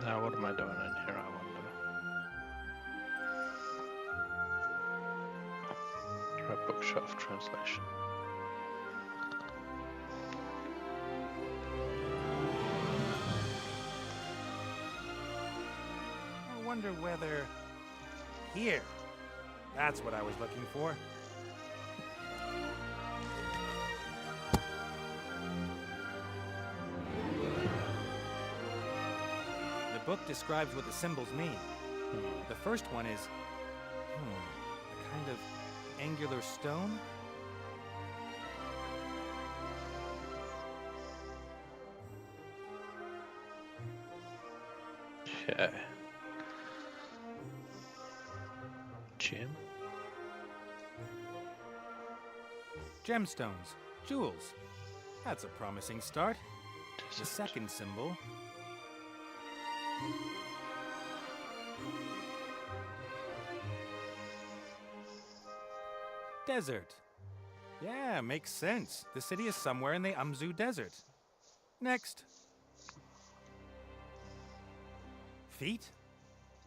Now what am I doing in here, I wonder? Try bookshelf translation. I wonder whether... Here. That's what I was looking for. The book describes what the symbols mean. The first one is... a kind of angular stone? Okay. Gem? Gemstones. Jewels. That's a promising start. The second symbol... Desert. Yeah, makes sense. The city is somewhere in the Umzu Desert. Next. Feet?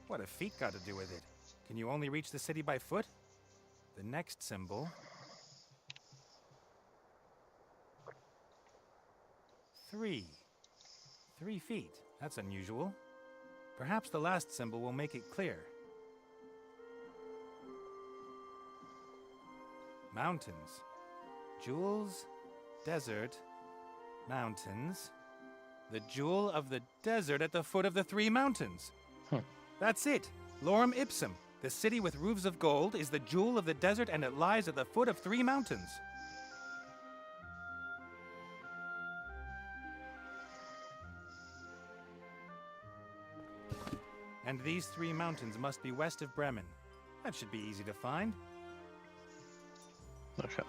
What have feet got to do with it? Can you only reach the city by foot? The next symbol... 3. 3 feet. That's unusual. Perhaps the last symbol will make it clear. Mountains. Jewels, desert, mountains. The jewel of the desert at the foot of the 3 mountains. That's it. Lorem ipsum. The city with roofs of gold is the jewel of the desert, and it lies at the foot of 3 mountains. And these 3 mountains must be west of Bremen. That should be easy to find. Okay.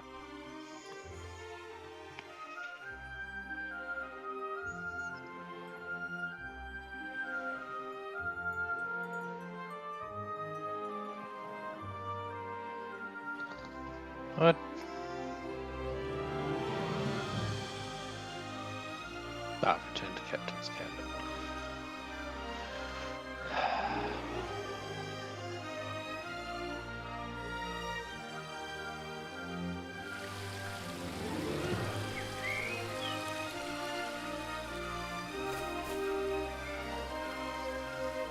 What? Return to Captain's cabin.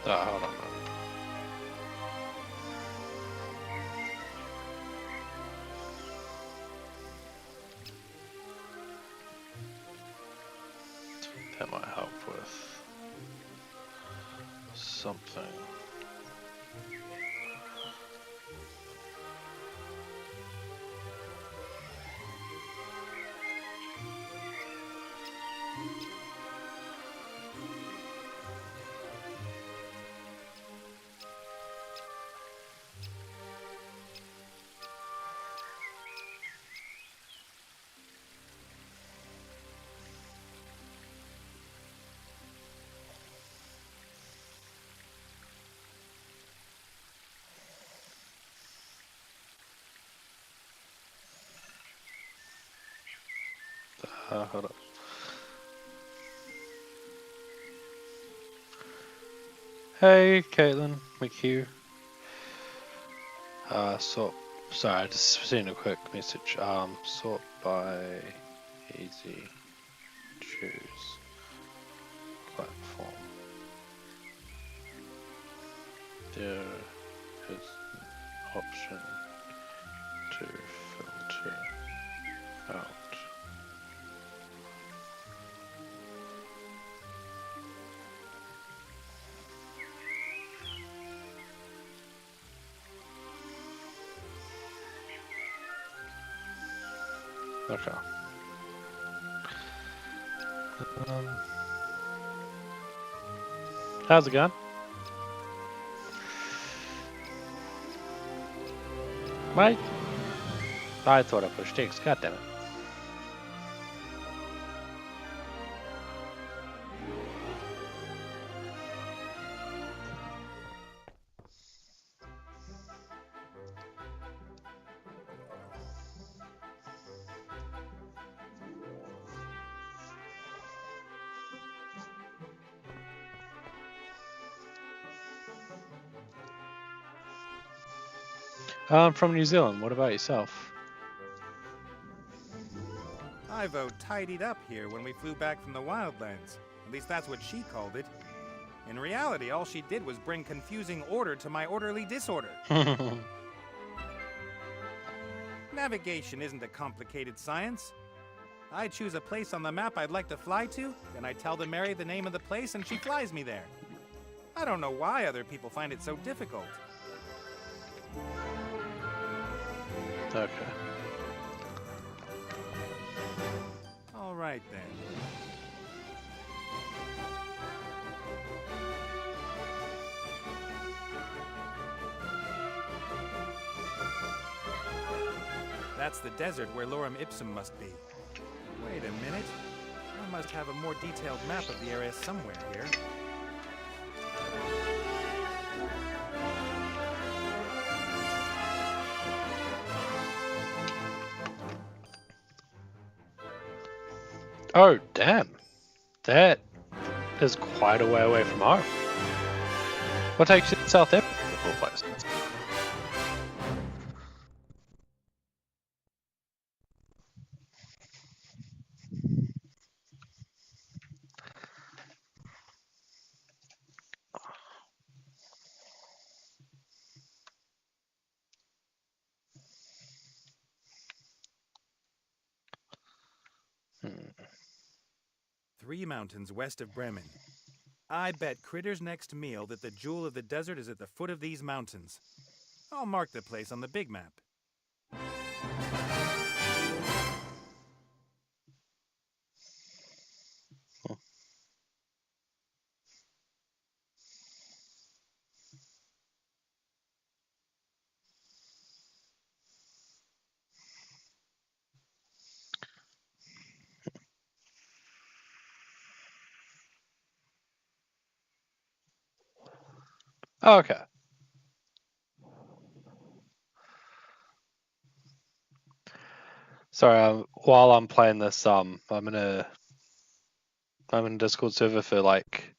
Hold on. That might help with something. Hold up. Hey, Caitlin, McHugh. Sorry, I just seen a quick message. Sort by easy, choose platform. There is an option to filter out. Okay. How's it going? Mate? I thought I pushed X, god damn it. I'm from New Zealand. What about yourself? Ivo tidied up here when we flew back from the Wildlands. At least that's what she called it. In reality, all she did was bring confusing order to my orderly disorder. Navigation isn't a complicated science. I choose a place on the map I'd like to fly to, then I tell the Mary the name of the place and she flies me there. I don't know why other people find it so difficult. Okay. All right, then. That's the desert where Lorem Ipsum must be. Wait a minute. I must have a more detailed map of the area somewhere here. Oh, damn. That is quite a way away from home. What takes you to South Africa of all places? Three mountains west of Bremen. I bet Critter's next meal that the jewel of the desert is at the foot of these mountains. I'll mark the place on the big map. Okay. Sorry, while I'm playing this, I'm in a Discord server for like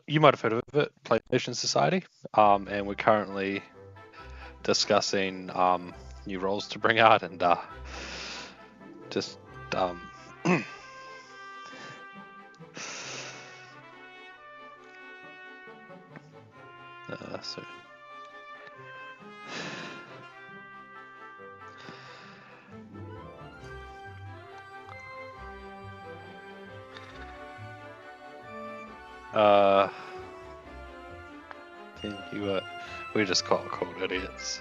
you might have heard of it, PlayStation Society. And we're currently discussing new roles to bring out and just so we just called idiots.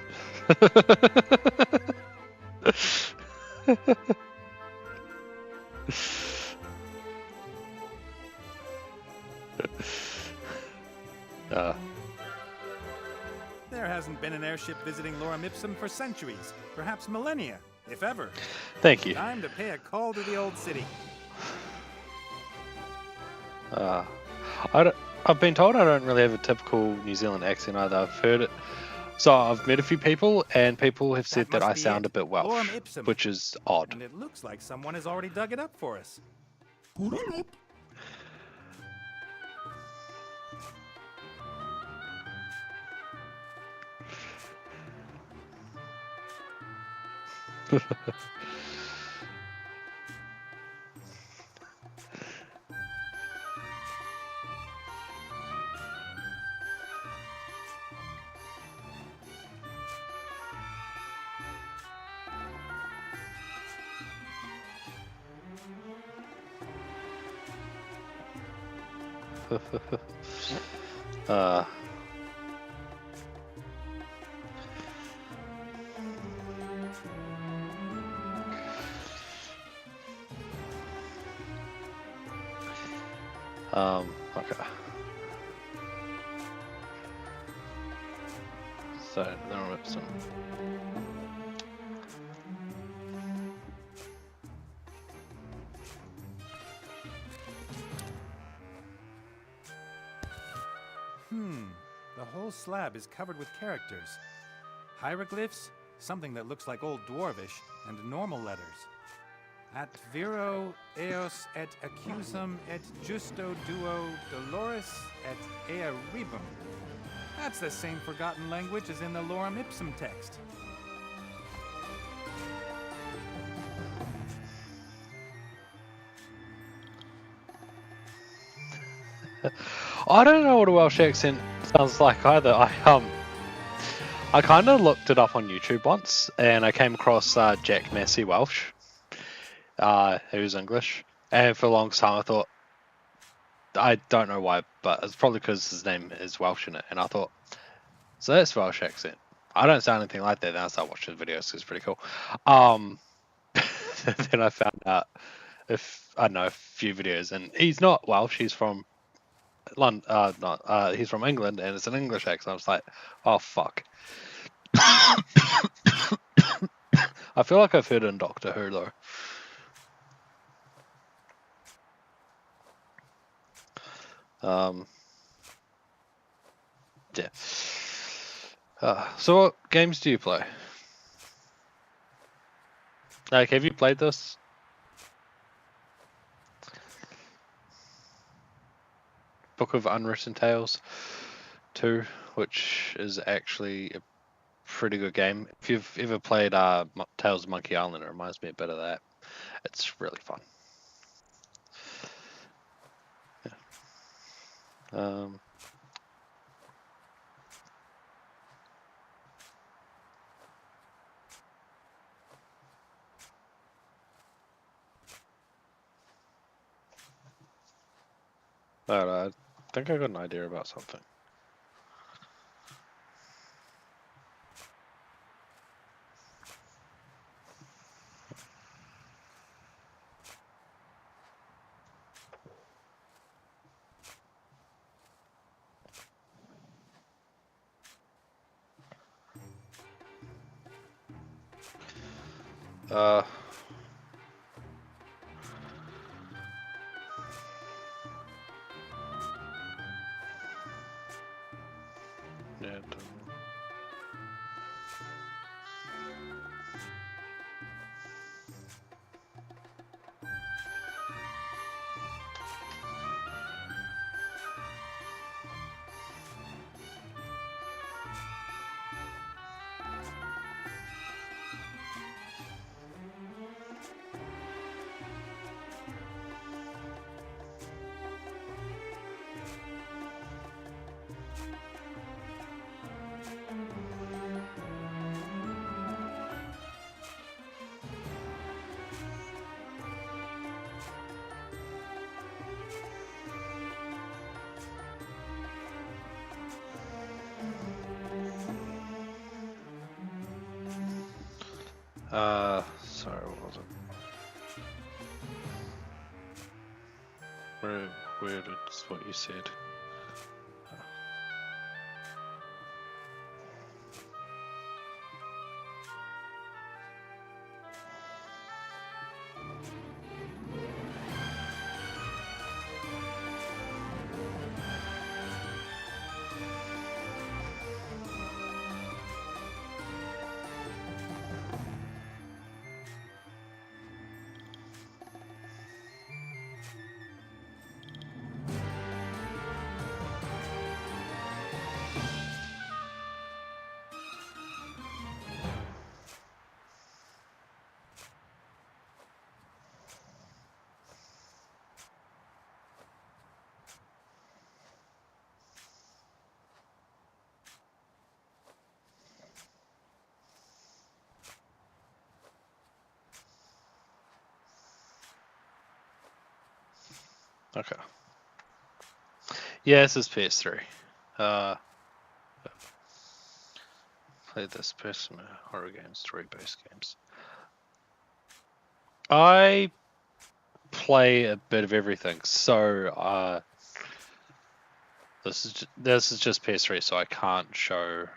There hasn't been an airship visiting Lorem Ipsum for centuries, perhaps millennia, if ever. Thank you. Time to pay a call to the old city. I've been told I don't really have a typical New Zealand accent either. I've heard it. So I've met a few people, and people have said that I sound a bit Welsh, which is odd. And it looks like someone has already dug it up for us. Okay. So there are some. The whole slab is covered with characters. Hieroglyphs, something that looks like Old Dwarvish, and normal letters. At viro eos et accusum et justo duo dolores et ea rebum. That's the same forgotten language as in the Lorem Ipsum text. I don't know what a Welsh accent sounds like either. I kind of looked it up on YouTube once, and I came across Jack Massey Welsh, who's English, and for a long time I thought, I don't know why, but it's probably because his name is Welsh in it, and I thought, so that's Welsh accent. I don't sound anything like that. Then I started watching the videos. It's pretty cool. Then I found out a few videos, and he's not Welsh. He's from London. He's from England, and it's an English accent. I was like, oh fuck. I feel like I've heard it in Doctor Who though. Yeah. So what games do you play? Like, have you played this? Book of Unwritten Tales 2, which is actually a pretty good game. If you've ever played Tales of Monkey Island, it reminds me a bit of that. It's really fun. Yeah. I think I got an idea about something. Yeah. Sorry, what was it? Where did what you said? Okay. Yeah, this is PS3. Played this person horror games, story-based games. I play a bit of everything, so this is just PS3, so I can't show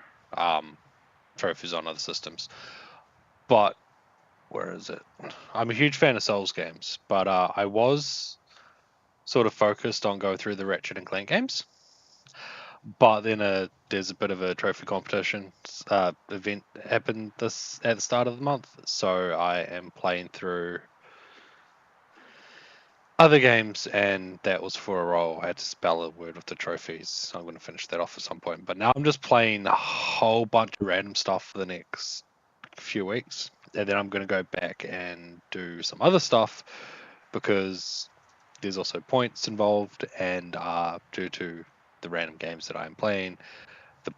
trophies on other systems. But where is it? I'm a huge fan of Souls games, but I was sort of focused on going through the Ratchet and Clank games. But then there's a bit of a trophy competition event happened at the start of the month, so I am playing through other games, and that was for a role. I had to spell a word with the trophies. I'm going to finish that off at some point. But now I'm just playing a whole bunch of random stuff for the next few weeks, and then I'm going to go back and do some other stuff because there's also points involved, and due to the random games that I'm playing, the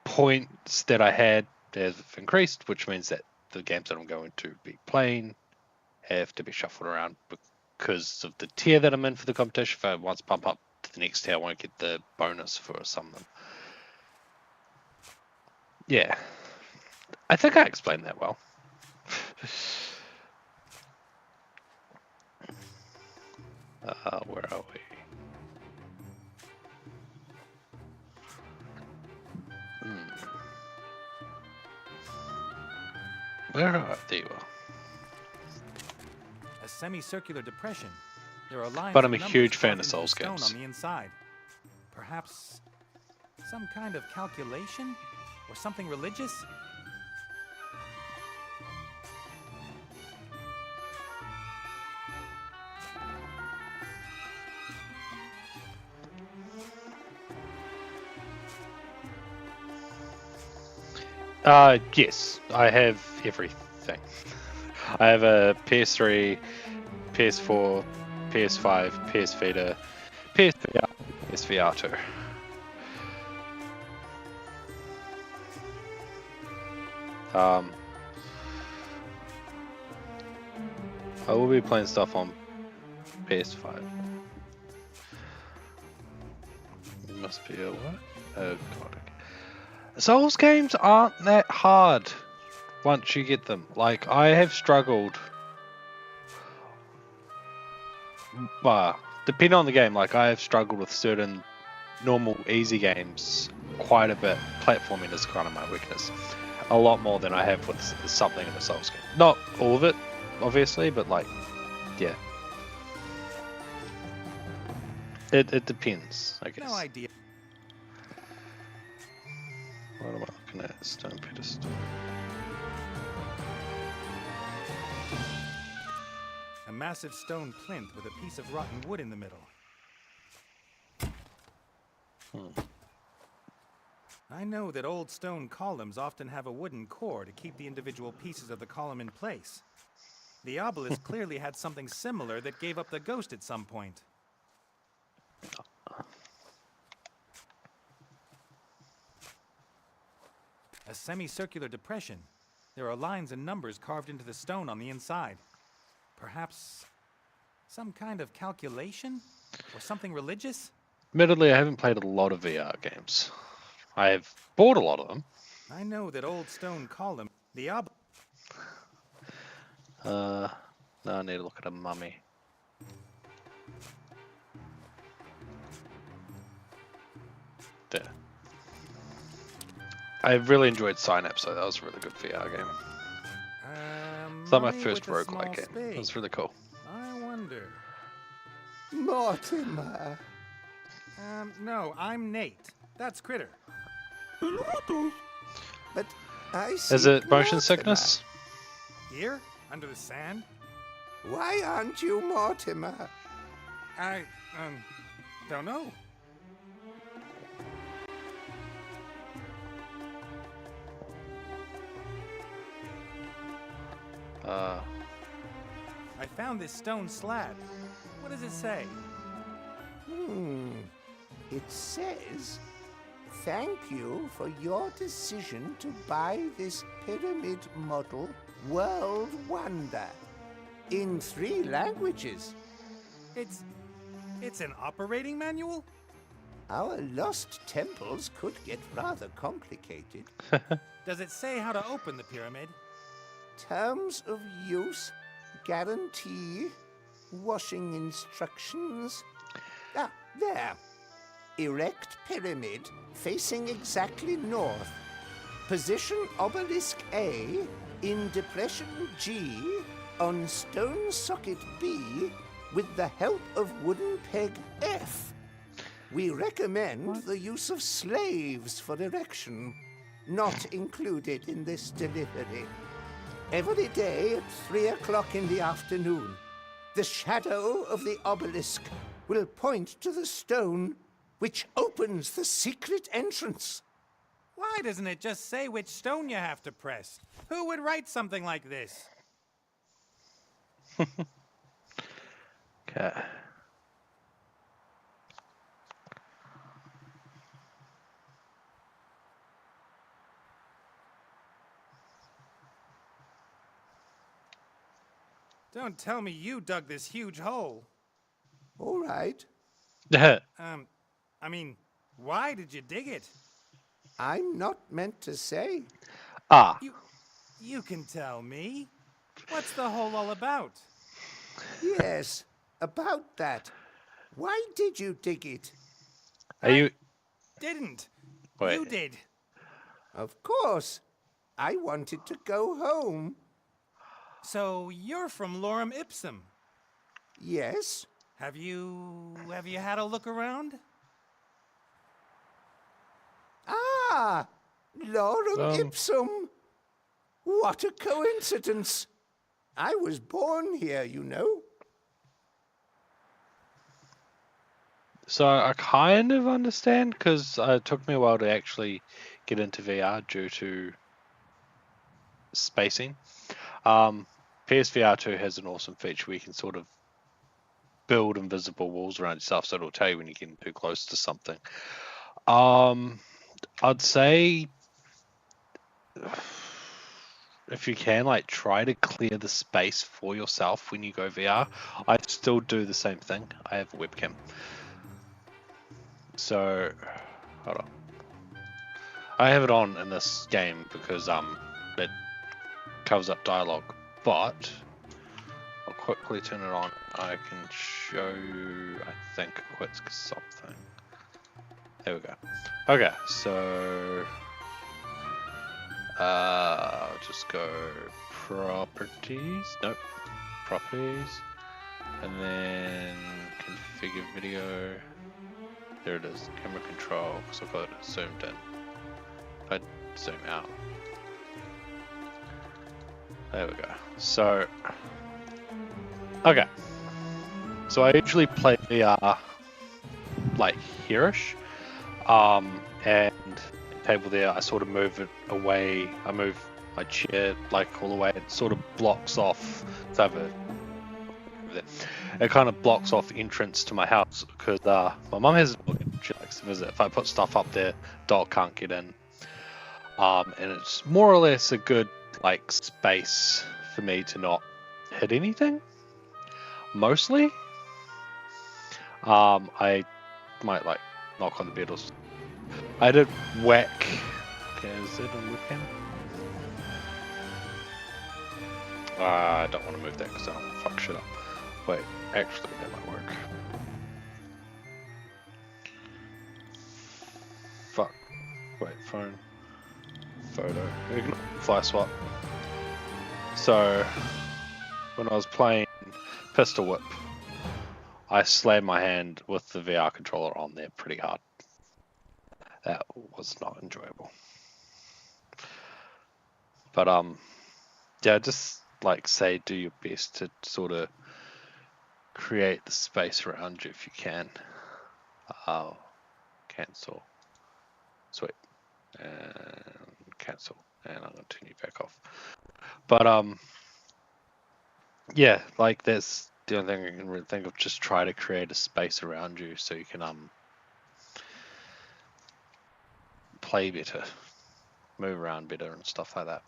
points that I had have increased, which means that the games that I'm going to be playing have to be shuffled around because of the tier that I'm in for the competition. If I once bump up to the next tier, I won't get the bonus for some of them. Yeah. I think I explained that well. Where are we? Where are they? A semicircular depression. There are lines But I'm a and numbers huge fan carved of into the Souls stone games. on the inside. Perhaps some kind of calculation or something religious? Yes, I have everything. I have a PS3, PS4, PS5, PS Vita, PSVR, PSVR 2. I will be playing stuff on PS5. It must be a what? Oh god. Souls games aren't that hard once you get them. Like, I have struggled. Depending on the game, like, I have struggled with certain normal, easy games quite a bit. Platforming is kind of my weakness. A lot more than I have with something in a Souls game. Not all of it, obviously, but, like, yeah. It depends, I guess. No idea. What am I looking at? Stone pedestal. A massive stone plinth with a piece of rotten wood in the middle. I know that old stone columns often have a wooden core to keep the individual pieces of the column in place. The obelisk clearly had something similar that gave up the ghost at some point. A semicircular depression. There are lines and numbers carved into the stone on the inside. Perhaps some kind of calculation? Or something religious? Admittedly, I haven't played a lot of VR games. I have bought a lot of them. I know that old stone column, the Now I need to look at a mummy. There. I really enjoyed Synapse, so that was a really good VR game. It's not my first roguelike game. It was really cool. I wonder. Mortimer. No, I'm Nate. That's Critter. But I see. Is it motion sickness? Here? Under the sand? Why aren't you Mortimer? I, don't know. I found this stone slab. What does it say? It says, "Thank you for your decision to buy this pyramid model World Wonder in 3 languages." It's an operating manual? Our lost temples could get rather complicated. Does it say how to open the pyramid? Terms of use, guarantee, washing instructions. Ah, there. Erect pyramid facing exactly north. Position obelisk A in depression G on stone socket B with the help of wooden peg F. We recommend the use of slaves for erection, not included in this delivery. Every day at 3 o'clock in the afternoon, the shadow of the obelisk will point to the stone which opens the secret entrance. Why doesn't it just say which stone you have to press? Who would write something like this? Okay. Don't tell me you dug this huge hole. All right. I mean, why did you dig it? I'm not meant to say. Ah. You can tell me. What's the hole all about? Yes, about that. Why did you dig it? Are you... Didn't. Wait. You did. Of course. I wanted to go home. So you're from Lorem Ipsum? Yes. Have you had a look around? Ah, Lorem Ipsum. What a coincidence. I was born here, you know. So I kind of understand, because it took me a while to actually get into VR due to spacing. PSVR 2 has an awesome feature where you can sort of build invisible walls around yourself, so it'll tell you when you're getting too close to something. I'd say if you can, like, try to clear the space for yourself when you go VR. I still do the same thing. I have a webcam. So, hold on. I have it on in this game because it covers up dialogue, but I'll quickly turn it on. I can show you, I think, a quick something. There we go. Okay, so I'll just go properties. Nope, properties, and then configure video. There it is, camera control, because I've got it zoomed in. If I zoom out. There we go. So, okay. So I usually play VR like here-ish. And table there, I sort of move it away. I move my chair like all the way. It sort of blocks off. It's over there. It kind of blocks off entrance to my house because my mum has a dog and she likes to visit. If I put stuff up there, dog can't get in. And it's more or less a good like space for me to not hit anything. Mostly. I might like knock on the bed or something. I did whack. Okay, is it on webcam? I don't want to move that because I don't want to fuck shit up. Wait, actually, that might work. Fuck. Wait, phone. Photo. Ignore fly swap. So, when I was playing Pistol Whip, I slammed my hand with the VR controller on there pretty hard. That was not enjoyable. But yeah, just like say do your best to sort of create the space around you if you can. Cancel. Sweet. And cancel. And I'm gonna turn you back off. But yeah, like that's the only thing I can really think of. Just try to create a space around you so you can play better, move around better and stuff like that.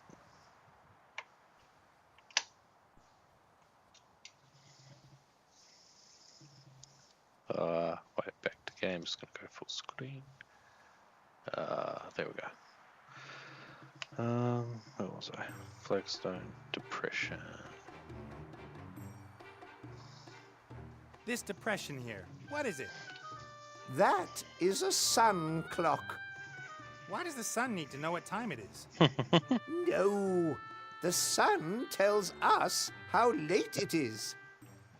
Wait, back to game, just gonna go full screen. There we go. Where was I? Flagstone, depression. This depression here, what is it? That is a sun clock. Why does the sun need to know what time it is? No, the sun tells us how late it is.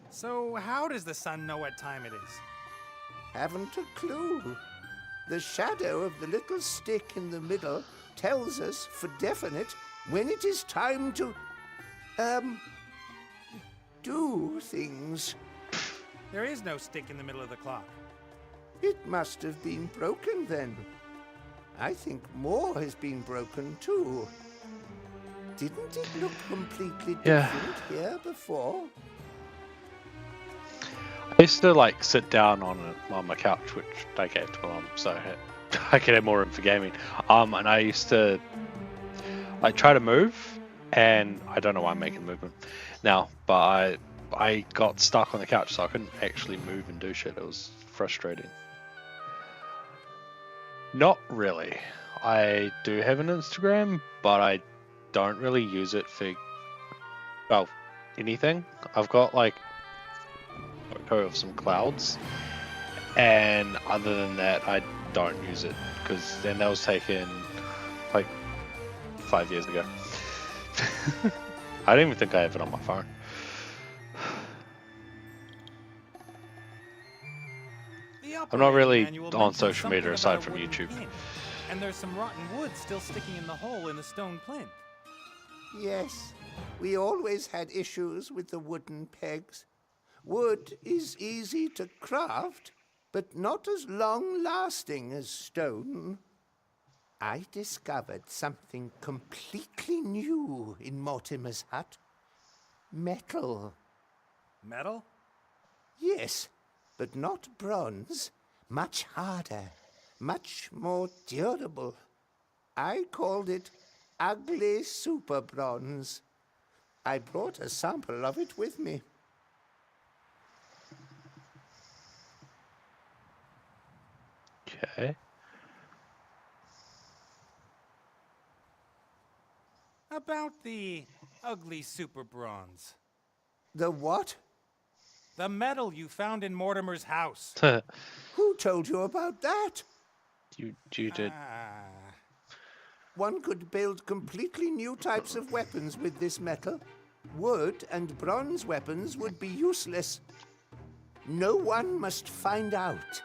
So how does the sun know what time it is? Haven't a clue. The shadow of the little stick in the middle tells us for definite when it is time to, do things. There is no stick in the middle of the clock. It must have been broken then. I think more has been broken too. Didn't it look completely different here before? I used to like sit down on my couch, which I gave to my mum, so I could have more room for gaming. And I used to like try to move, and I don't know why I'm making movement now, but I got stuck on the couch, so I couldn't actually move and do shit. It was frustrating. Not really. I do have an Instagram, but I don't really use it for, well, anything. I've got like a photo of some clouds, and other than that, I don't use it, because then that was taken like 5 years ago. I don't even think I have it on my phone. I'm not really on social media aside from YouTube. And there's some rotten wood still sticking in the hole in the stone plinth. Yes, we always had issues with the wooden pegs. Wood is easy to craft, but not as long-lasting as stone. I discovered something completely new in Mortimer's hut. Metal. Metal? Yes, but not bronze. Much harder, much more durable. I called it ugly super bronze. I brought a sample of it with me. Okay. About the ugly super bronze. The what? The metal you found in Mortimer's house. Who told you about that? You did. One could build completely new types of weapons with this metal. Wood and bronze weapons would be useless. No one must find out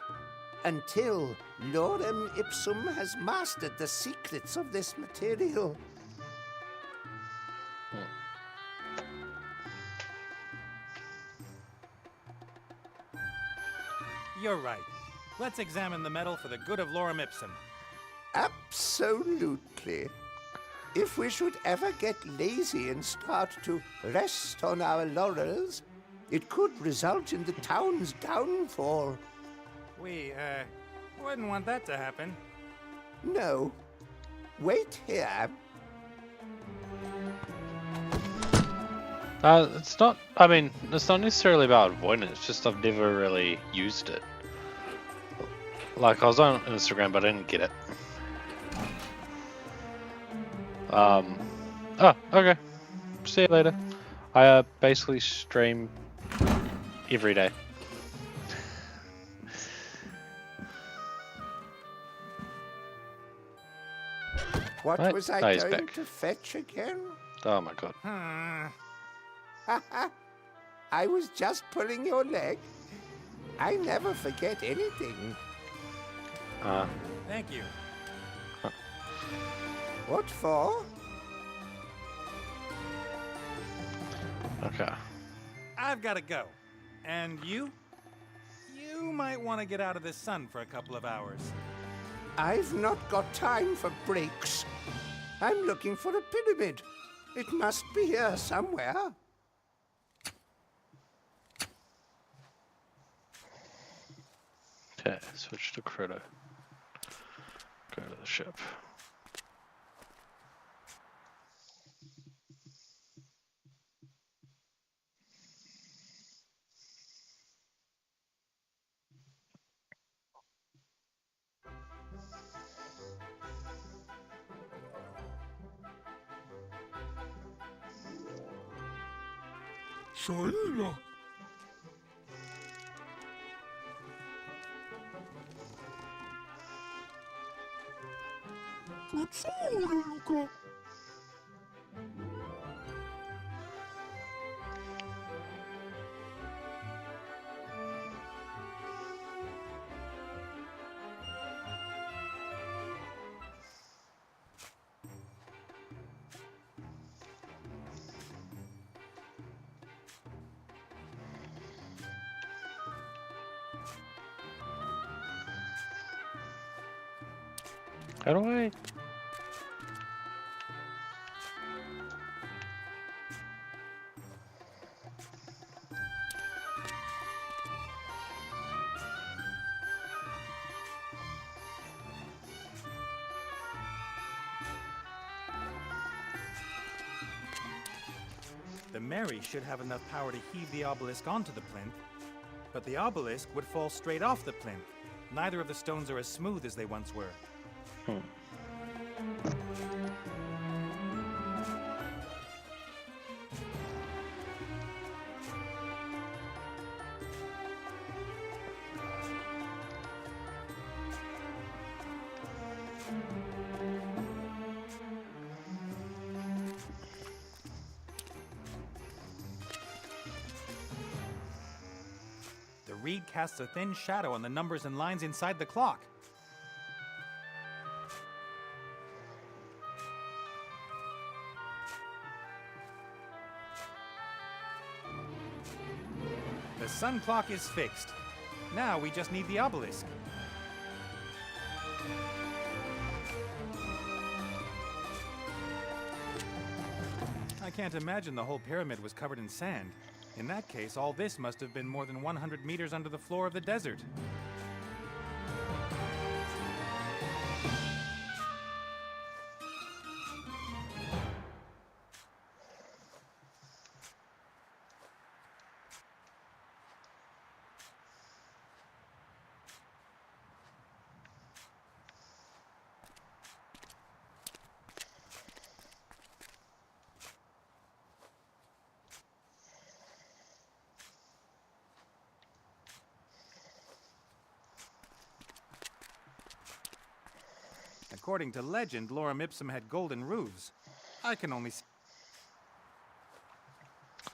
until Lorem Ipsum has mastered the secrets of this material. You're right. Let's examine the metal for the good of Lorem Ipsum. Absolutely. If we should ever get lazy and start to rest on our laurels, it could result in the town's downfall. We, wouldn't want that to happen. No. Wait here. It's not, I mean, it's not necessarily about avoiding it, it's just I've never really used it. Like, I was on Instagram, but I didn't get it. Oh, okay. See you later. I basically stream every day. What was I he's going back. to fetch again? Oh my god. I was just pulling your leg. I never forget anything. Thank you. What for? Okay. I've got to go. And you? You might want to get out of this sun for a couple of hours. I've not got time for breaks. I'm looking for a pyramid. It must be here somewhere. Okay, switch to critter. Go to the ship. Saina. Fatsura, Luca. How do I? The Mary should have enough power to heave the obelisk onto the plinth, but the obelisk would fall straight off the plinth. Neither of the stones are as smooth as they once were. The reed casts a thin shadow on the numbers and lines inside the clock. The sun clock is fixed. Now we just need the obelisk. I can't imagine the whole pyramid was covered in sand. In that case, all this must have been more than 100 meters under the floor of the desert. According to legend, Lorem Ipsum had golden roofs. I can only see... I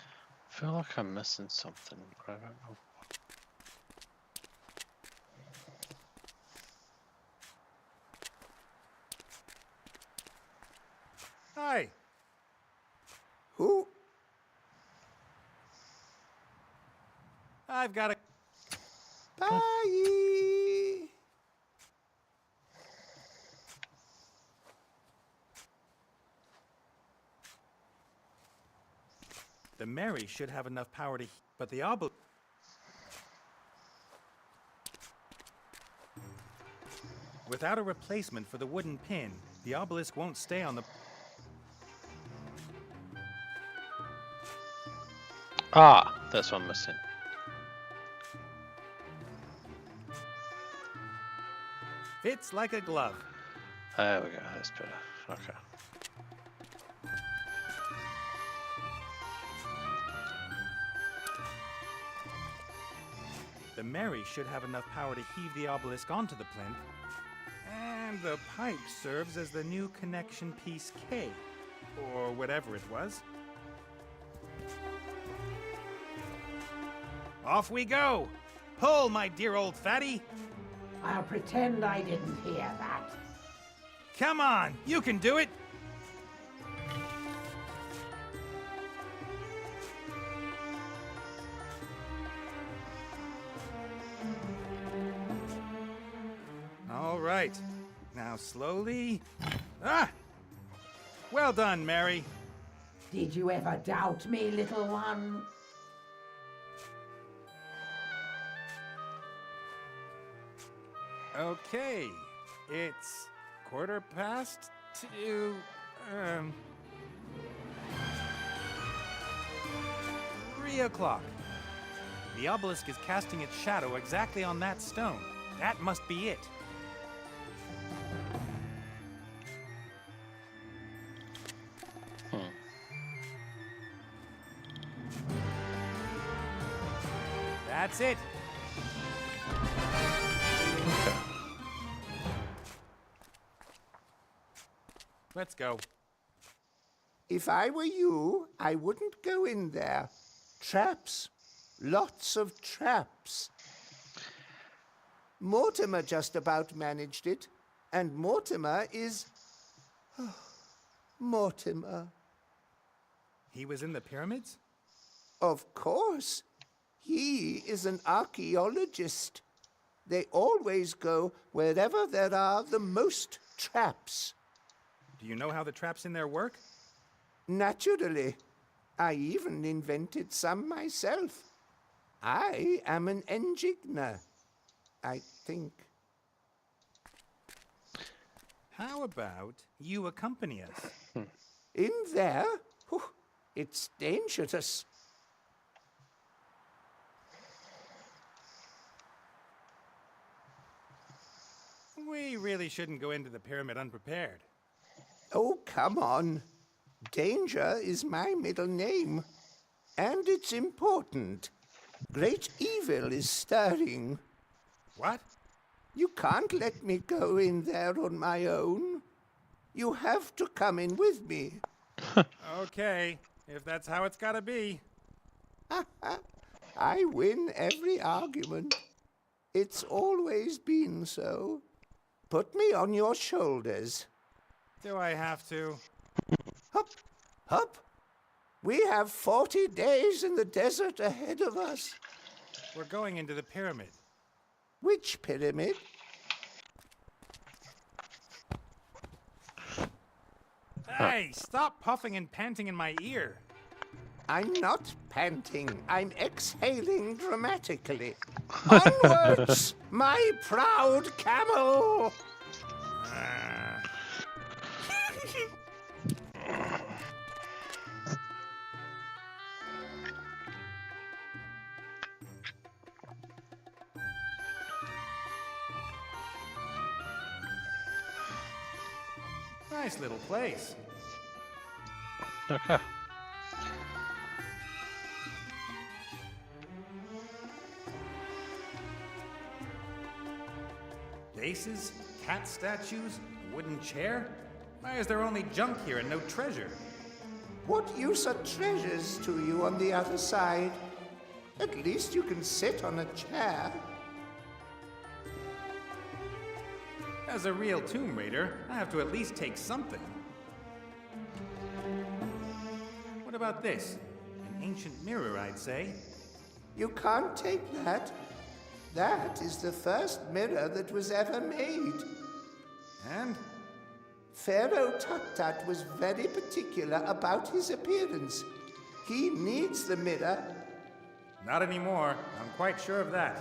feel like I'm missing something, but I don't know. Hi. Who? I've got a... Bye. The Mary should have enough power to... But the obelisk... Without a replacement for the wooden pin, the obelisk won't stay on the... Ah, that's what I'm missing. Fits like a glove. There we go, that's better. Okay. The Mary should have enough power to heave the obelisk onto the plinth, and the pipe serves as the new connection piece K, or whatever it was. Off we go! Pull, my dear old fatty! I'll pretend I didn't hear that. Come on, you can do it! All right, now slowly. Ah! Well done, Mary. Did you ever doubt me, little one? Okay, it's 2:15. 3 o'clock. The obelisk is casting its shadow exactly on that stone. That must be it. That's it. Let's go. If I were you, I wouldn't go in there. Traps. Lots of traps. Mortimer just about managed it, and Mortimer is... Mortimer. He was in the pyramids? Of course. He is an archaeologist. They always go wherever there are the most traps. Do you know how the traps in there work? Naturally. I even invented some myself. I am an enigma, I think. How about you accompany us? In there? It's dangerous. We really shouldn't go into the pyramid unprepared. Oh, come on. Danger is my middle name. And it's important. Great evil is stirring. What? You can't let me go in there on my own. You have to come in with me. Okay, if that's how it's gotta be. I win every argument. It's always been so. Put me on your shoulders. Do I have to? Hup, hup. We have 40 days in the desert ahead of us. We're going into the pyramid. Which pyramid? Hey, stop puffing and panting in my ear. I'm not panting. I'm exhaling dramatically. Onwards, my proud camel! Nice little place. Okay. Vases, cat statues, wooden chair? Why is there only junk here and no treasure? What use are treasures to you on the other side? At least you can sit on a chair. As a real Tomb Raider, I have to at least take something. What about this? An ancient mirror, I'd say. You can't take that. That is the first mirror that was ever made. And? Pharaoh Tut-Tut was very particular about his appearance. He needs the mirror. Not anymore. I'm quite sure of that.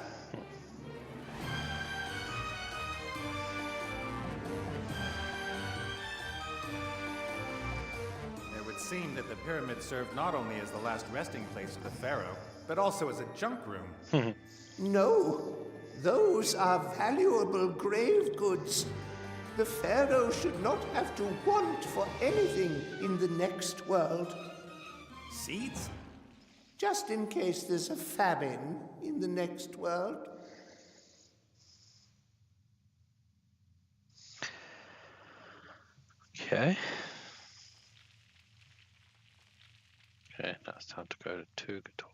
It would seem that the pyramid served not only as the last resting place of the pharaoh, but also as a junk room. No, those are valuable grave goods. The pharaoh should not have to want for anything in the next world. Seeds? Just in case there's a famine in the next world. Okay. Okay, now it's time to go to Tugator.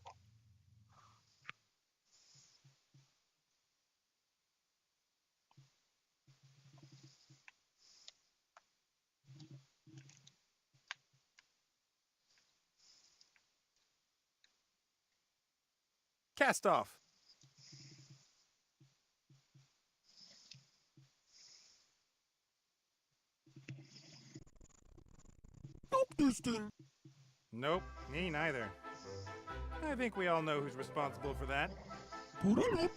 Cast off. Stop this thing. Nope, me neither. I think we all know who's responsible for that. Put it up.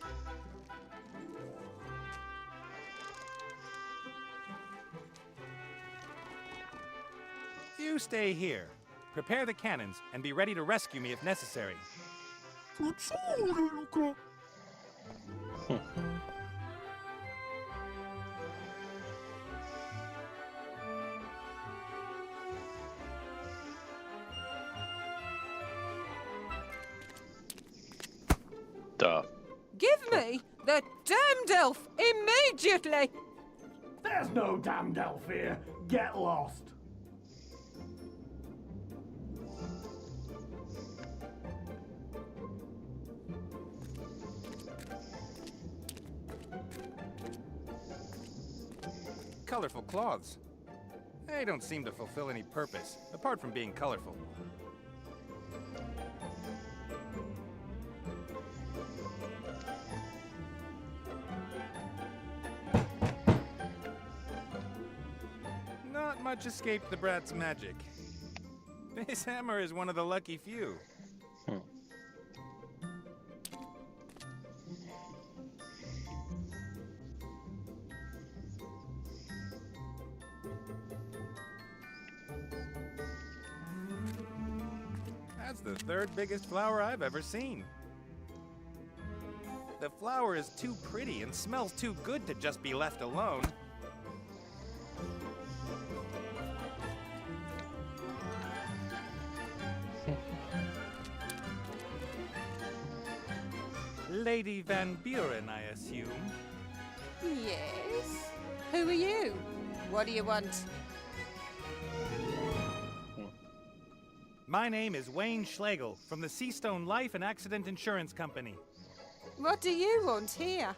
You stay here. Prepare the cannons and be ready to rescue me if necessary. Duh. Give me the damned elf immediately! There's no damned elf here. Get lost. Colorful cloths. They don't seem to fulfill any purpose, apart from being colorful. Not much escaped the brat's magic. This hammer is one of the lucky few. That's the third biggest flower I've ever seen. The flower is too pretty and smells too good to just be left alone. Lady Van Buren, I assume. Yes? Who are you? What do you want? My name is Wayne Schlegel from the Seastone Life and Accident Insurance Company. What do you want here?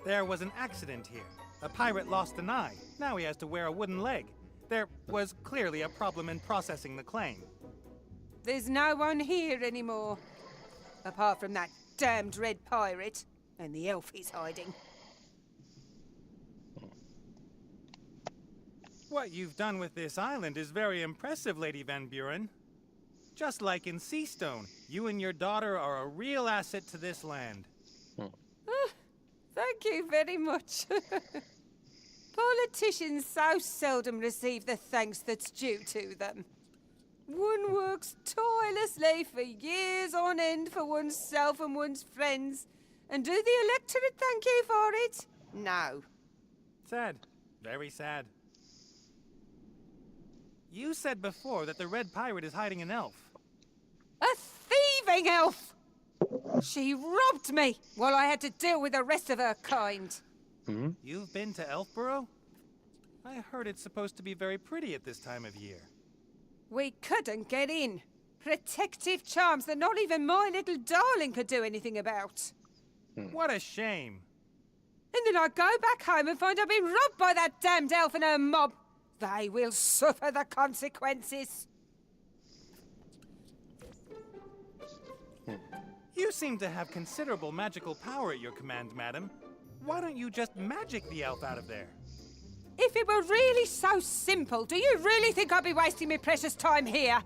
There was an accident here. A pirate lost an eye. Now he has to wear a wooden leg. There was clearly a problem in processing the claim. There's no one here anymore. Apart from that damned red pirate and the elf he's hiding. What you've done with this island is very impressive, Lady Van Buren. Just like in Seastone, you and your daughter are a real asset to this land. Thank you very much. Politicians so seldom receive the thanks that's due to them. One works tirelessly for years on end for oneself and one's friends, and do the electorate thank you for it? No. Sad. Very sad. You said before that the red pirate is hiding an elf. A thieving elf! She robbed me while I had to deal with the rest of her kind. You've been to Elfborough? I heard it's supposed to be very pretty at this time of year. We couldn't get in. Protective charms that not even my little darling could do anything about. What a shame. And then I go back home and find I've been robbed by that damned elf and her mob. They will suffer the consequences. You seem to have considerable magical power at your command, madam. Why don't you just magic the elf out of there? If it were really so simple, do you really think I'd be wasting my precious time here?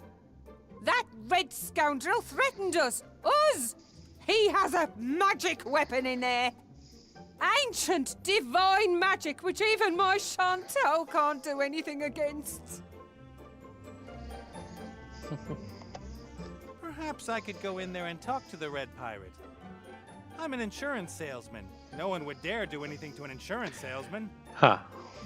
That red scoundrel threatened us! Us! He has a magic weapon in there! Ancient, divine magic, which even my Chantal can't do anything against. Perhaps I could go in there and talk to the red pirate. I'm an insurance salesman. No one would dare do anything to an insurance salesman.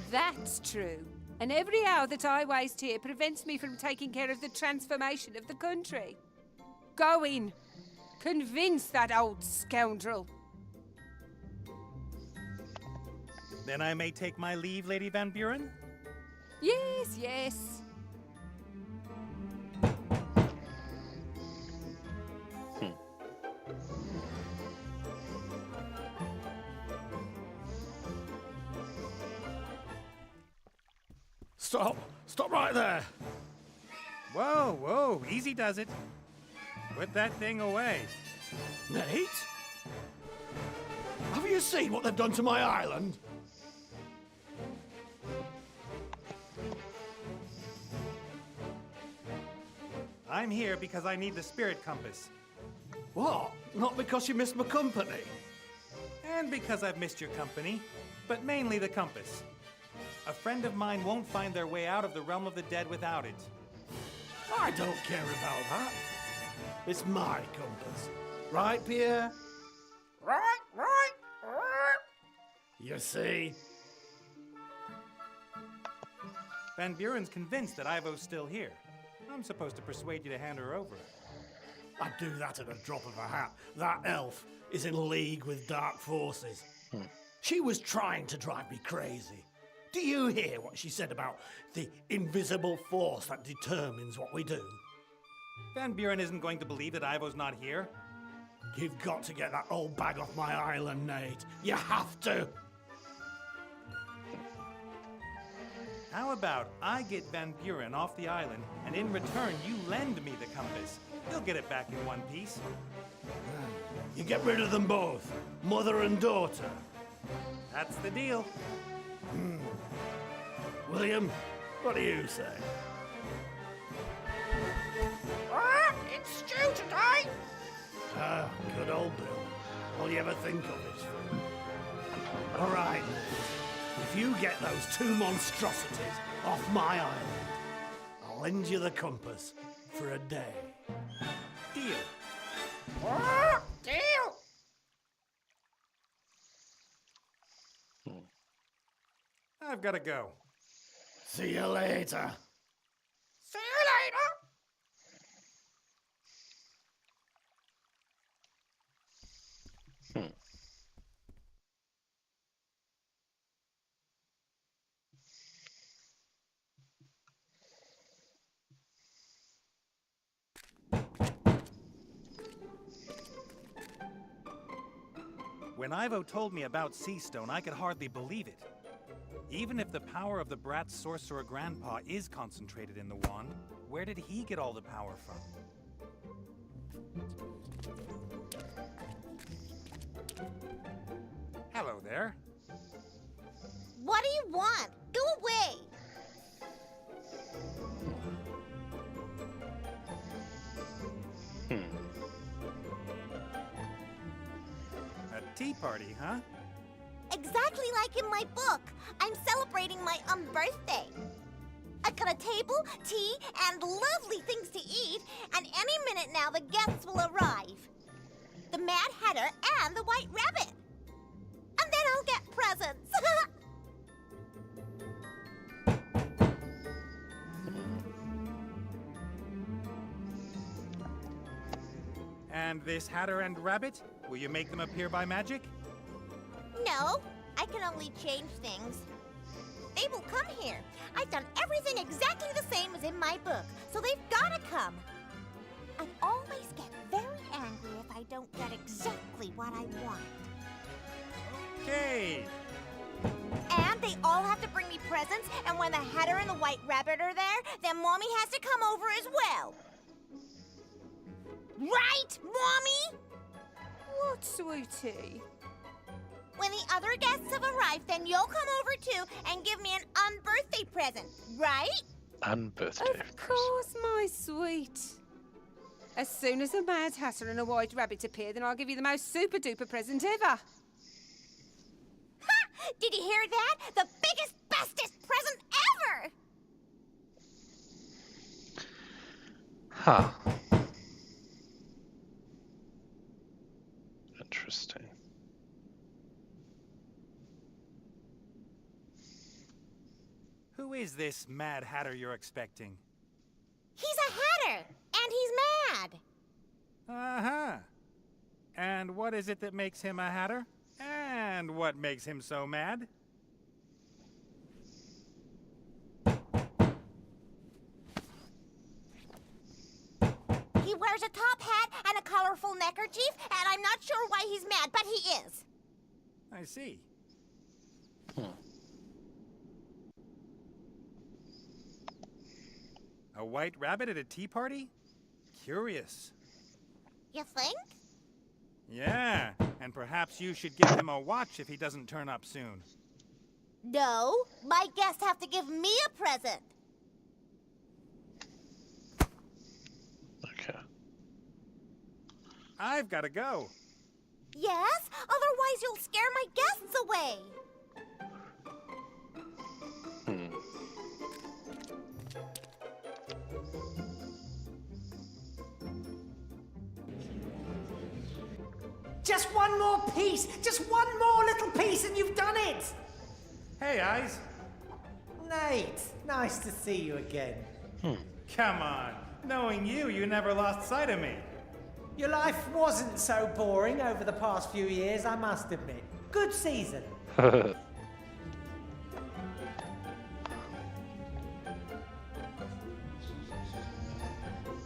That's true. And every hour that I waste here prevents me from taking care of the transformation of the country. Go in. Convince that old scoundrel. Then I may take my leave, Lady Van Buren? Yes, yes. Stop! Stop right there! Whoa, whoa, easy does it. Put that thing away. Nate? Have you seen what they've done to my island? I'm here because I need the spirit compass. What? Not because you missed my company? And because I've missed your company, but mainly the compass. A friend of mine won't find their way out of the realm of the dead without it. I don't care about that. It's my compass. Right, Pierre? Right. You see? Van Buren's convinced that Ivo's still here. I'm supposed to persuade you to hand her over. I'd do that at a drop of a hat. That elf is in league with dark forces. She was trying to drive me crazy. Do you hear what she said about the invisible force that determines what we do? Van Buren isn't going to believe that Ivo's not here. You've got to get that old bag off my island, Nate. You have to. How about I get Van Buren off the island, and in return you lend me the compass? You'll get it back in one piece. You get rid of them both, mother and daughter. That's the deal. William, what do you say? It's stew today. Ah, good old Bill. All you ever think of is food. All right, Nate. If you get those two monstrosities off my island, I'll lend you the compass for a day. Deal. Deal! I've got to go. See you later. See you later! When Ivo told me about Seastone, I could hardly believe it. Even if the power of the brat's sorcerer grandpa is concentrated in the wand, where did he get all the power from? Hello there. What do you want? Go away! A tea party, huh? Exactly like in my book. I'm celebrating my birthday. I've got a table, tea, and lovely things to eat, and any minute now the guests will arrive. The Mad Hatter and the White Rabbit. And then I'll get presents. And this Hatter and Rabbit? Will you make them appear by magic? No, I can only change things. They will come here. I've done everything exactly the same as in my book, so they've gotta come. I always get very angry if I don't get exactly what I want. Okay. And they all have to bring me presents, and when the Hatter and the White Rabbit are there, then Mommy has to come over as well. Right, Mommy? What, sweetie? When the other guests have arrived, then you'll come over too and give me an unbirthday present, right? Unbirthday. Of course, my sweet. As soon as a Mad Hatter and a White Rabbit appear, then I'll give you the most super-duper present ever. Ha! Did you hear that? The biggest, bestest present ever! Huh. Interesting. Who is this Mad Hatter you're expecting? He's a Hatter, and he's mad. Uh-huh. And what is it that makes him a Hatter? And what makes him so mad? He wears a top hat and a colorful neckerchief, and I'm not sure why he's mad, but he is. I see. A white rabbit at a tea party? Curious. You think? Yeah, and perhaps you should give him a watch if he doesn't turn up soon. No, my guests have to give me a present. Okay. I've got to go. Yes? Otherwise you'll scare my guests away. Just one more piece! Just one more little piece and you've done it! Hey, Eyes. Nate, nice to see you again. Come on. Knowing you, you never lost sight of me. Your life wasn't so boring over the past few years, I must admit. Good season.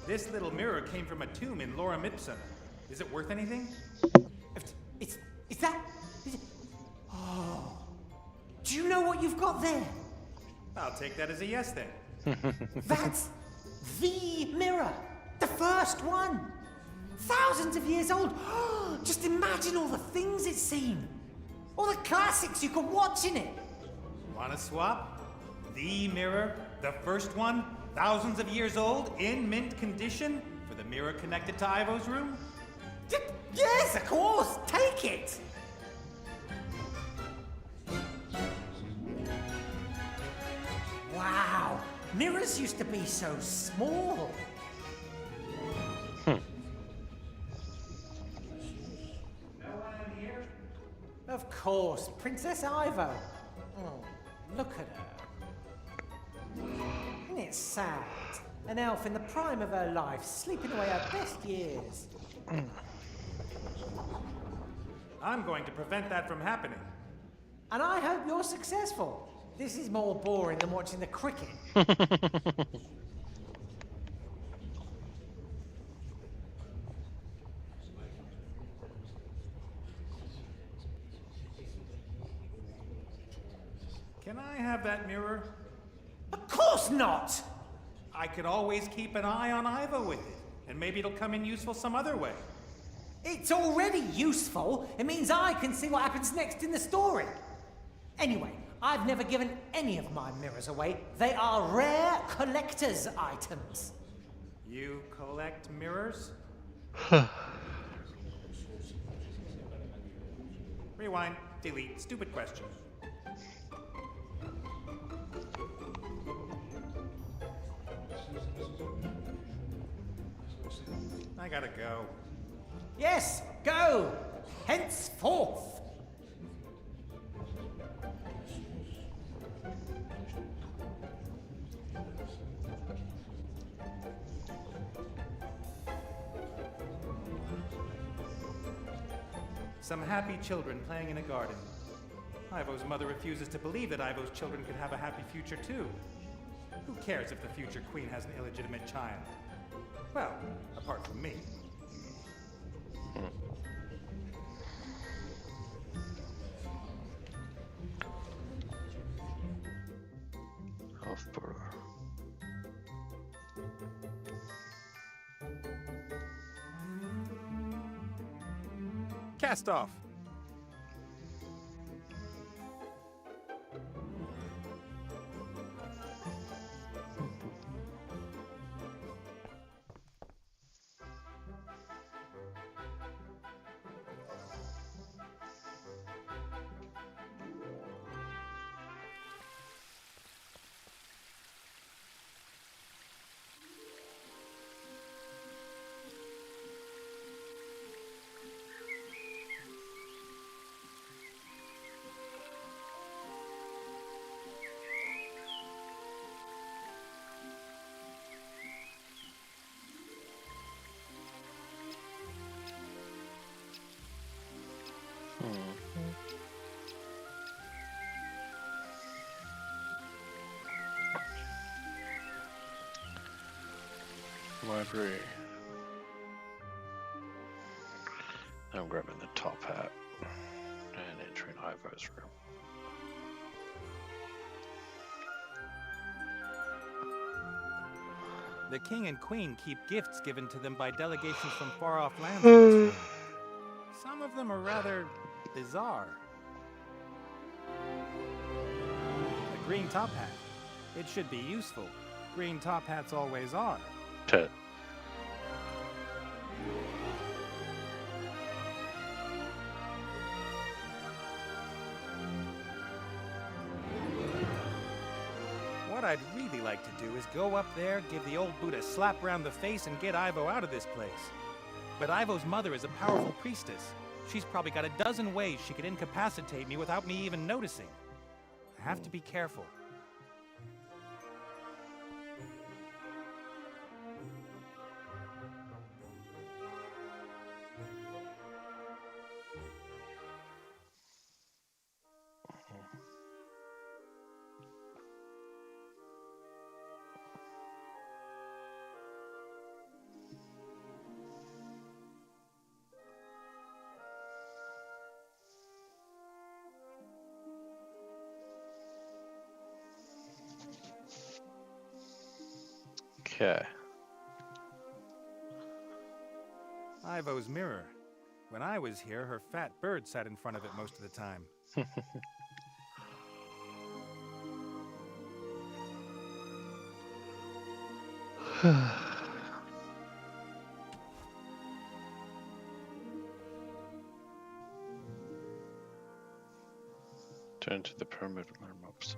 This little mirror came from a tomb in Lorem Ipsum. Is it worth anything? Is that... Oh. Do you know what you've got there? I'll take that as a yes then. That's the mirror. The first one. Thousands of years old. Just imagine all the things it's seen. All the classics you could watch in it. Wanna swap? The mirror, the first one, thousands of years old, in mint condition, for the mirror connected to Ivo's room? Yes, of course. Take it. Wow. Mirrors used to be so small. Of course, Princess Ivo. Oh, look at her. Isn't it sad? An elf in the prime of her life, sleeping away her best years. I'm going to prevent that from happening. And I hope you're successful. This is more boring than watching the cricket. Can I have that mirror? Of course not! I could always keep an eye on Ivo with it, and maybe it'll come in useful some other way. It's already useful. It means I can see what happens next in the story. Anyway, I've never given any of my mirrors away. They are rare collector's items. You collect mirrors? Rewind, delete, stupid question. I gotta go. Yes, go! Henceforth! Some happy children playing in a garden. Ivo's mother refuses to believe that Ivo's children can have a happy future too. Who cares if the future queen has an illegitimate child? Well, apart from me. Cast off. Library. I'm grabbing the top hat and entering Ivo's room. The king and queen keep gifts given to them by delegations from far-off lands in this room. Some of them are rather bizarre. The green top hat. It should be useful. Green top hats always are. Ted. What I'd really like to do is go up there, give the old boot a slap round the face, and get Ivo out of this place. But Ivo's mother is a powerful priestess. She's probably got a dozen ways she could incapacitate me without me even noticing. I have to be careful. Okay. Ivo's mirror. When I was here, her fat bird sat in front of it most of the time. Turn to the pyramid mobs.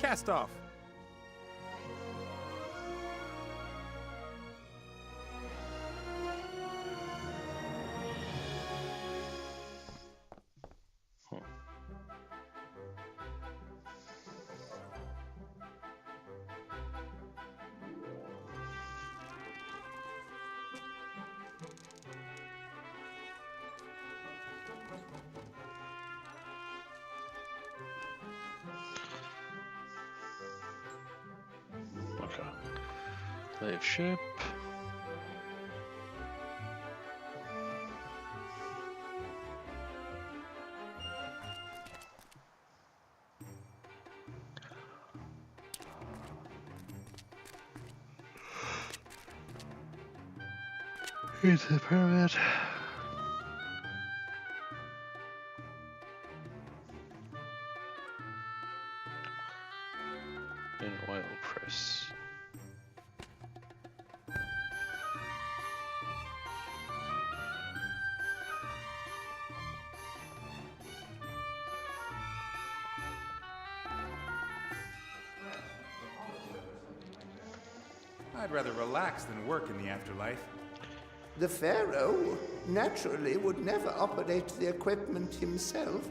Cast off. Okay. Leave ship. Here's the pyramid. An oil press. I'd rather relax than work in the afterlife. The Pharaoh naturally would never operate the equipment himself.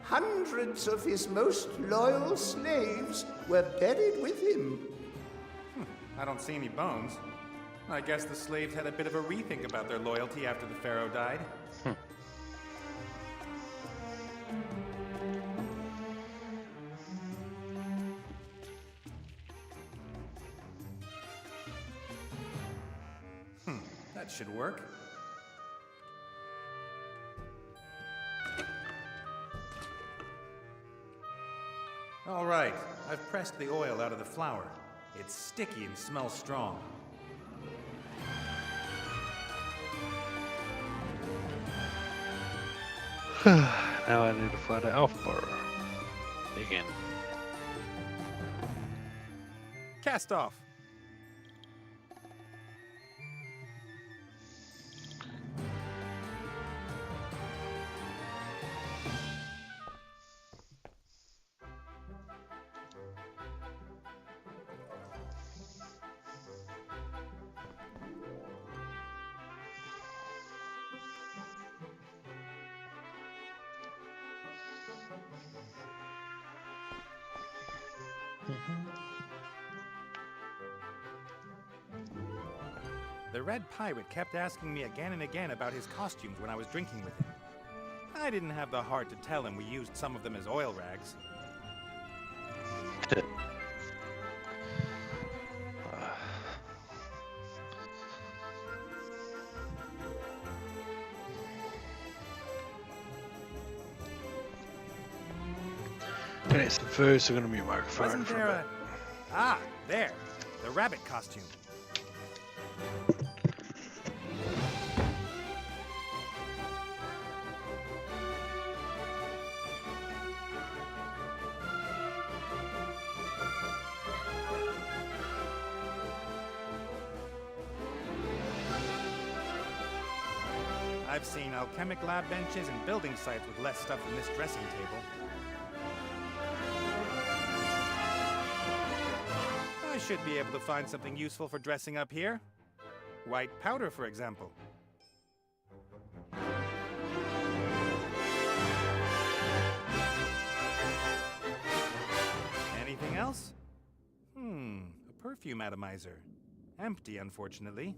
Hundreds of his most loyal slaves were buried with him. I don't see any bones. I guess the slaves had a bit of a rethink about their loyalty after the Pharaoh died. That should work. All right, I've pressed the oil out of the flour. It's sticky and smells strong. Now I need to find an alpha bar. Again. Cast off. The Red Pirate kept asking me again and again about his costumes when I was drinking with him. I didn't have the heart to tell him we used some of them as oil rags. Okay, so first we're gonna be a microphone. Wasn't there a... Ah, there. The rabbit costume. I've seen alchemic lab benches and building sites with less stuff than this dressing table. I should be able to find something useful for dressing up here. White powder, for example. Anything else? A perfume atomizer. Empty, unfortunately.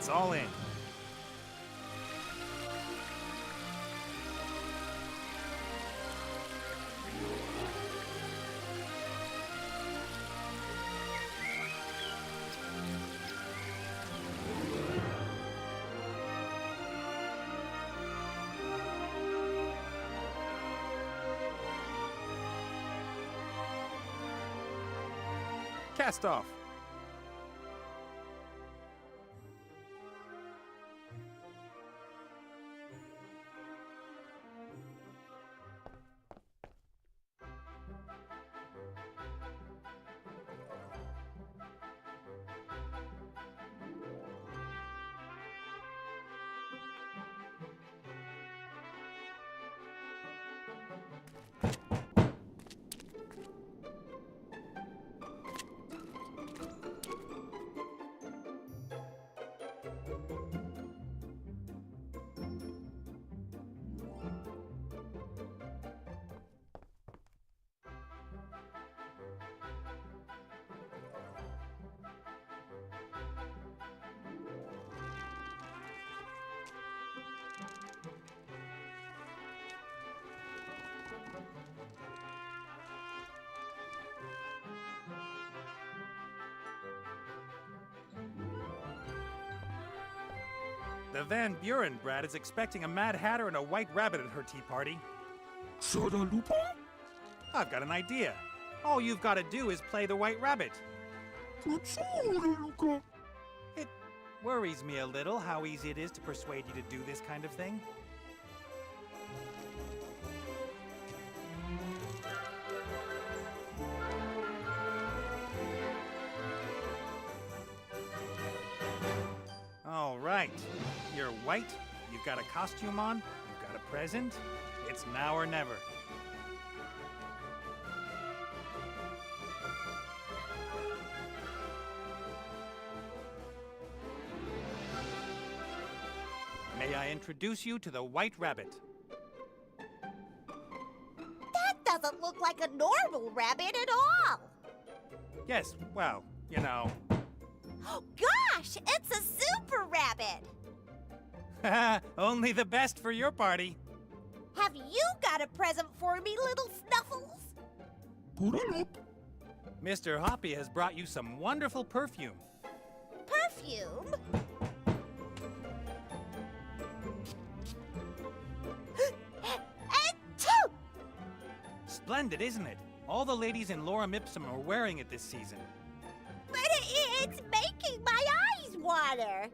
It's all in. Cast off. The Van Buren brat is expecting a Mad Hatter and a White Rabbit at her tea party. I've got an idea. All you've got to do is play the White Rabbit. It worries me a little how easy it is to persuade you to do this kind of thing. All right. You're white, you've got a costume on, you've got a present. It's now or never. May I introduce you to the White Rabbit? That doesn't look like a normal rabbit at all. Yes, well, you know. Oh gosh, it's a super rabbit. Only the best for your party. Have you got a present for me, little Snuffles? Mr. Hoppy has brought you some wonderful perfume. Perfume? Achoo! Splendid, isn't it? All the ladies in Lorem Ipsum are wearing it this season. But it's making my eyes water.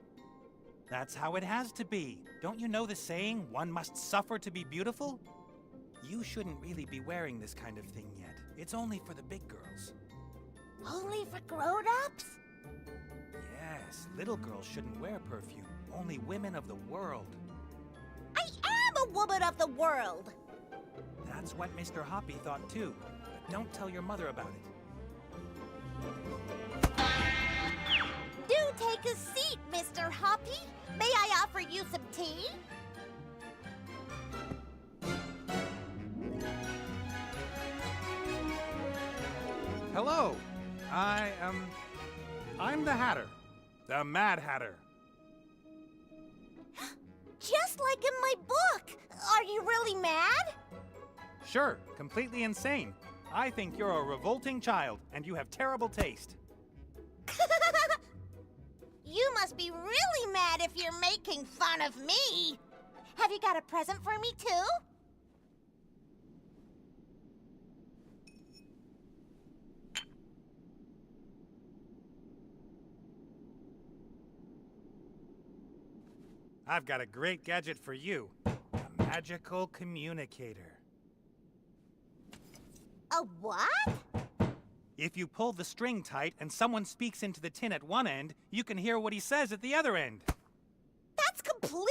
That's how it has to be. Don't you know the saying, one must suffer to be beautiful? You shouldn't really be wearing this kind of thing yet. It's only for the big girls. Only for grown-ups? Yes, little girls shouldn't wear perfume. Only women of the world. I am a woman of the world. That's what Mr. Hoppy thought too. But don't tell your mother about it. Do take a seat, Mr. Hoppy. May I offer you some tea? Hello. I'm the Hatter. The Mad Hatter. Just like in my book. Are you really mad? Sure, completely insane. I think you're a revolting child, and you have terrible taste. You must be really mad if you're making fun of me. Have you got a present for me, too? I've got a great gadget for you. A magical communicator. A what? If you pull the string tight and someone speaks into the tin at one end, you can hear what he says at the other end. That's completely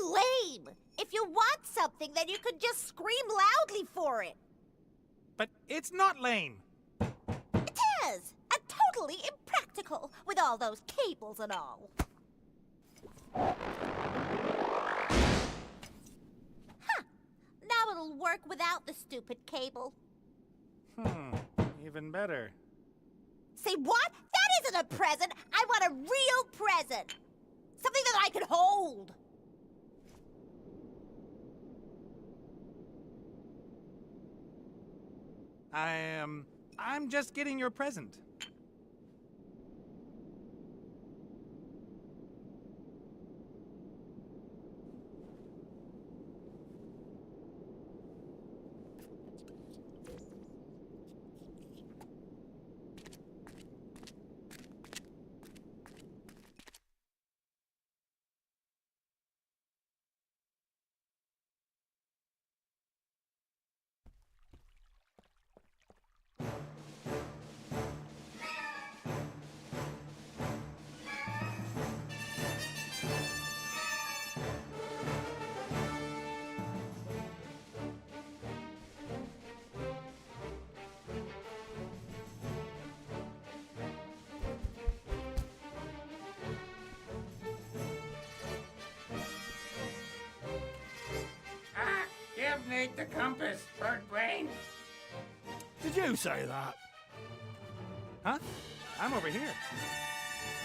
lame. If you want something, then you could just scream loudly for it. But it's not lame. It is. And totally impractical, with all those cables and all. Huh. Now it'll work without the stupid cable. Even better. Say what? That isn't a present. I want a real present. Something that I could hold. I'm just getting your present. Give Nate the compass, bird brain. Did you say that? Huh? I'm over here.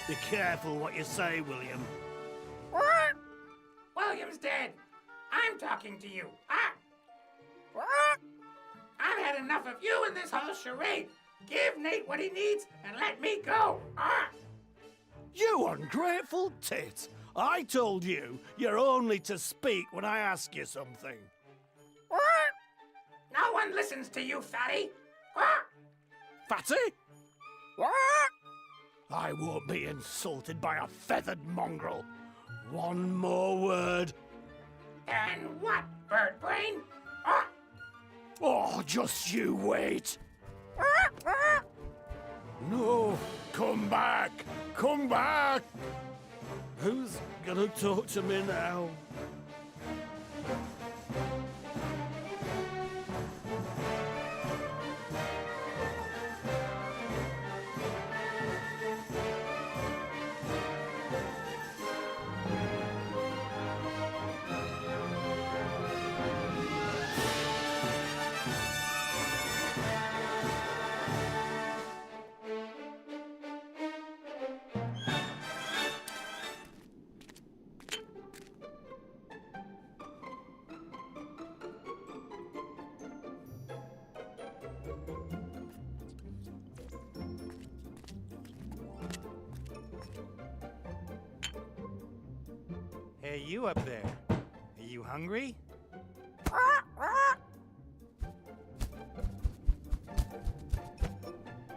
Be careful what you say, William. William's dead. I'm talking to you. I've had enough of you and this whole charade. Give Nate what he needs and let me go. You ungrateful tit! I told you you're only to speak when I ask you something. No one listens to you, fatty. Fatty? I won't be insulted by a feathered mongrel. One more word. And what, bird brain? Oh, just you wait. No, come back. Come back. Who's gonna talk to me now? Hey, you up there. Are you hungry?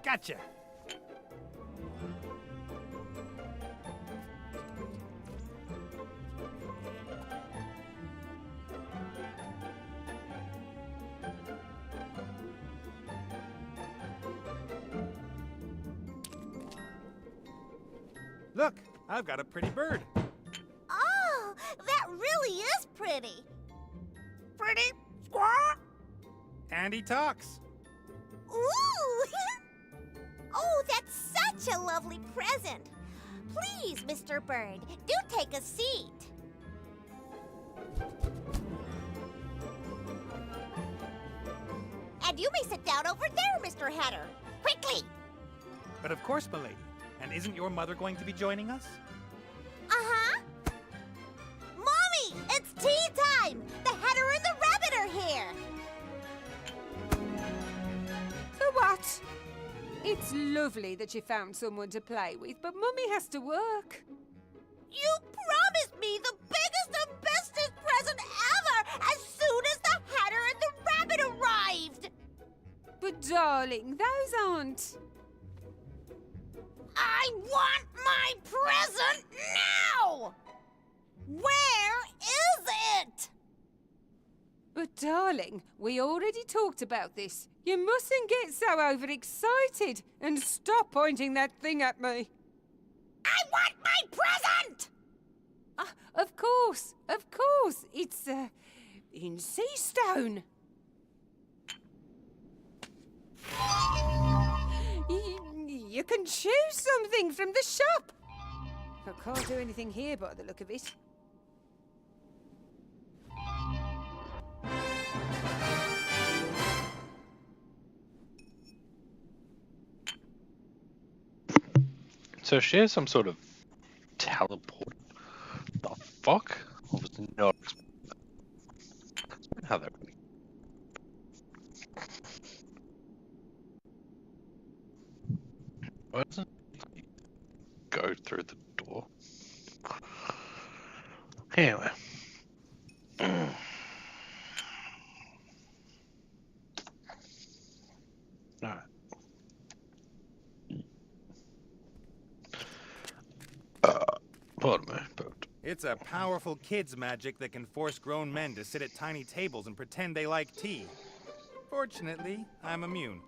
Gotcha. Look, I've got a pretty bird. Oh, that really is pretty. Pretty? Squawk! And he talks. Ooh! Oh, that's such a lovely present. Please, Mr. Bird, do take a seat. And you may sit down over there, Mr. Hatter. Quickly! But of course, milady. And isn't your mother going to be joining us? Uh-huh. Mommy, it's tea time! The Hatter and the Rabbit are here! For what? It's lovely that you found someone to play with, but Mummy has to work. You promised me the biggest and bestest present ever as soon as the Hatter and the Rabbit arrived! But darling, those aren't... I want my present now! Where is it? But darling, we already talked about this. You mustn't get so overexcited and stop pointing that thing at me. I want my present! Of course. It's, in sea stone. You can choose something from the shop. I can't do anything here by the look of it. So she has some sort of teleport fuck? I was not how that really why doesn't it go through the door? Anyway. Alright. Pardon me, but It's a powerful kid's magic that can force grown men to sit at tiny tables and pretend they like tea. Fortunately, I'm immune.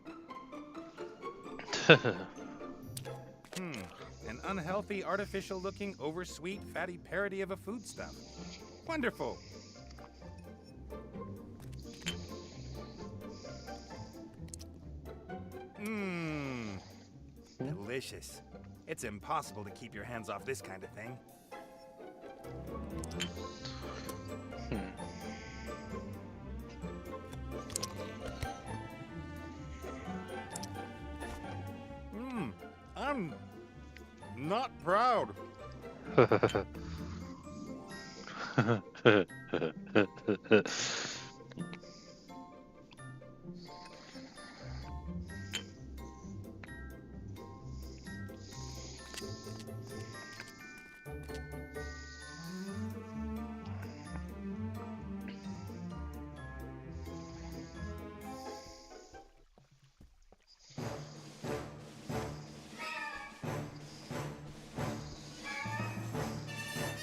An unhealthy, artificial-looking, oversweet, fatty parody of a foodstuff. Wonderful. Mmm. Delicious. It's impossible to keep your hands off this kind of thing. I'm not proud.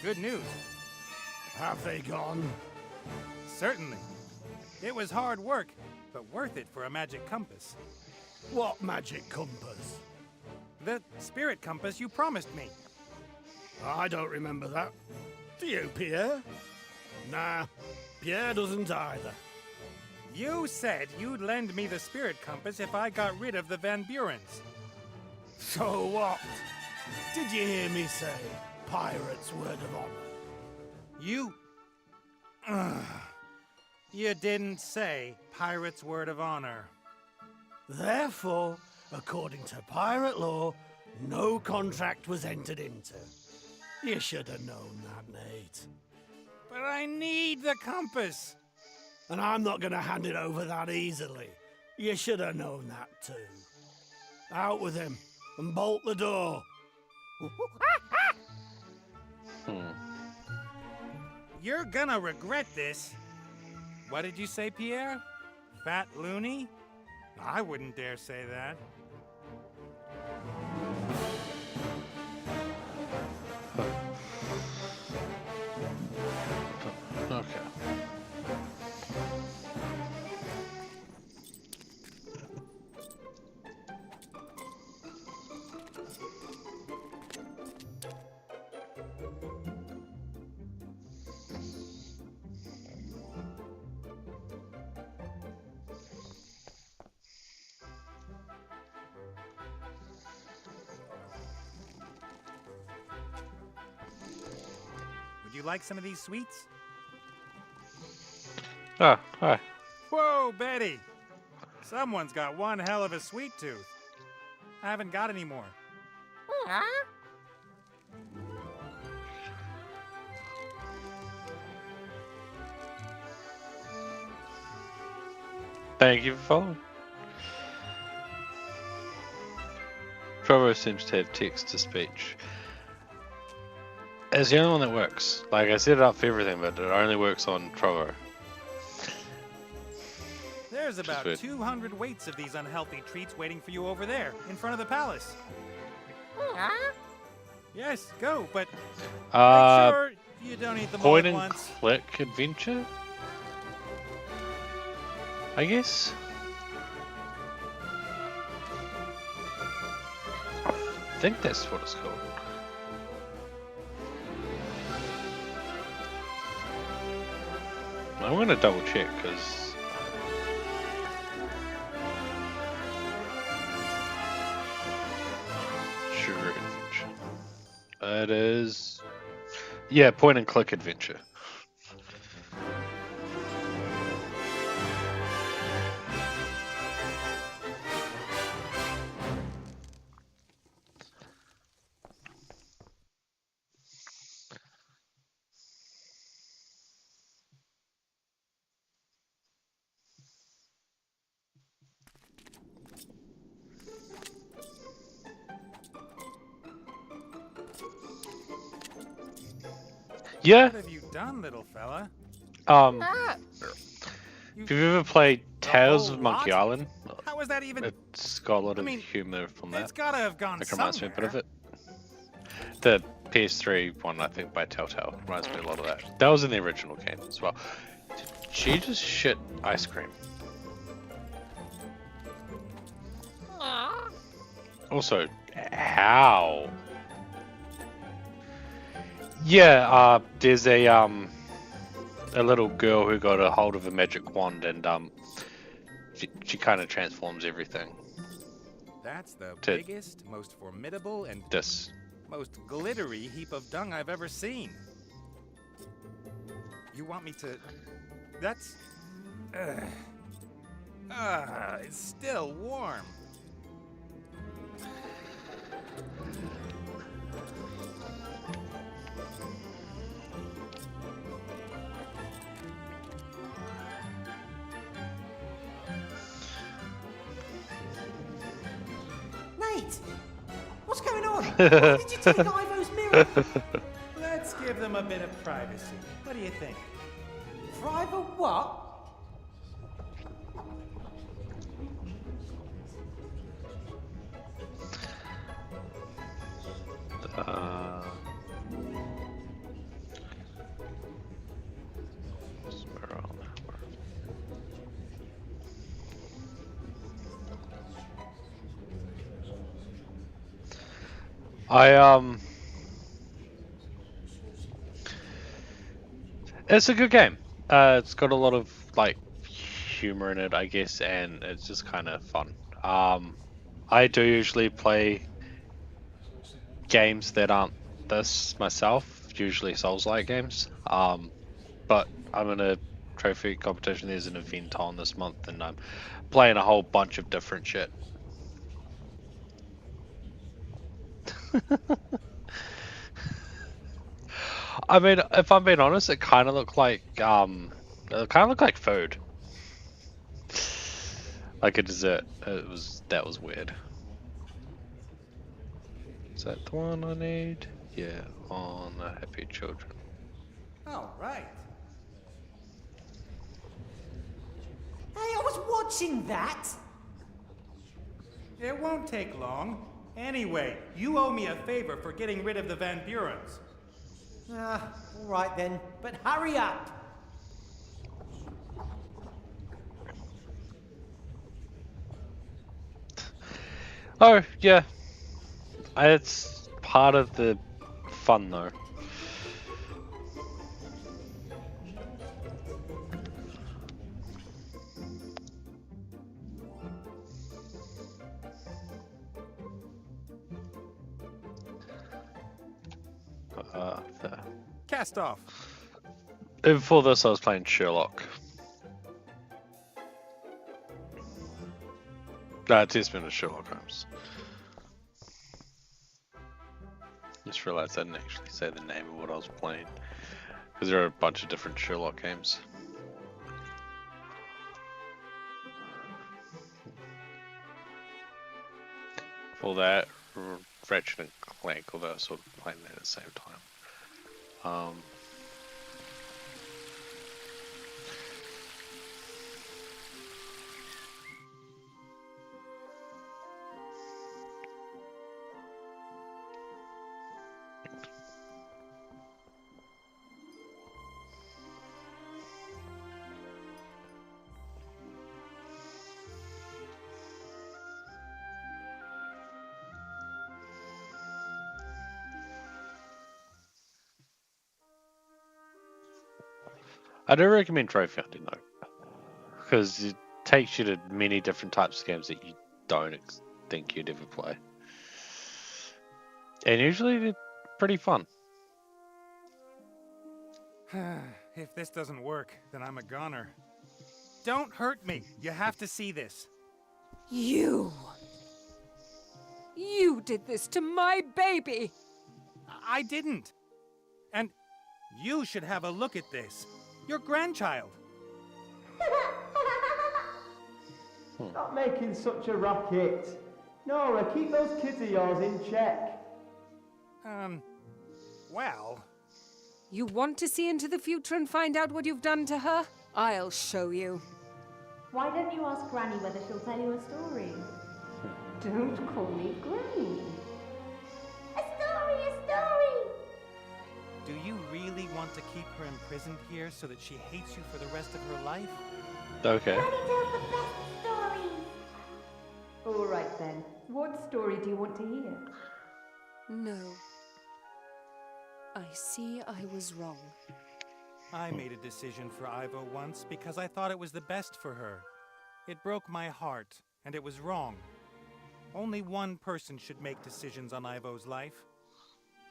Good news. Have they gone? Certainly. It was hard work, but worth it for a magic compass. What magic compass? The spirit compass you promised me. I don't remember that. Do you, Pierre? Nah, Pierre doesn't either. You said you'd lend me the spirit compass if I got rid of the Van Burens. So what? Did you hear me say pirate's word of honor? You... You didn't say pirate's word of honor. Therefore, according to pirate law, no contract was entered into. You should have known that, Nate. But I need the compass. And I'm not going to hand it over that easily. You should have known that too. Out with him and bolt the door. You're gonna regret this. What did you say, Pierre? Fat loony? I wouldn't dare say that. Okay. Would you like some of these sweets? Ah, hi. Whoa, Betty! Someone's got one hell of a sweet tooth. I haven't got any more. Thank you for following. Trovo seems to have text to speech. It's the only one that works. Like, I set it up for everything, but it only works on Trovo. There's about 200 weights of these unhealthy treats waiting for you over there, in front of the palace. Yes, go, but make sure you don't eat them all Point at and once. click adventure? I guess? I think that's what it's called. I'm gonna double check because Sugar Adventure. It is, yeah, point and click adventure. Yeah. What have you done, little fella? If you've ever played Tales of whole Monkey lot? Island, How is that even? it's got a lot I of mean, humor from that. It's gotta have gone It reminds me a bit of somewhere. it. The PS3 one, I think, by Telltale, reminds me a lot of that. That was in the original game as well. Did she just shit ice cream? Also, how? Yeah, there's a little girl who got a hold of a magic wand and she kind of transforms everything. That's the To biggest, most formidable, and this. most glittery heap of dung I've ever seen. You want me to... That's... it's still warm. Nate! What's going on? Why did you take Ivo's mirror? Let's give them a bit of privacy. What do you think? Private what? It's a good game. It's got a lot of like humor in it, I guess, and it's just kind of fun. I do usually play games that aren't this myself, usually Souls-like games. But I'm in a trophy competition. There's an event on this month, and I'm playing a whole bunch of different shit. I mean, if I'm being honest, it kind of looked like food, like a dessert. That was weird. Is that the one I need? Yeah, on the Happy Children. All right. Hey, I was watching that. It won't take long. Anyway, you owe me a favor for getting rid of the Van Burens. All right then, but hurry up. Oh, yeah. It's part of the fun, though. There. Cast off. Before this, I was playing Sherlock. It's just been a Sherlock Holmes. Just realised I didn't actually say the name of what I was playing, because there are a bunch of different Sherlock games. For that, Ratchet and Clank, although I was sort of playing that at the same time. I do recommend trophy hunting though, because it takes you to many different types of games that you don't think you'd ever play, and usually they're pretty fun. If this doesn't work, then I'm a goner. Don't hurt me. You have to see this. You did this to my baby. I didn't. And you should have a look at this. Your grandchild. Stop making such a racket. Nora, keep those kids of yours in check. Well, You want to see into the future and find out what you've done to her? I'll show you. Why don't you ask Granny whether she'll tell you a story? Don't call me Granny. A story, a story! Do you really want to keep her imprisoned here so that she hates you for the rest of her life? Okay. Granny tells the best stories. All right then. What story do you want to hear? No. I see I was wrong. I made a decision for Ivo once because I thought it was the best for her. It broke my heart, and it was wrong. Only one person should make decisions on Ivo's life.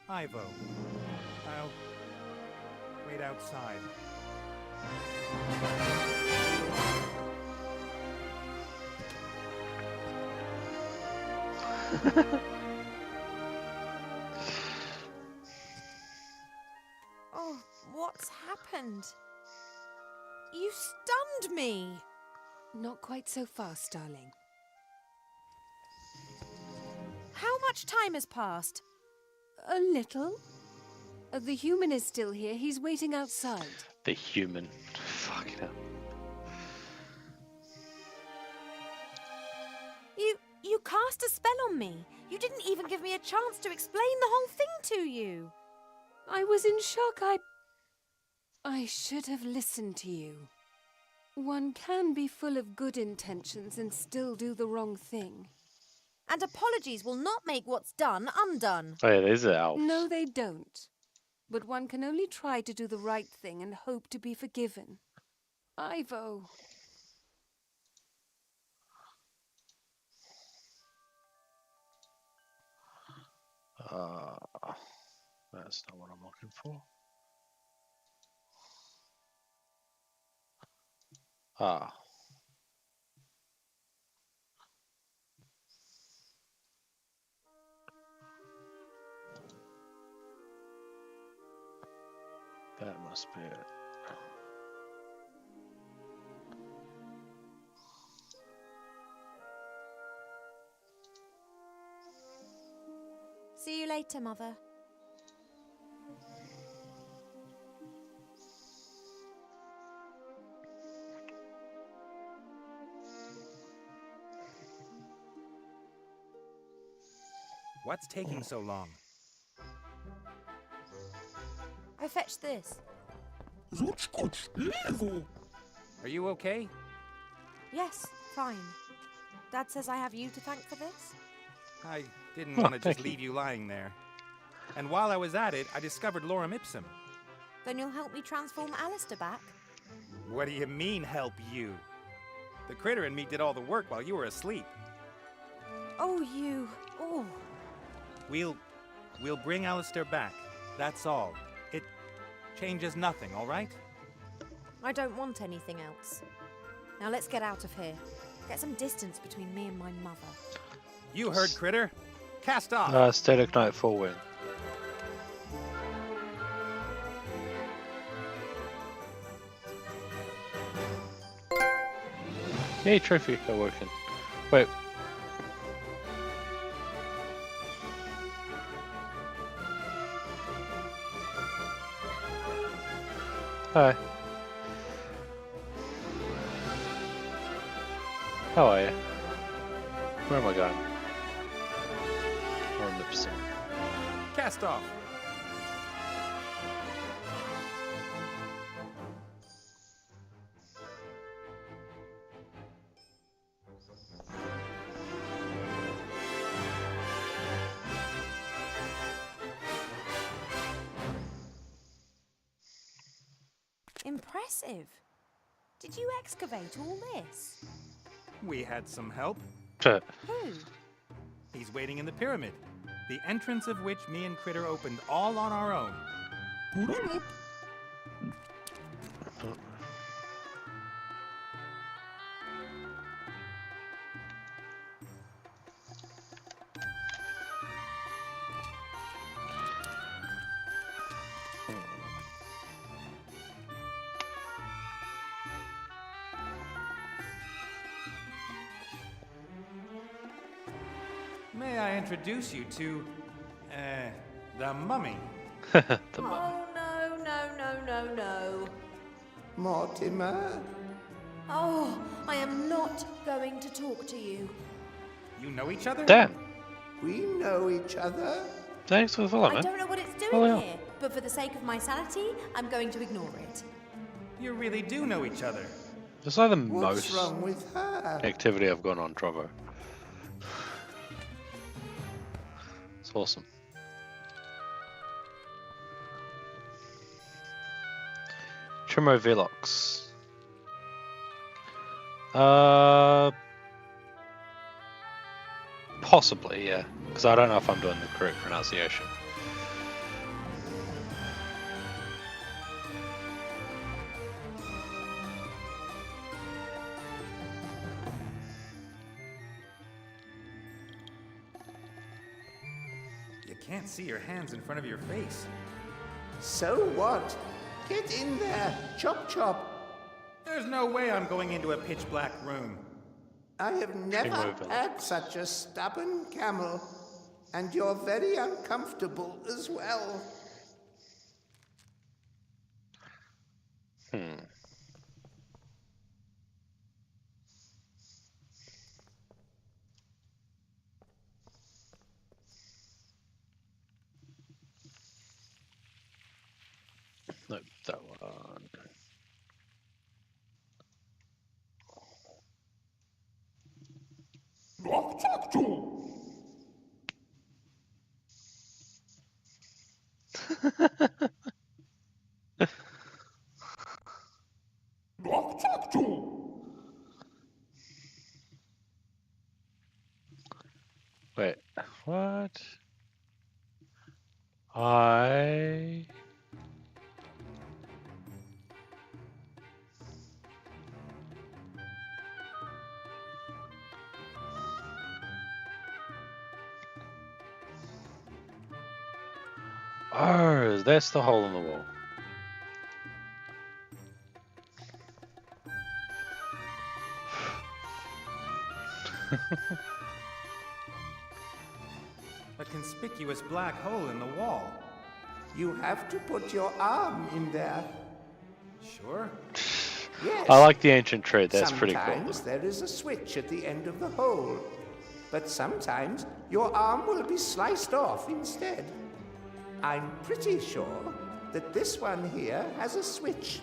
Ivo. I'll wait outside. Oh, what's happened? You stunned me! Not quite so fast, darling. How much time has passed? A little. The human is still here. He's waiting outside. The human. Fucking hell. You cast a spell on me. You didn't even give me a chance to explain the whole thing to you. I was in shock. I should have listened to you. One can be full of good intentions and still do the wrong thing. And apologies will not make what's done undone. Oh yeah, there's an elf. No, they don't. But one can only try to do the right thing and hope to be forgiven. Ivo. That's not what I'm looking for. Ah. That must be it. See you later, Mother. What's taking so long? I fetched this. Are you okay? Yes, fine. Dad says I have you to thank for this. I didn't want to just leave you lying there. And while I was at it, I discovered lorem ipsum. Then you'll help me transform Alistair back? What do you mean, help you? The critter and me did all the work while you were asleep. Oh, you. Oh. We'll bring Alistair back. That's all. It changes nothing, all right? I don't want anything else. Now let's get out of here. Get some distance between me and my mother. You heard, critter. Cast off. Static Knight 4 win. Yay, trophy working. Wait. Hi. How are you? Where am I going? On Lipson. Cast off. Impressive. Did you excavate all this? We had some help. Who? He's waiting in the pyramid, the entrance of which me and Critter opened all on our own. May I introduce you to, the mummy? The mummy. Oh, no, no. Mortimer? Oh, I am not going to talk to you. You know each other? Damn. We know each other. Thanks for the follow, I man. don't know what it's doing Follow up. here, but for the sake of my sanity, I'm going to ignore it. You really do know each other. It's like the What's most wrong with her? activity I've got on Trovo. It's awesome. Trimo Velox. Possibly, yeah. Because I don't know if I'm doing the correct pronunciation. You can't see your hands in front of your face. So what? Get in there. Chop chop. There's no way I'm going into a pitch black room. I have never had such a stubborn camel. And you're very uncomfortable as well. Nope, that one. Wait, what? I... Oh, that's the hole in the wall. A conspicuous black hole in the wall. You have to put your arm in there. Sure. Yes. I like the ancient tree, that's pretty cool. Sometimes there is a switch at the end of the hole. But sometimes your arm will be sliced off instead. I'm pretty sure that this one here has a switch.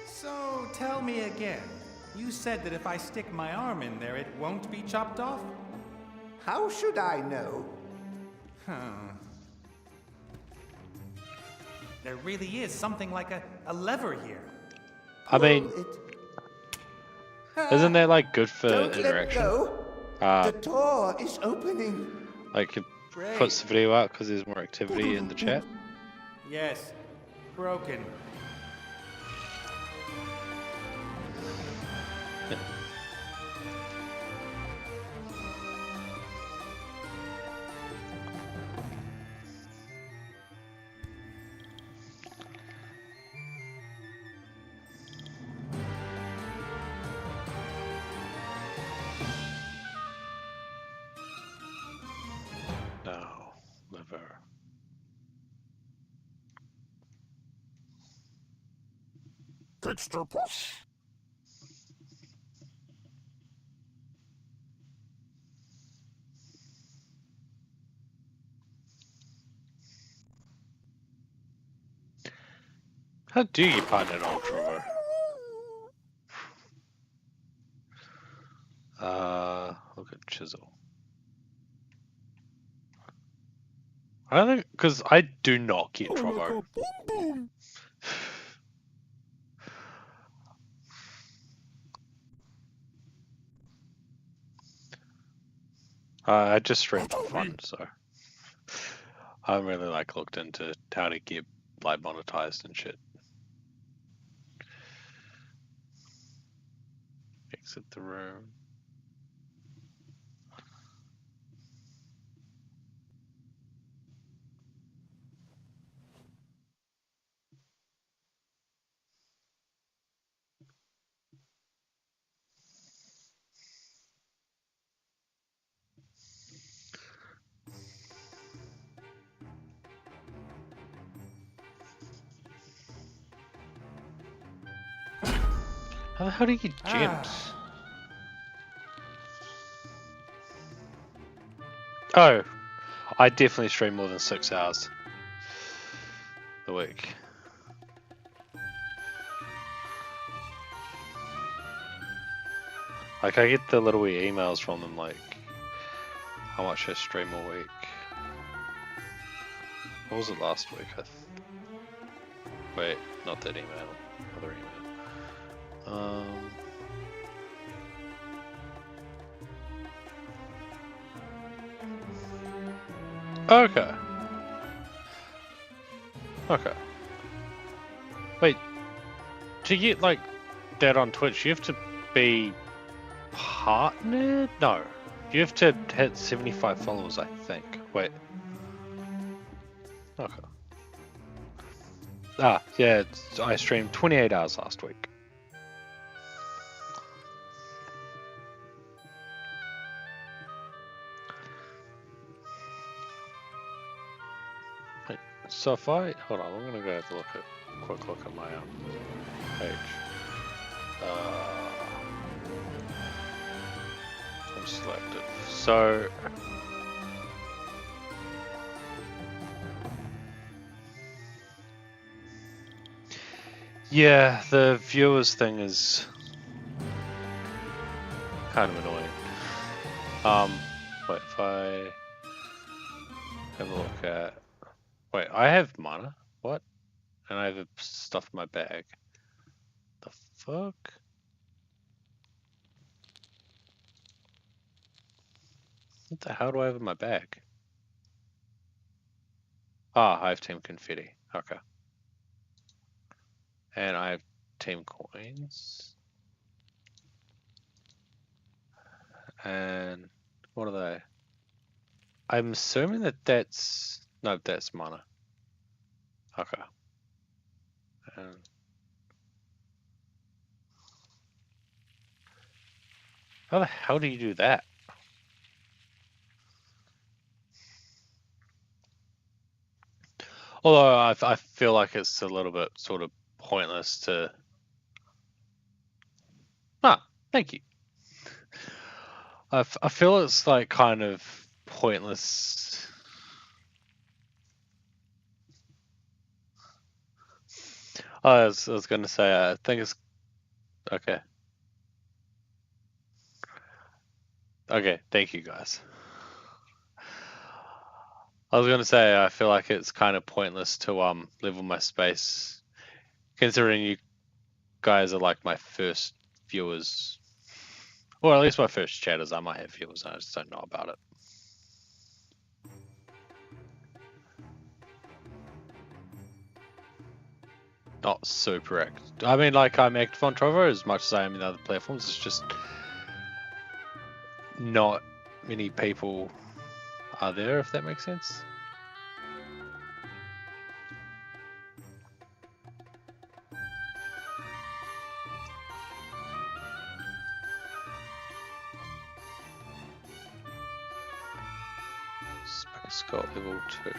So tell me again. You said that if I stick my arm in there, it won't be chopped off? How should I know? There really is something like a lever here. I mean, isn't that like good for Don't interaction? let go. The door is opening. Like it puts the video out because there's more activity in the chat. Yes. Broken. No, liver. Extra push. How do you find an Ultra? Look at Chisel. I don't think, because I do not get Trovo. I just stream for fun, so I haven't really like looked into how to get like monetized and shit. Exit the room. How the hell do you get gems? Oh, I definitely stream more than 6 hours a week. Like, I get the little wee emails from them, like, how much I stream a week. What was it last week? Wait, not that email. Other email. Okay. Okay. Wait, to get like that on Twitch, you have to be partnered? No. You have to hit 75 followers, I think. Wait. Okay. Ah, yeah, I streamed 28 hours last week. Wait, so if I, hold on, I'm gonna go have a quick look at my page. I'm selected. So yeah, the viewers thing is kind of annoying. Wait, if I have a look at, wait, I have mana. What? And I have stuff in my bag. The fuck? What the hell do I have in my bag? Ah, I have team confetti. Okay. And I have team coins. And what are they? I'm assuming that's no, that's mana. Okay. And how the hell do you do that? Although I feel like it's a little bit sort of pointless to. Ah, thank you. I feel it's like kind of pointless. I was going to say, I think it's okay. Okay, thank you guys. I was going to say, I feel like it's kind of pointless to level my space, considering you guys are like my first viewers, or at least my first chatters. I might have viewers, I just don't know about it. Not super active. I mean, like, I'm active on Trovo as much as I am in other platforms. It's just not many people are there, if that makes sense. Space got level 2.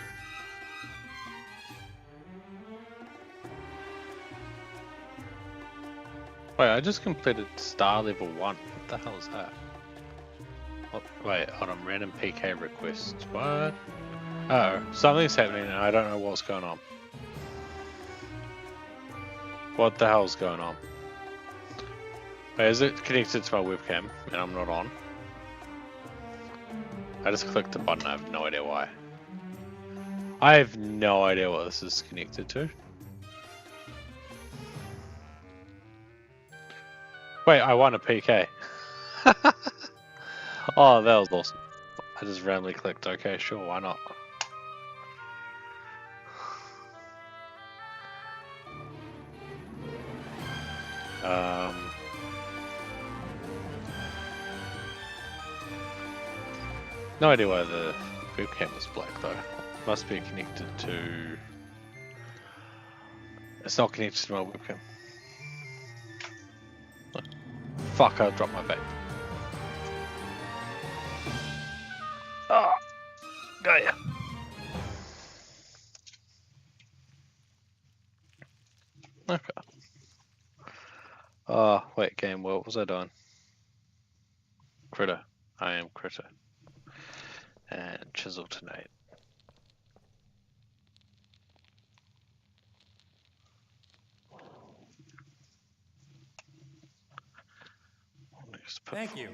Wait, I just completed star level 1. What the hell is that? Oh, wait, hold on. Random PK request. What? Oh, something's happening and I don't know what's going on. What the hell's going on? Wait, is it connected to my webcam and I'm not on? I just clicked the button, I have no idea why. I have no idea what this is connected to. Wait, I won a PK. Oh, that was awesome. I just randomly clicked, okay, sure, why not? No idea why the webcam was black though. Must be connected to... It's not connected to my webcam. Oh, fuck, I dropped my vape. Oh, got ya. Okay. Wait, was I doing? Critter. I am Critter. And chisel tonight. Thank you.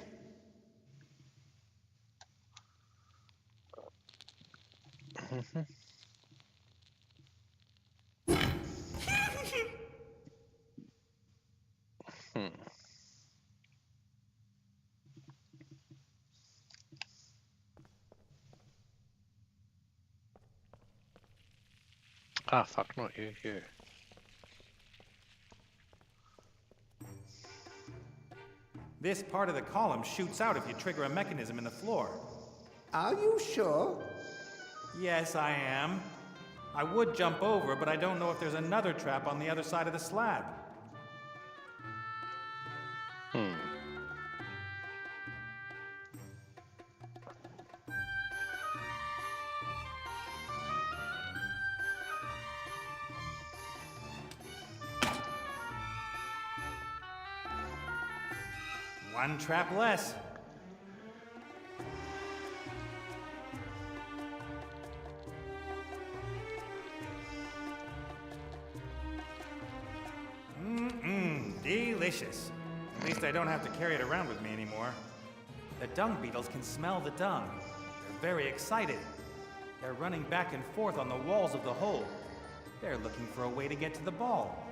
Ah, fuck, not you, you. This part of the column shoots out if you trigger a mechanism in the floor. Are you sure? Yes, I am. I would jump over, but I don't know if there's another trap on the other side of the slab. One trap less. Delicious. At least I don't have to carry it around with me anymore. The dung beetles can smell the dung. They're very excited. They're running back and forth on the walls of the hole. They're looking for a way to get to the ball.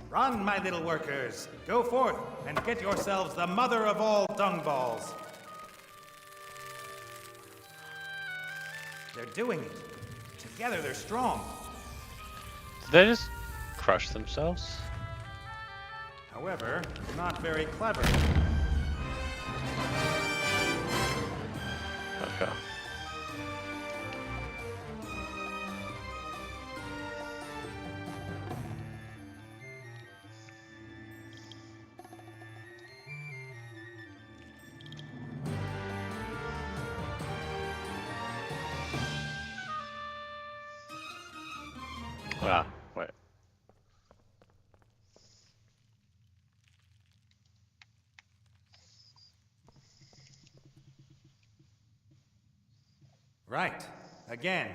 Run, my little workers. Go forth and get yourselves the mother of all dung balls. They're doing it. Together they're strong. Did they just crush themselves? However, not very clever. Okay. Ah, wait. Right. Again.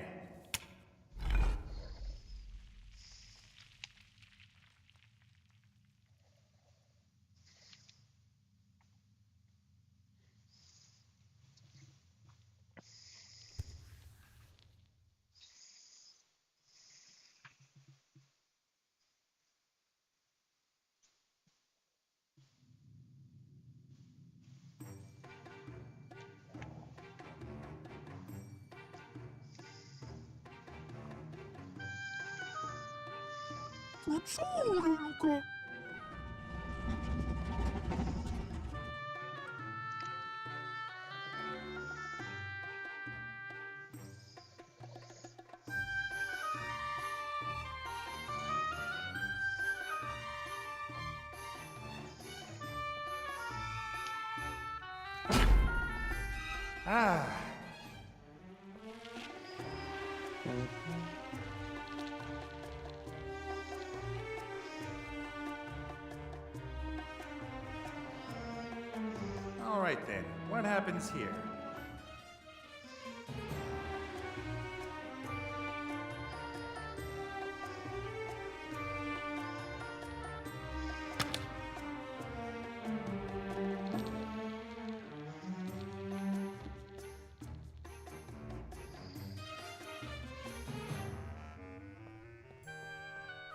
Ah. All right then, what happens here?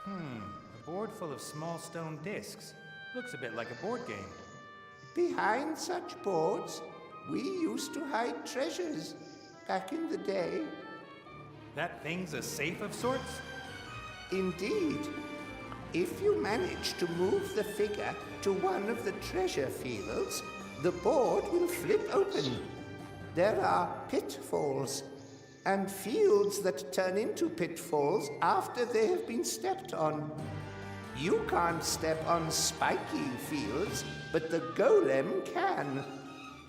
A board full of small stone discs. Looks a bit like a board game. Behind such boards, we used to hide treasures back in the day. That thing's a safe of sorts? Indeed. If you manage to move the figure to one of the treasure fields, the board will flip open. There are pitfalls, and fields that turn into pitfalls after they have been stepped on. You can't step on spiky fields, but the golem can.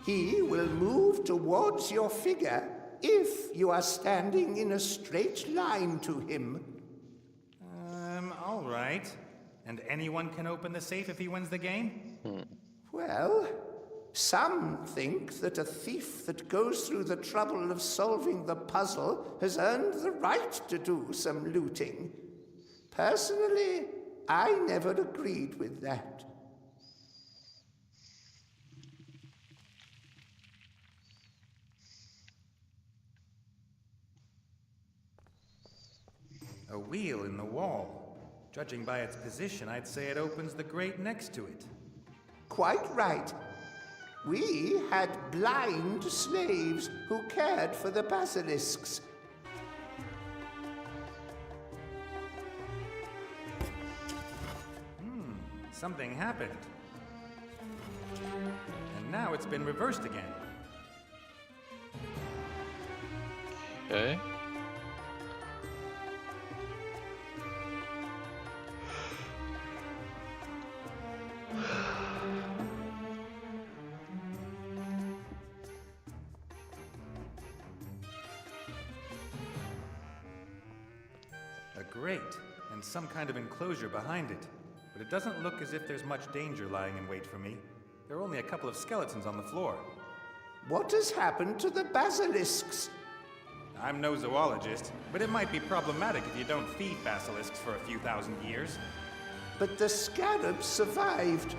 He will move towards your figure if you are standing in a straight line to him. right. And anyone can open the safe if he wins the game? Well, some think that a thief that goes through the trouble of solving the puzzle has earned the right to do some looting. Personally, I never agreed with that. A wheel in the wall. Judging by its position, I'd say it opens the grate next to it. Quite right. We had blind slaves who cared for the basilisks. Something happened. And now it's been reversed again. Okay. A grate, and some kind of enclosure behind it. But it doesn't look as if there's much danger lying in wait for me. There are only a couple of skeletons on the floor. What has happened to the basilisks? I'm no zoologist, but it might be problematic if you don't feed basilisks for a few thousand years. But the scarabs survived.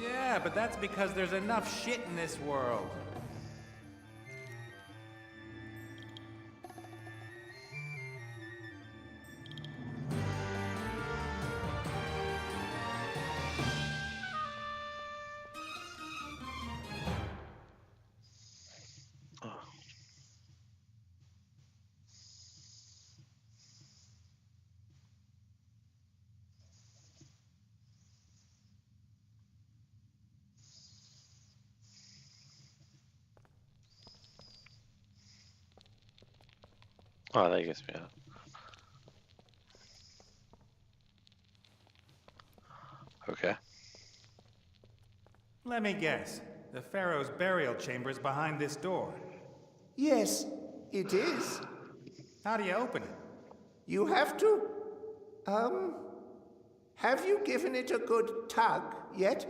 Yeah, but that's because there's enough shit in this world. Oh, that gets me out. Okay. Let me guess. The Pharaoh's burial chamber is behind this door. Yes, it is. How do you open it? You have to... Have you given it a good tug yet?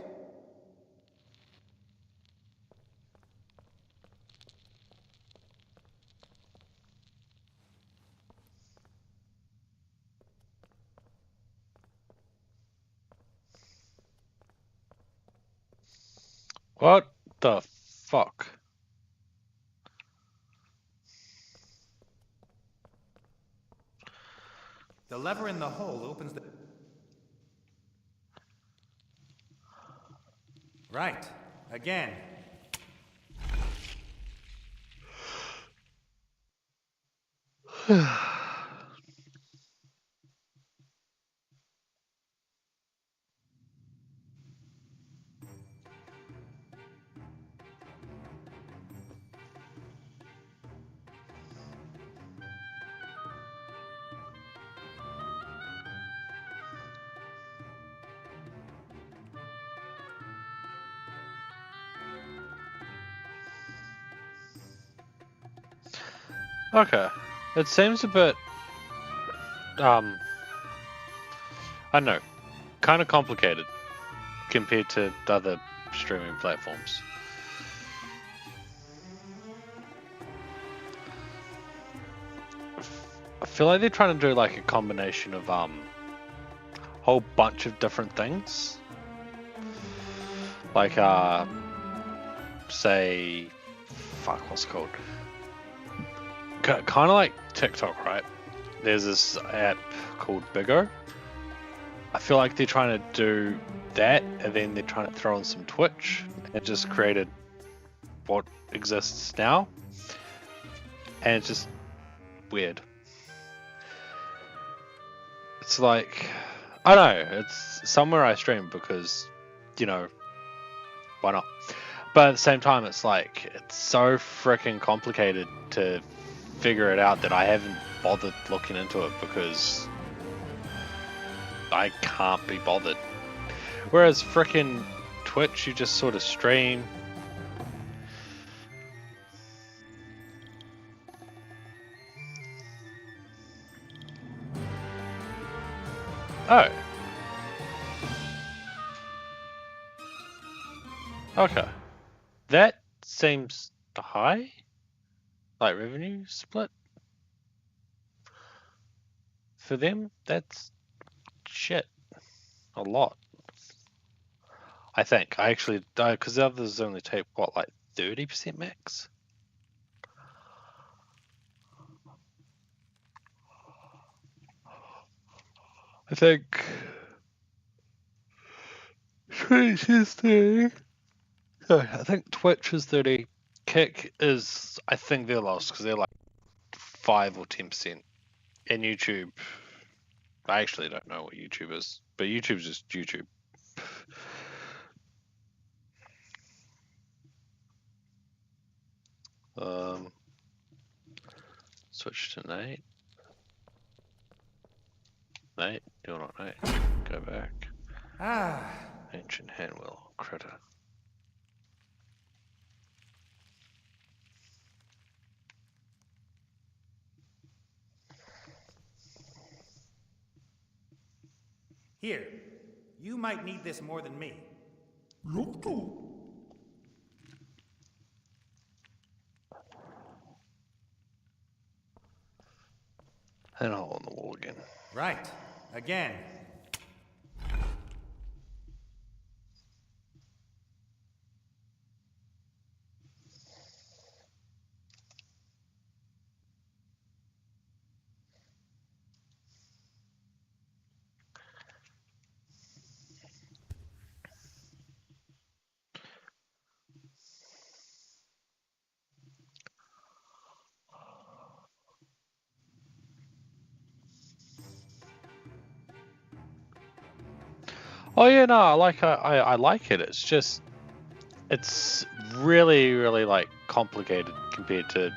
What the fuck? The lever in the hole opens the... Right. Again. Okay. It seems a bit, I don't know, kind of complicated compared to the other streaming platforms. I feel like they're trying to do like a combination of whole bunch of different things. Like say, fuck, what's it called? Kind of like TikTok, right? There's this app called Bigger. I feel like they're trying to do that, and then they're trying to throw in some Twitch, and just created what exists now. And it's just weird. It's like, I don't know, it's somewhere I stream because, you know, why not? But at the same time, it's like, it's so freaking complicated to figure it out that I haven't bothered looking into it because I can't be bothered. Whereas frickin' Twitch, you just sort of stream. Oh. Okay. That seems high? Like revenue split? For them, that's shit. A lot. I think. I actually, because the others only take, what, like 30% max? I think Twitch is 30. Sorry, I think Twitch is 30. Kick is, I think they're lost because they're like 5 or 10%. And YouTube, I actually don't know what YouTube is, but YouTube's just YouTube. Switch to Nate. Nate, you're not Nate. Go back. Ancient handwheel critter. Here, you might need this more than me. Look to. And hole in the wall again. Right. Again. Oh yeah, no, I like it. It's just, it's really, really like complicated compared to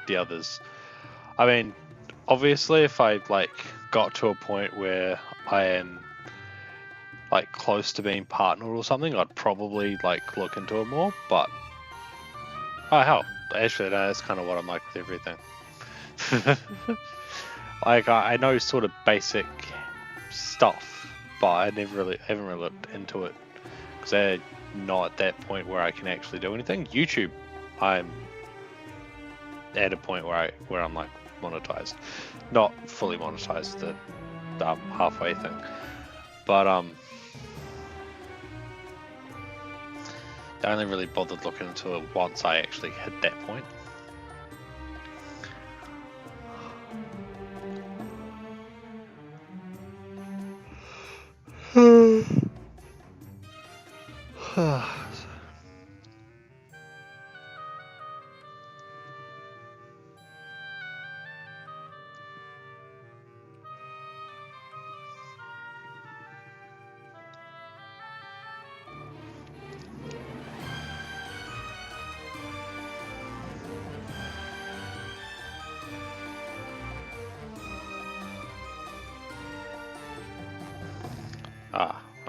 the others. I mean, obviously, if I like got to a point where I am like close to being partnered or something, I'd probably like look into it more. But oh hell, actually, that's kind of what I'm like with everything. Like I know sort of basic stuff, but I haven't really looked into it because they're not at that point where I can actually do anything. YouTube, I'm at a point where I'm like monetized, not fully monetized, the halfway thing, but I only really bothered looking into it once I actually hit that point.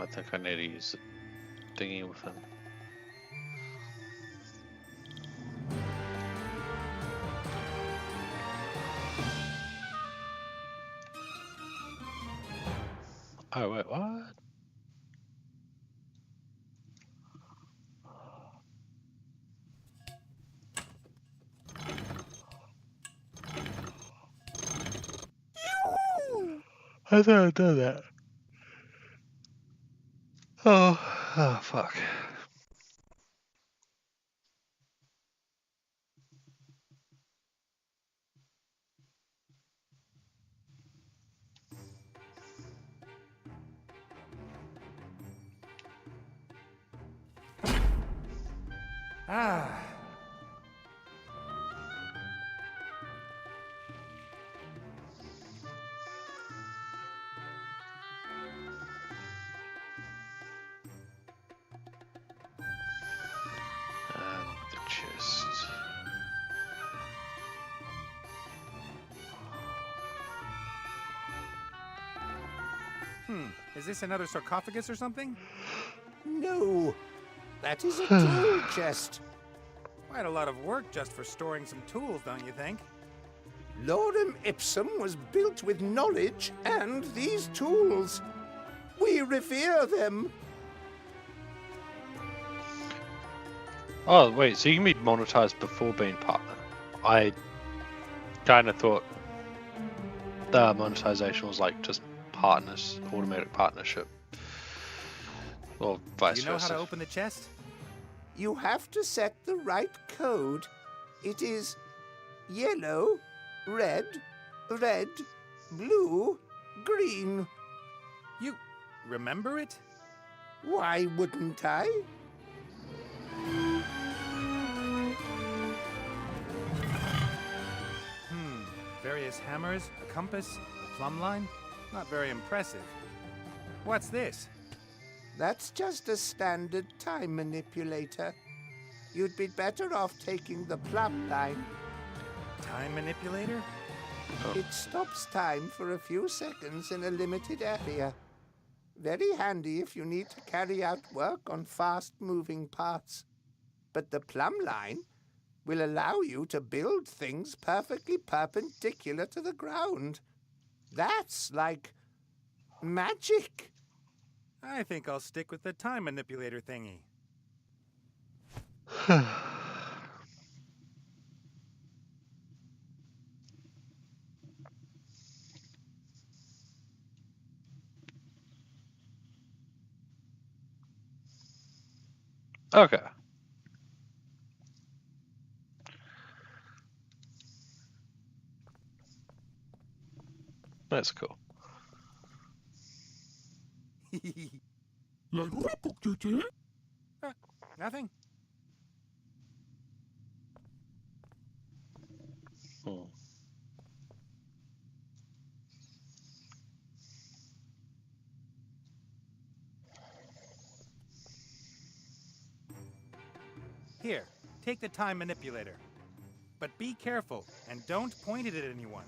I think I need to use the thingy with him. Oh wait, what? I thought I'd done that. Oh, fuck. And the chest. Is this another sarcophagus or something? No, that is a tool chest. Quite a lot of work just for storing some tools, don't you think? Lorem Ipsum was built with knowledge and these tools. We revere them. Oh, wait, so you can be monetized before being partner. I kind of thought the monetization was like just partners, automatic partnership. Or vice Do you know versa. how to open the chest? You have to set the right code. It is yellow, red, red, blue, green. You remember it? Why wouldn't I? Various hammers, a compass, a plumb line? Not very impressive. What's this? That's just a standard time manipulator. You'd be better off taking the plumb line. Time manipulator? It stops time for a few seconds in a limited area. Very handy if you need to carry out work on fast-moving parts. But the plumb line will allow you to build things perfectly perpendicular to the ground. That's like magic. I think I'll stick with the time manipulator thingy. Okay. That's cool. Nothing. Here, take the time manipulator. But be careful, and don't point it at anyone.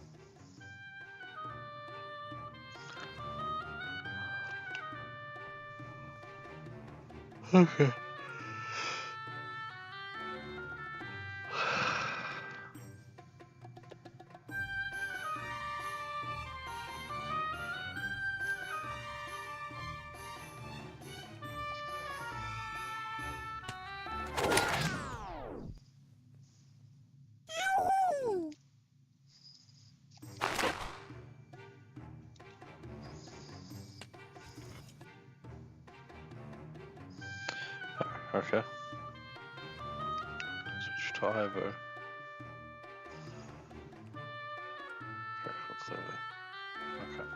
Okay. Okay. Switch to Ivo. What's over? Okay.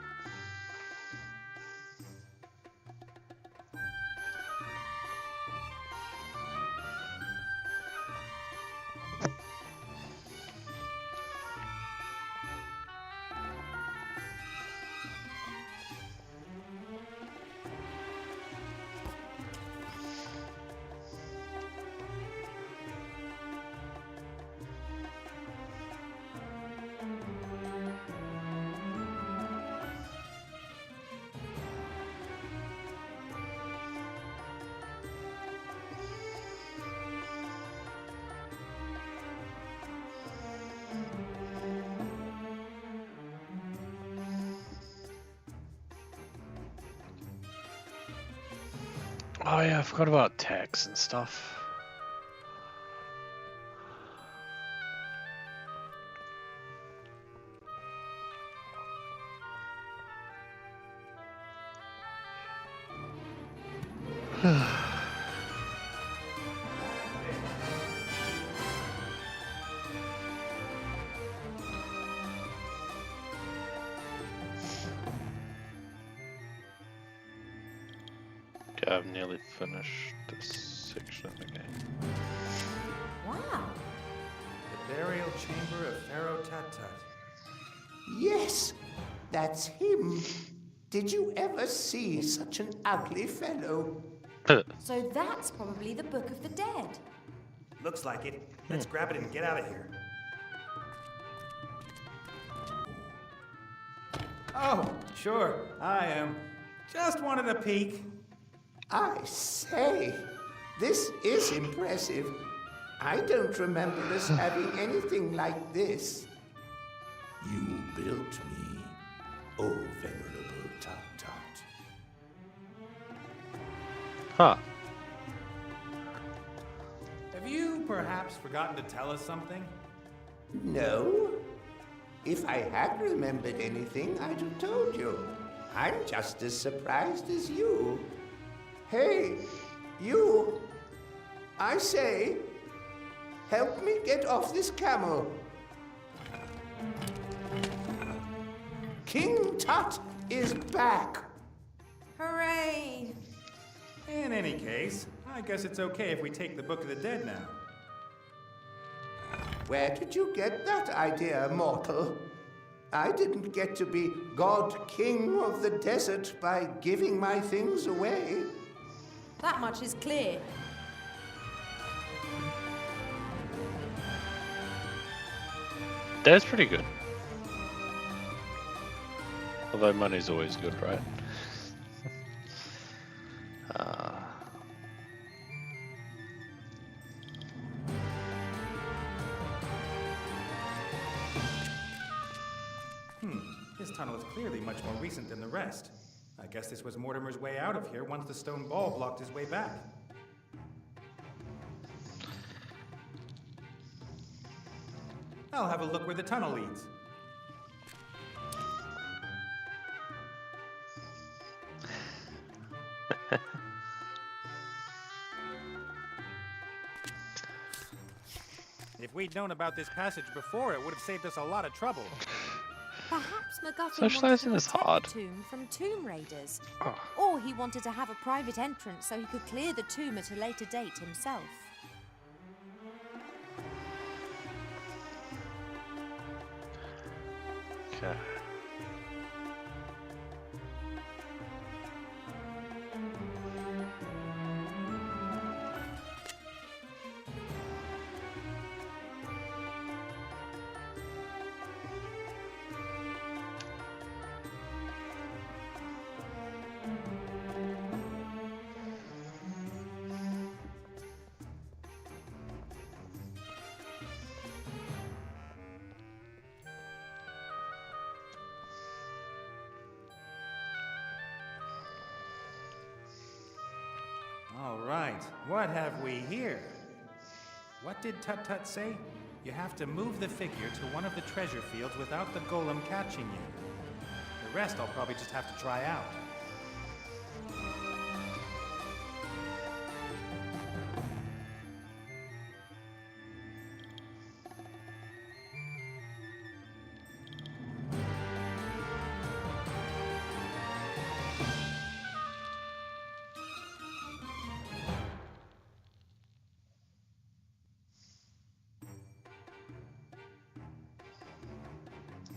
Oh yeah, I forgot about tags and stuff. Okay, I've nearly finished this section of the game. Wow. The burial chamber of Pharaoh Tut-Tut. Yes, that's him. Did you ever see such an ugly fellow? So that's probably the Book of the Dead. Looks like it. Let's grab it and get out of here. Oh, sure, I am. Just wanted a peek. I say, this is impressive. I don't remember us having anything like this. You built me, oh venerable Tut-Tut. Huh. Have you perhaps forgotten to tell us something? No. If I had remembered anything, I'd have told you. I'm just as surprised as you. Hey, you! I say, help me get off this camel. King Tut is back. Hooray! In any case, I guess it's okay if we take the Book of the Dead now. Where did you get that idea, mortal? I didn't get to be God King of the Desert by giving my things away. That much is clear. That's pretty good. Although money's always good, right? This tunnel is clearly much more recent than the rest. I guess this was Mortimer's way out of here once the stone ball blocked his way back. I'll have a look where the tunnel leads. If we'd known about this passage before, it would have saved us a lot of trouble. Perhaps MacGuffin Socializing wanted is to protect hard. the tomb from tomb raiders. Oh. Or he wanted to have a private entrance so he could clear the tomb at a later date himself. Okay. All right, what have we here? What did Tut Tut say? You have to move the figure to one of the treasure fields without the golem catching you. The rest I'll probably just have to try out.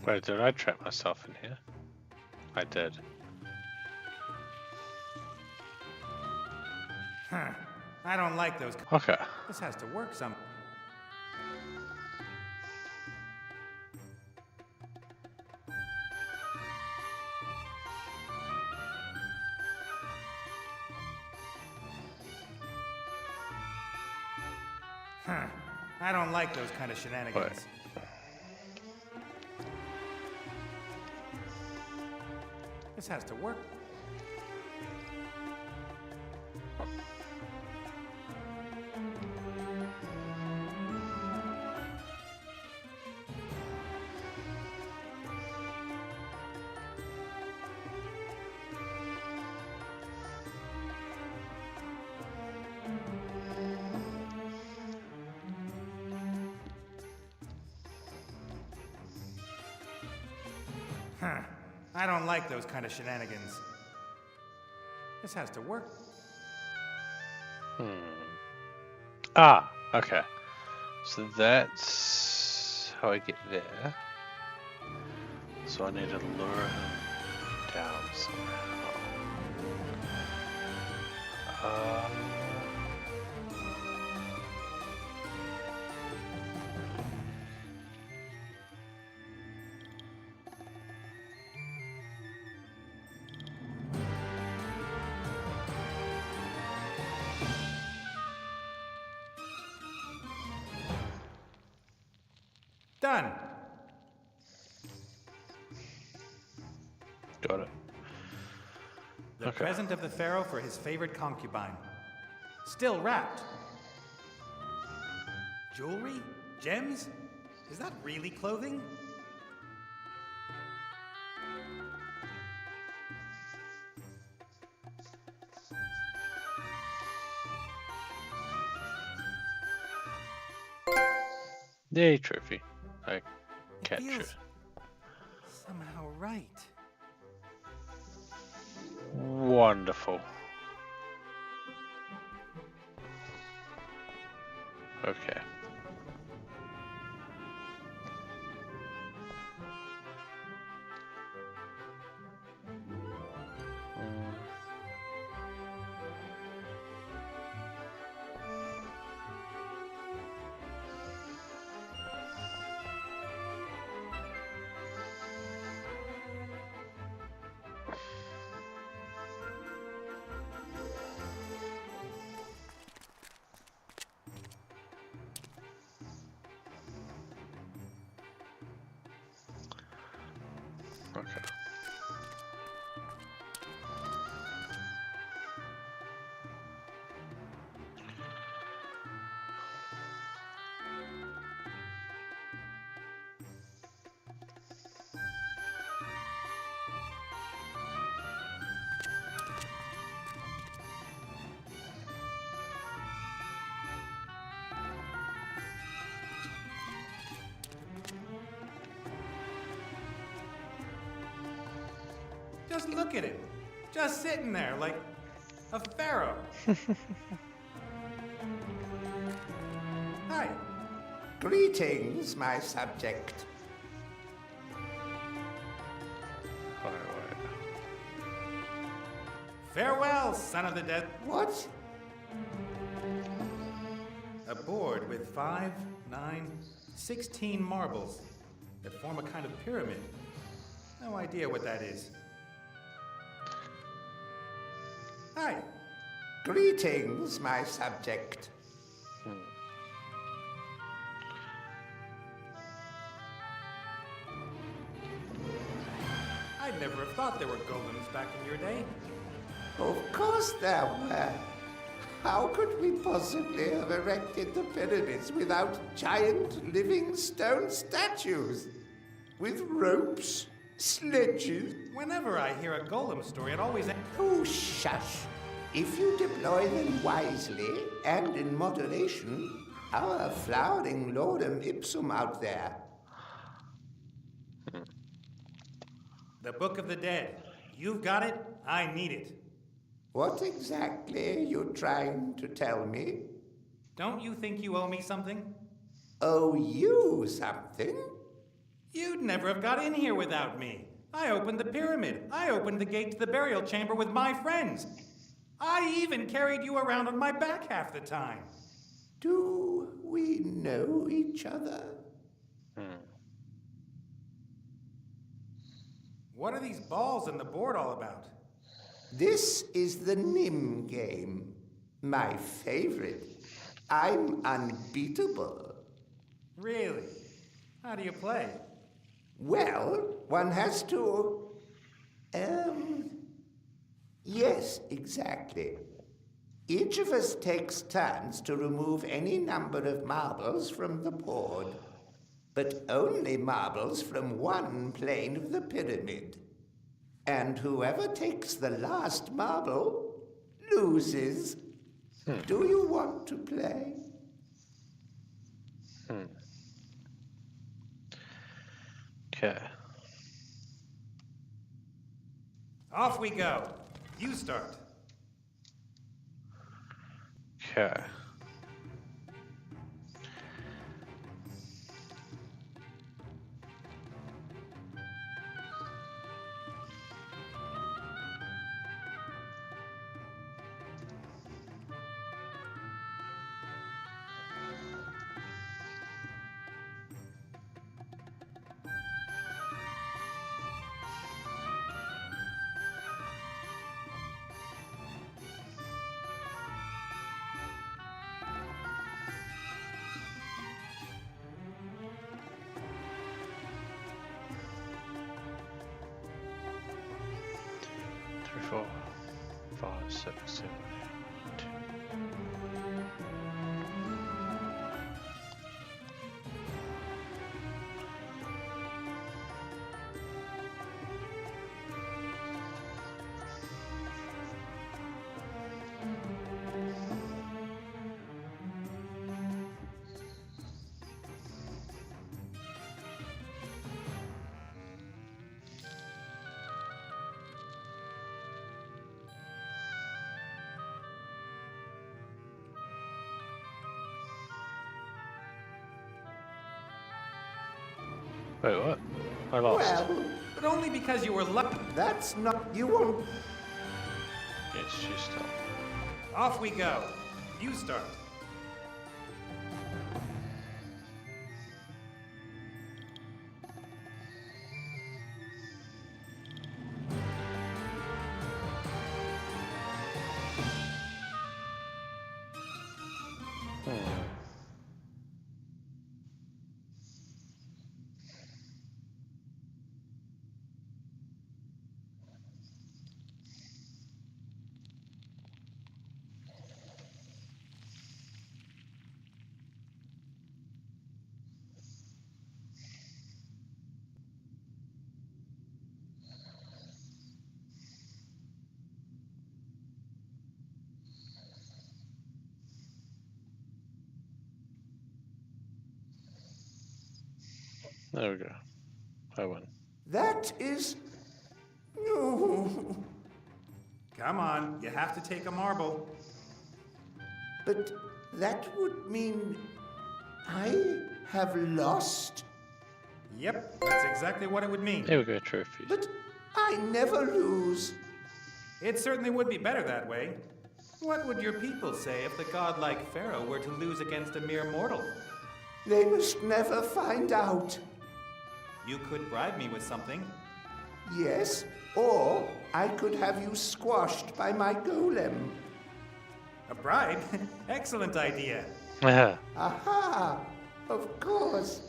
Wait, did I trap myself in here? I did. Huh. I don't like those. Okay. This has to work some. Huh. I don't like those kind of shenanigans. Wait. This has to work. Huh. I don't like those kind of shenanigans. This has to work. Ah, okay. So that's how I get there. So I need to lure him down somehow. Done. Got it. The present of the pharaoh for his favorite concubine. Still wrapped. Jewelry? Gems? Is that really clothing? Yay, trophy. I catch feels it. somehow right. Wonderful. Okay. Okay. Just look at it. Just sitting there like a pharaoh. Hi. Greetings, my subject. Farewell, son of the dead. What? A board with 5, 9, 16 marbles that form a kind of pyramid. No idea what that is. Hi. Greetings, my subject. I'd never have thought there were golems back in your day. Of course there were. How could we possibly have erected the pyramids without giant living stone statues? With ropes, sledges? Whenever I hear a golem story, it always... Oh, shush. If you deploy them wisely and in moderation, our flowering lordum ipsum out there. The Book of the Dead. You've got it, I need it. What exactly are you trying to tell me? Don't you think you owe me something? Owe you something? You'd never have got in here without me. I opened the pyramid. I opened the gate to the burial chamber with my friends. I even carried you around on my back half the time. Do we know each other? What are these balls in the board all about? This is the Nim game. My favorite. I'm unbeatable. Really? How do you play? Well, one has to... Yes, exactly. Each of us takes turns to remove any number of marbles from the board, but only marbles from one plane of the pyramid. And whoever takes the last marble loses. Do you want to play? Okay. Off we go. You start. Okay. Four, five, six, seven, 8, 2. Wait, what? I lost. Well, But only because you were lucky. that's not. You won't. Yes, you stop. Off we go. You start. There we go. I won. That is. No. Come on, you have to take a marble. But that would mean I have lost. Yep, that's exactly what it would mean. Here we go, trophy. But I never lose. It certainly would be better that way. What would your people say if the godlike pharaoh were to lose against a mere mortal? They must never find out. You could bribe me with something. Yes, or I could have you squashed by my golem. A bribe? Excellent idea. Aha! Of course.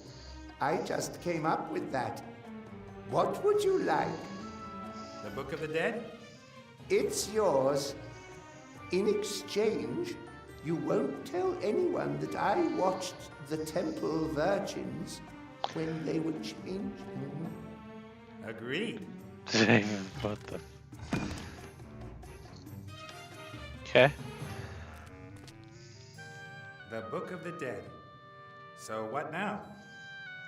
I just came up with that. What would you like? The Book of the Dead? It's yours. In exchange, you won't tell anyone that I watched the temple virgins when they were changing. Agreed. What the? Okay. The Book of the Dead. So what now?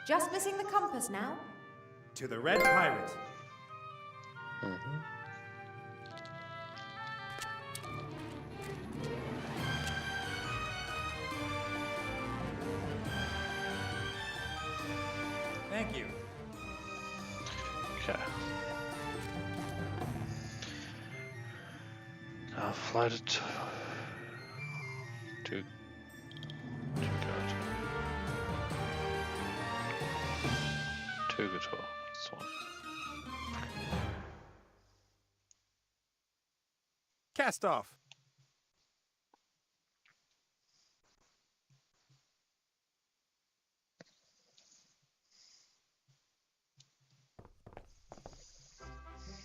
Just missing the compass now. To the Red Pirate. Thank you. Okay. I'll fly to good. Too good. This one. Cast off.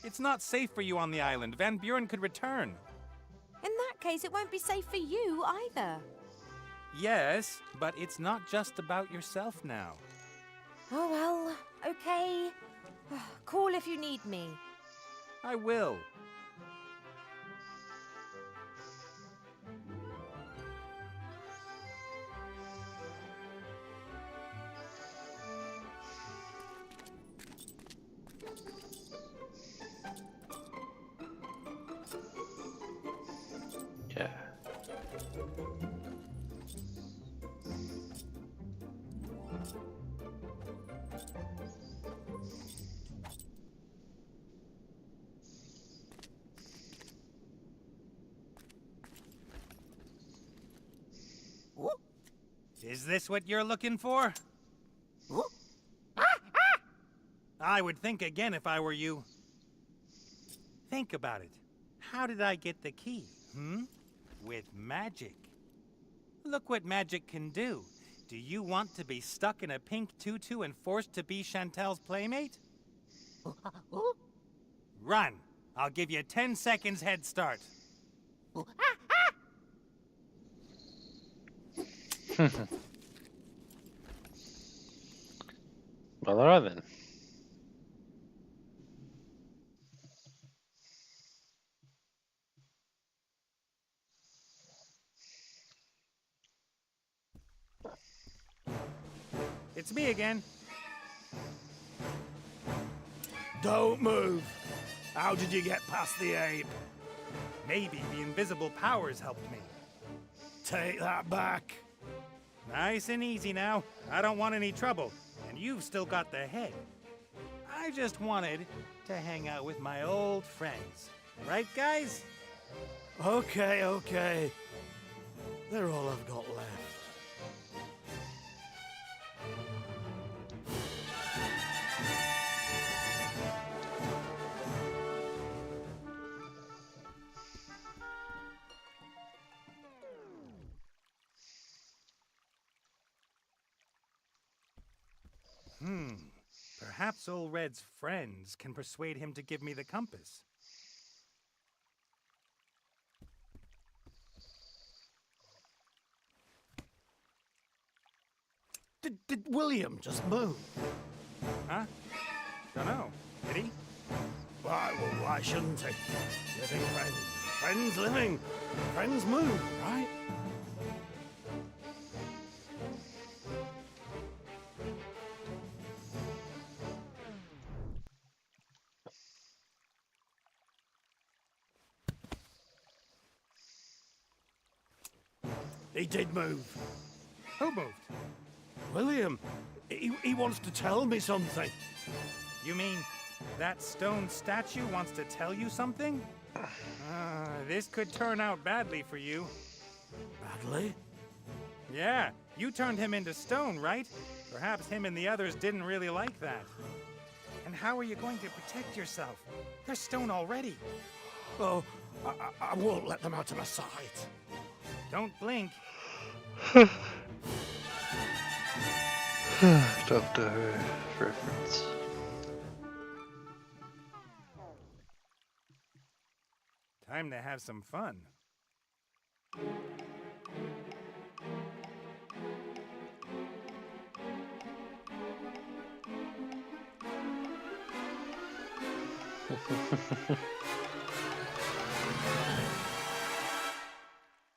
It's not safe for you on the island. Van Buren could return. In that case, it won't be safe for you either. Yes, but it's not just about yourself now. Oh well, okay. Call if you need me. I will. Yeah. Is this what you're looking for? I would think again if I were you. Think about it. How did I get the key? With magic. Look what magic can do. Do you want to be stuck in a pink tutu and forced to be Chantel's playmate? Run! I'll give you 10 seconds head start. Well, alright then. It's me again. Don't move. How did you get past the ape? Maybe the invisible powers helped me. Take that back. Nice and easy now. I don't want any trouble. and you've still got the head. I just wanted to hang out with my old friends. Right, guys? Okay, okay. They're all I've got left. Perhaps Old Red's friends can persuade him to give me the compass. Did William just move? Huh? Dunno. Did he? Why shouldn't he? Living friends. Friends living. Friends move, right? He did move. Who moved? William. He wants to tell me something. You mean that stone statue wants to tell you something? This could turn out badly for you. Badly? Yeah, you turned him into stone, right? Perhaps him and the others didn't really like that. And how are you going to protect yourself? They're stone already. Oh, I won't let them out of my sight. Don't blink. Doctor Who reference. Time to have some fun.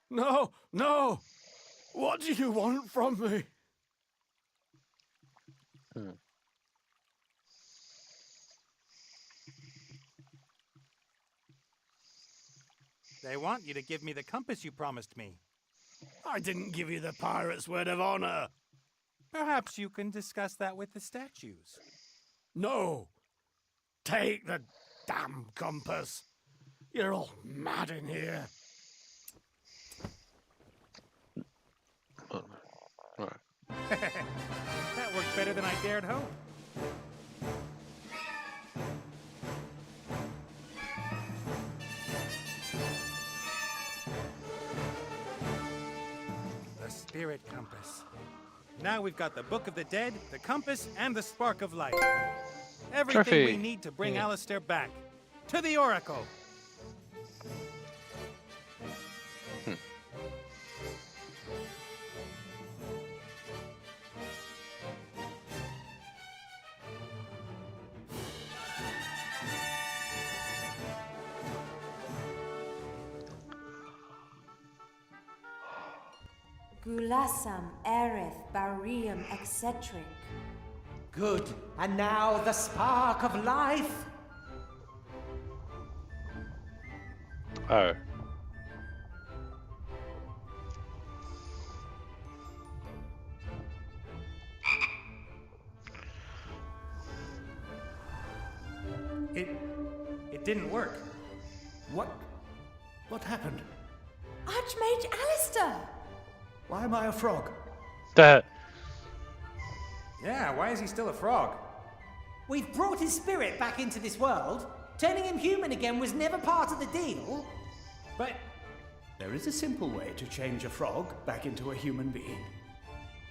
No, no! What do you want from me? They want you to give me the compass you promised me. I didn't give you the pirate's word of honor. Perhaps you can discuss that with the statues. No! Take the damn compass. You're all mad in here. That worked better than I dared hope. The spirit compass. Now we've got the Book of the Dead, the compass, and the spark of life. Everything Trophy. we need to bring Alistair back. To the Oracle! Gulasam, Erith, Barium, Eccentric. Good. And now the spark of life. Oh. It didn't work. What happened? Archmage Alistair! Why am I a frog? That. Yeah, why is he still a frog? We've brought his spirit back into this world. Turning him human again was never part of the deal. But there is a simple way to change a frog back into a human being.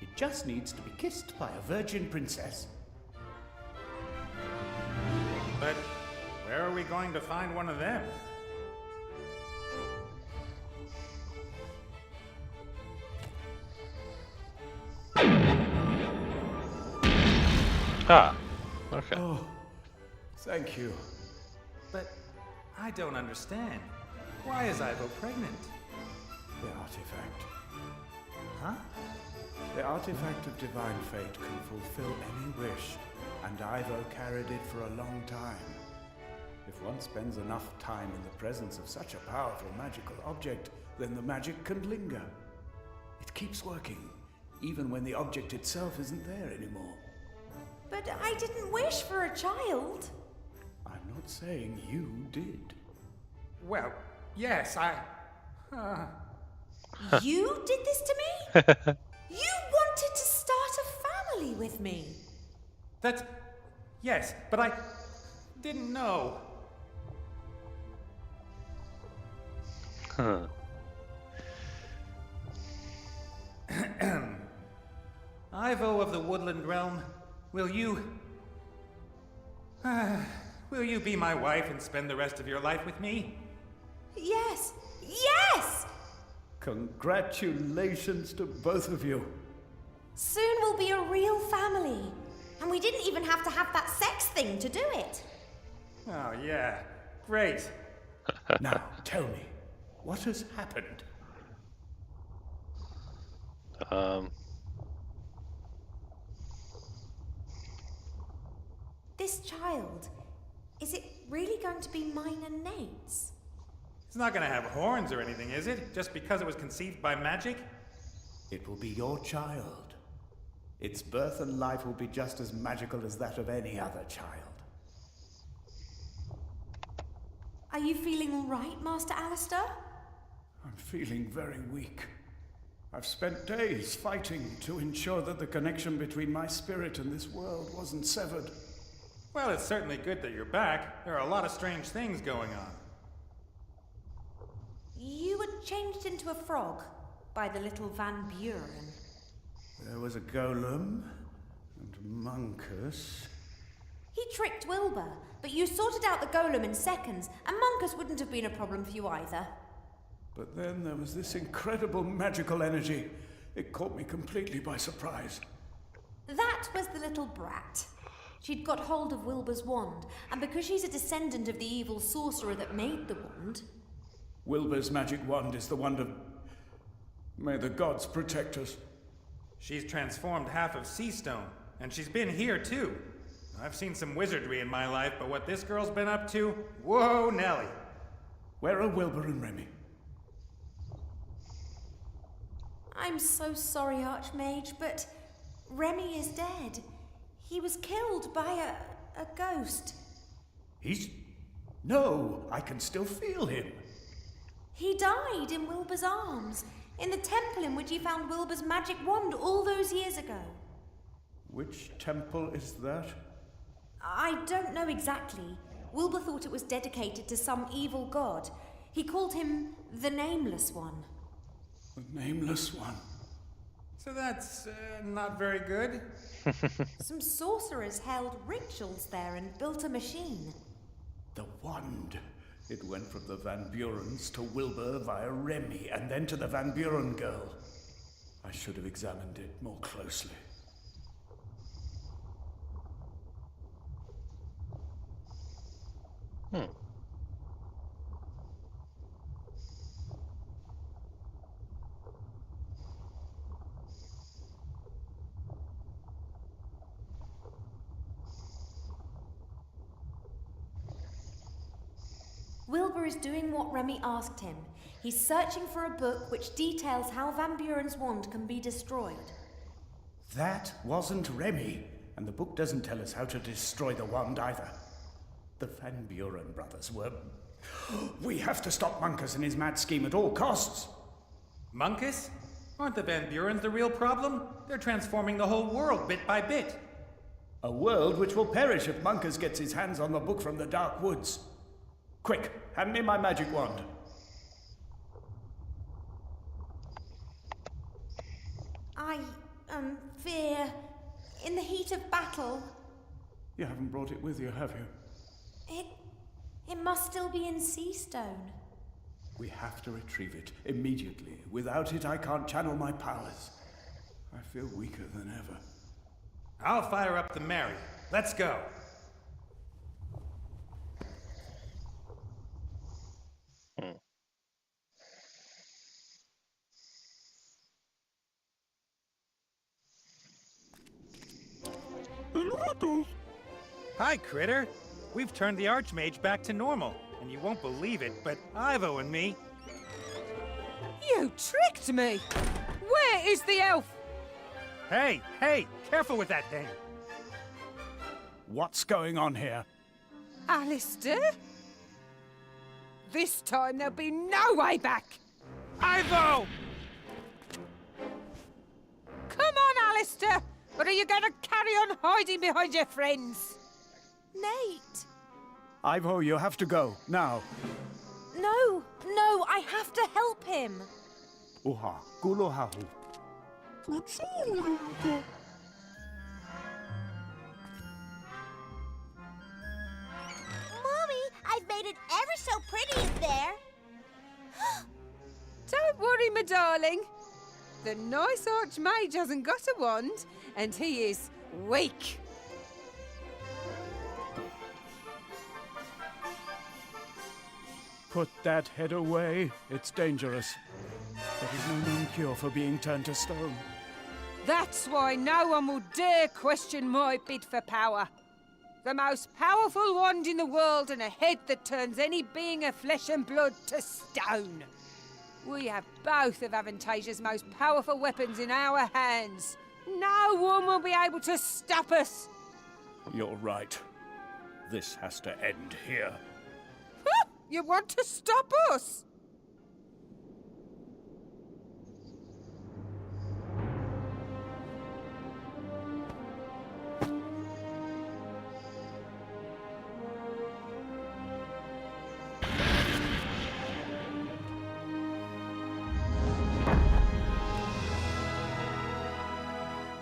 It just needs to be kissed by a virgin princess. But where are we going to find one of them? Ah, okay. Oh, thank you. But I don't understand. Why is Ivo pregnant? The artifact. Huh? The artifact of divine fate can fulfill any wish, and Ivo carried it for a long time. If one spends enough time in the presence of such a powerful magical object, then the magic can linger. It keeps working, even when the object itself isn't there anymore. But I didn't wish for a child. I'm not saying you did. Well, yes, I... You did this to me? You wanted to start a family with me. That's... Yes, but I didn't know. Huh. Ivo of the Woodland Realm, will you be my wife and spend the rest of your life with me? Yes! Yes! Congratulations to both of you. Soon we'll be a real family. And we didn't even have to have that sex thing to do it. Oh, yeah. Great. Now, tell me, what has happened? This child, is it really going to be mine and Nate's? It's not gonna have horns or anything, is it? Just because it was conceived by magic? It will be your child. Its birth and life will be just as magical as that of any other child. Are you feeling all right, Master Alistair? I'm feeling very weak. I've spent days fighting to ensure that the connection between my spirit and this world wasn't severed. Well, it's certainly good that you're back. There are a lot of strange things going on. You were changed into a frog by the little Van Buren. There was a golem and Monkus. He tricked Wilbur, but you sorted out the golem in seconds, and Monkus wouldn't have been a problem for you either. But then there was this incredible magical energy. It caught me completely by surprise. That was the little brat. She'd got hold of Wilbur's wand, and because she's a descendant of the evil sorcerer that made the wand... Wilbur's magic wand is the wand of... May the gods protect us. She's transformed half of Seastone, and she's been here too. I've seen some wizardry in my life, but what this girl's been up to... Whoa, Nelly! Where are Wilbur and Remy? I'm so sorry, Archmage, but Remy is dead. He was killed by a ghost. He's... No, I can still feel him. He died in Wilbur's arms, in the temple in which he found Wilbur's magic wand all those years ago. Which temple is that? I don't know exactly. Wilbur thought it was dedicated to some evil god. He called him the Nameless One. The Nameless One? So that's not very good. Some sorcerers held rituals there and built a machine. The wand. It went from the Van Burens to Wilbur via Remy, and then to the Van Buren girl. I should have examined it more closely. Wilbur is doing what Remy asked him. He's searching for a book which details how Van Buren's wand can be destroyed. That wasn't Remy, and the book doesn't tell us how to destroy the wand either. The Van Buren brothers were... We have to stop Monkus and his mad scheme at all costs. Monkus? Aren't the Van Burens the real problem? They're transforming the whole world bit by bit. A world which will perish if Monkus gets his hands on the book from the Dark Woods. Quick, hand me my magic wand. I fear, in the heat of battle... You haven't brought it with you, have you? It must still be in Seastone. We have to retrieve it immediately. Without it, I can't channel my powers. I feel weaker than ever. I'll fire up the Mary. Let's go. Hi, Critter. We've turned the Archmage back to normal, and you won't believe it, but Ivo and me... You tricked me! Where is the elf? Hey, careful with that thing. What's going on here? Alistair? This time there'll be no way back! Ivo! Come on, Alistair! Or are you going to carry on hiding behind your friends? Nate! Ivo, you have to go, now. No, I have to help him. Uha, gulohahu. Mommy, I've made it ever so pretty in there. Don't worry, my darling. The nice archmage hasn't got a wand, and he is weak. Put that head away. It's dangerous. There is no known cure for being turned to stone. That's why no one will dare question my bid for power. The most powerful wand in the world and a head that turns any being of flesh and blood to stone. We have both of Aventásia's most powerful weapons in our hands. No one will be able to stop us. You're right. This has to end here. You want to stop us?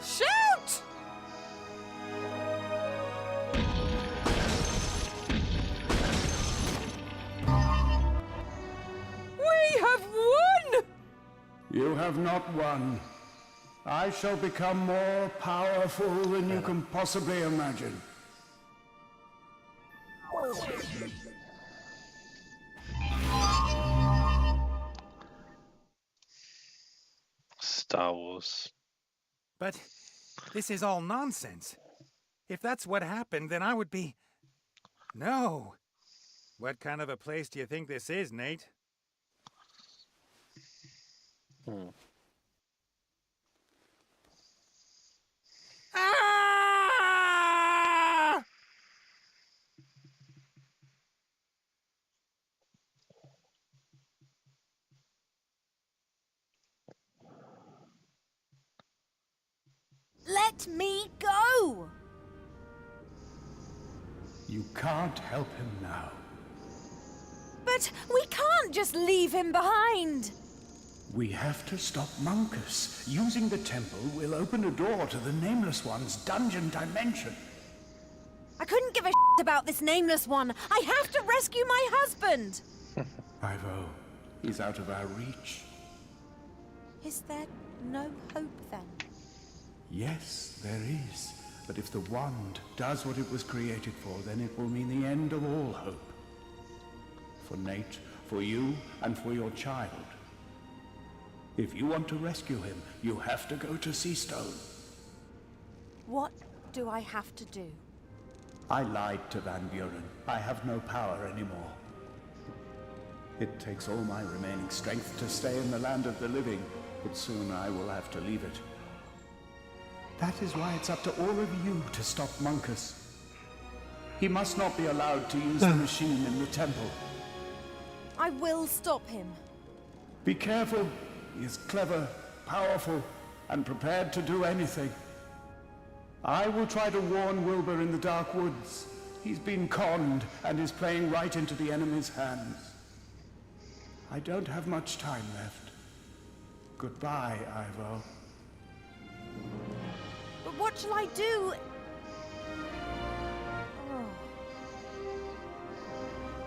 Shoot! We have won! You have not won. I shall become more powerful than you can possibly imagine. Star Wars. But this is all nonsense. If that's what happened, then I would be... No. What kind of a place do you think this is, Nate? Ah! Let me go! You can't help him now. But we can't just leave him behind. We have to stop Monkus. Using the temple will open a door to the Nameless One's dungeon dimension. I couldn't give a about this Nameless One. I have to rescue my husband. Ivo, he's out of our reach. Is there no hope then? Yes, there is. But if the wand does what it was created for, then it will mean the end of all hope. For Nate, for you, and for your child. If you want to rescue him, you have to go to Seastone. What do I have to do? I lied to Van Buren. I have no power anymore. It takes all my remaining strength to stay in the land of the living, but soon I will have to leave it. That is why it's up to all of you to stop Monkus. He must not be allowed to use the machine in the temple. I will stop him. Be careful. He is clever, powerful, and prepared to do anything. I will try to warn Wilbur in the Dark Woods. He's been conned and is playing right into the enemy's hands. I don't have much time left. Goodbye, Ivo. But what shall I do? Oh.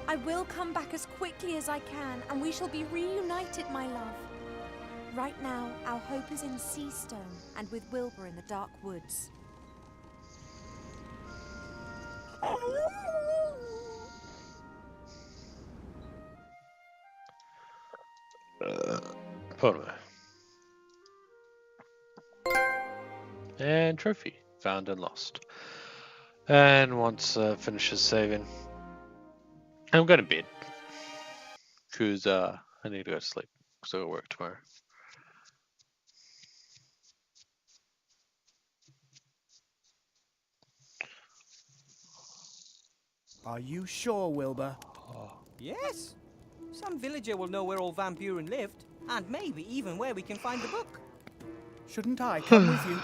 I will come back as quickly as I can, and we shall be reunited, my love. Right now, our hope is in Seastone and with Wilbur in the Dark Woods. Photo. And trophy. Found and lost. And once finishes saving, I'm going to bed. Because I need to go to sleep. Because I'll work tomorrow. Are you sure, Wilbur? Yes. Some villager will know where old Van Buren lived, and maybe even where we can find the book. Shouldn't I come with you?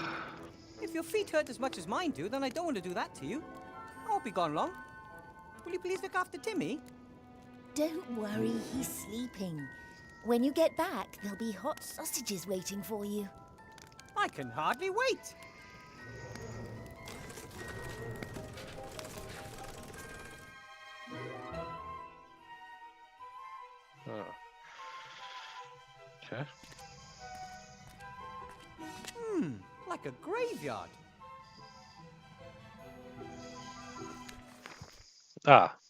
If your feet hurt as much as mine do, then I don't want to do that to you. I won't be gone long. Will you please look after Timmy? Don't worry, he's sleeping. When you get back, there'll be hot sausages waiting for you. I can hardly wait. Oh. Okay. Like a graveyard.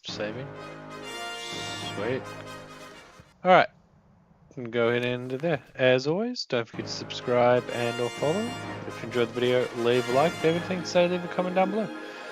Saving. Sweet. Alright. Go ahead and end there. As always, don't forget to subscribe and or follow. If you enjoyed the video, leave a like. If you have anything to say, leave a comment down below.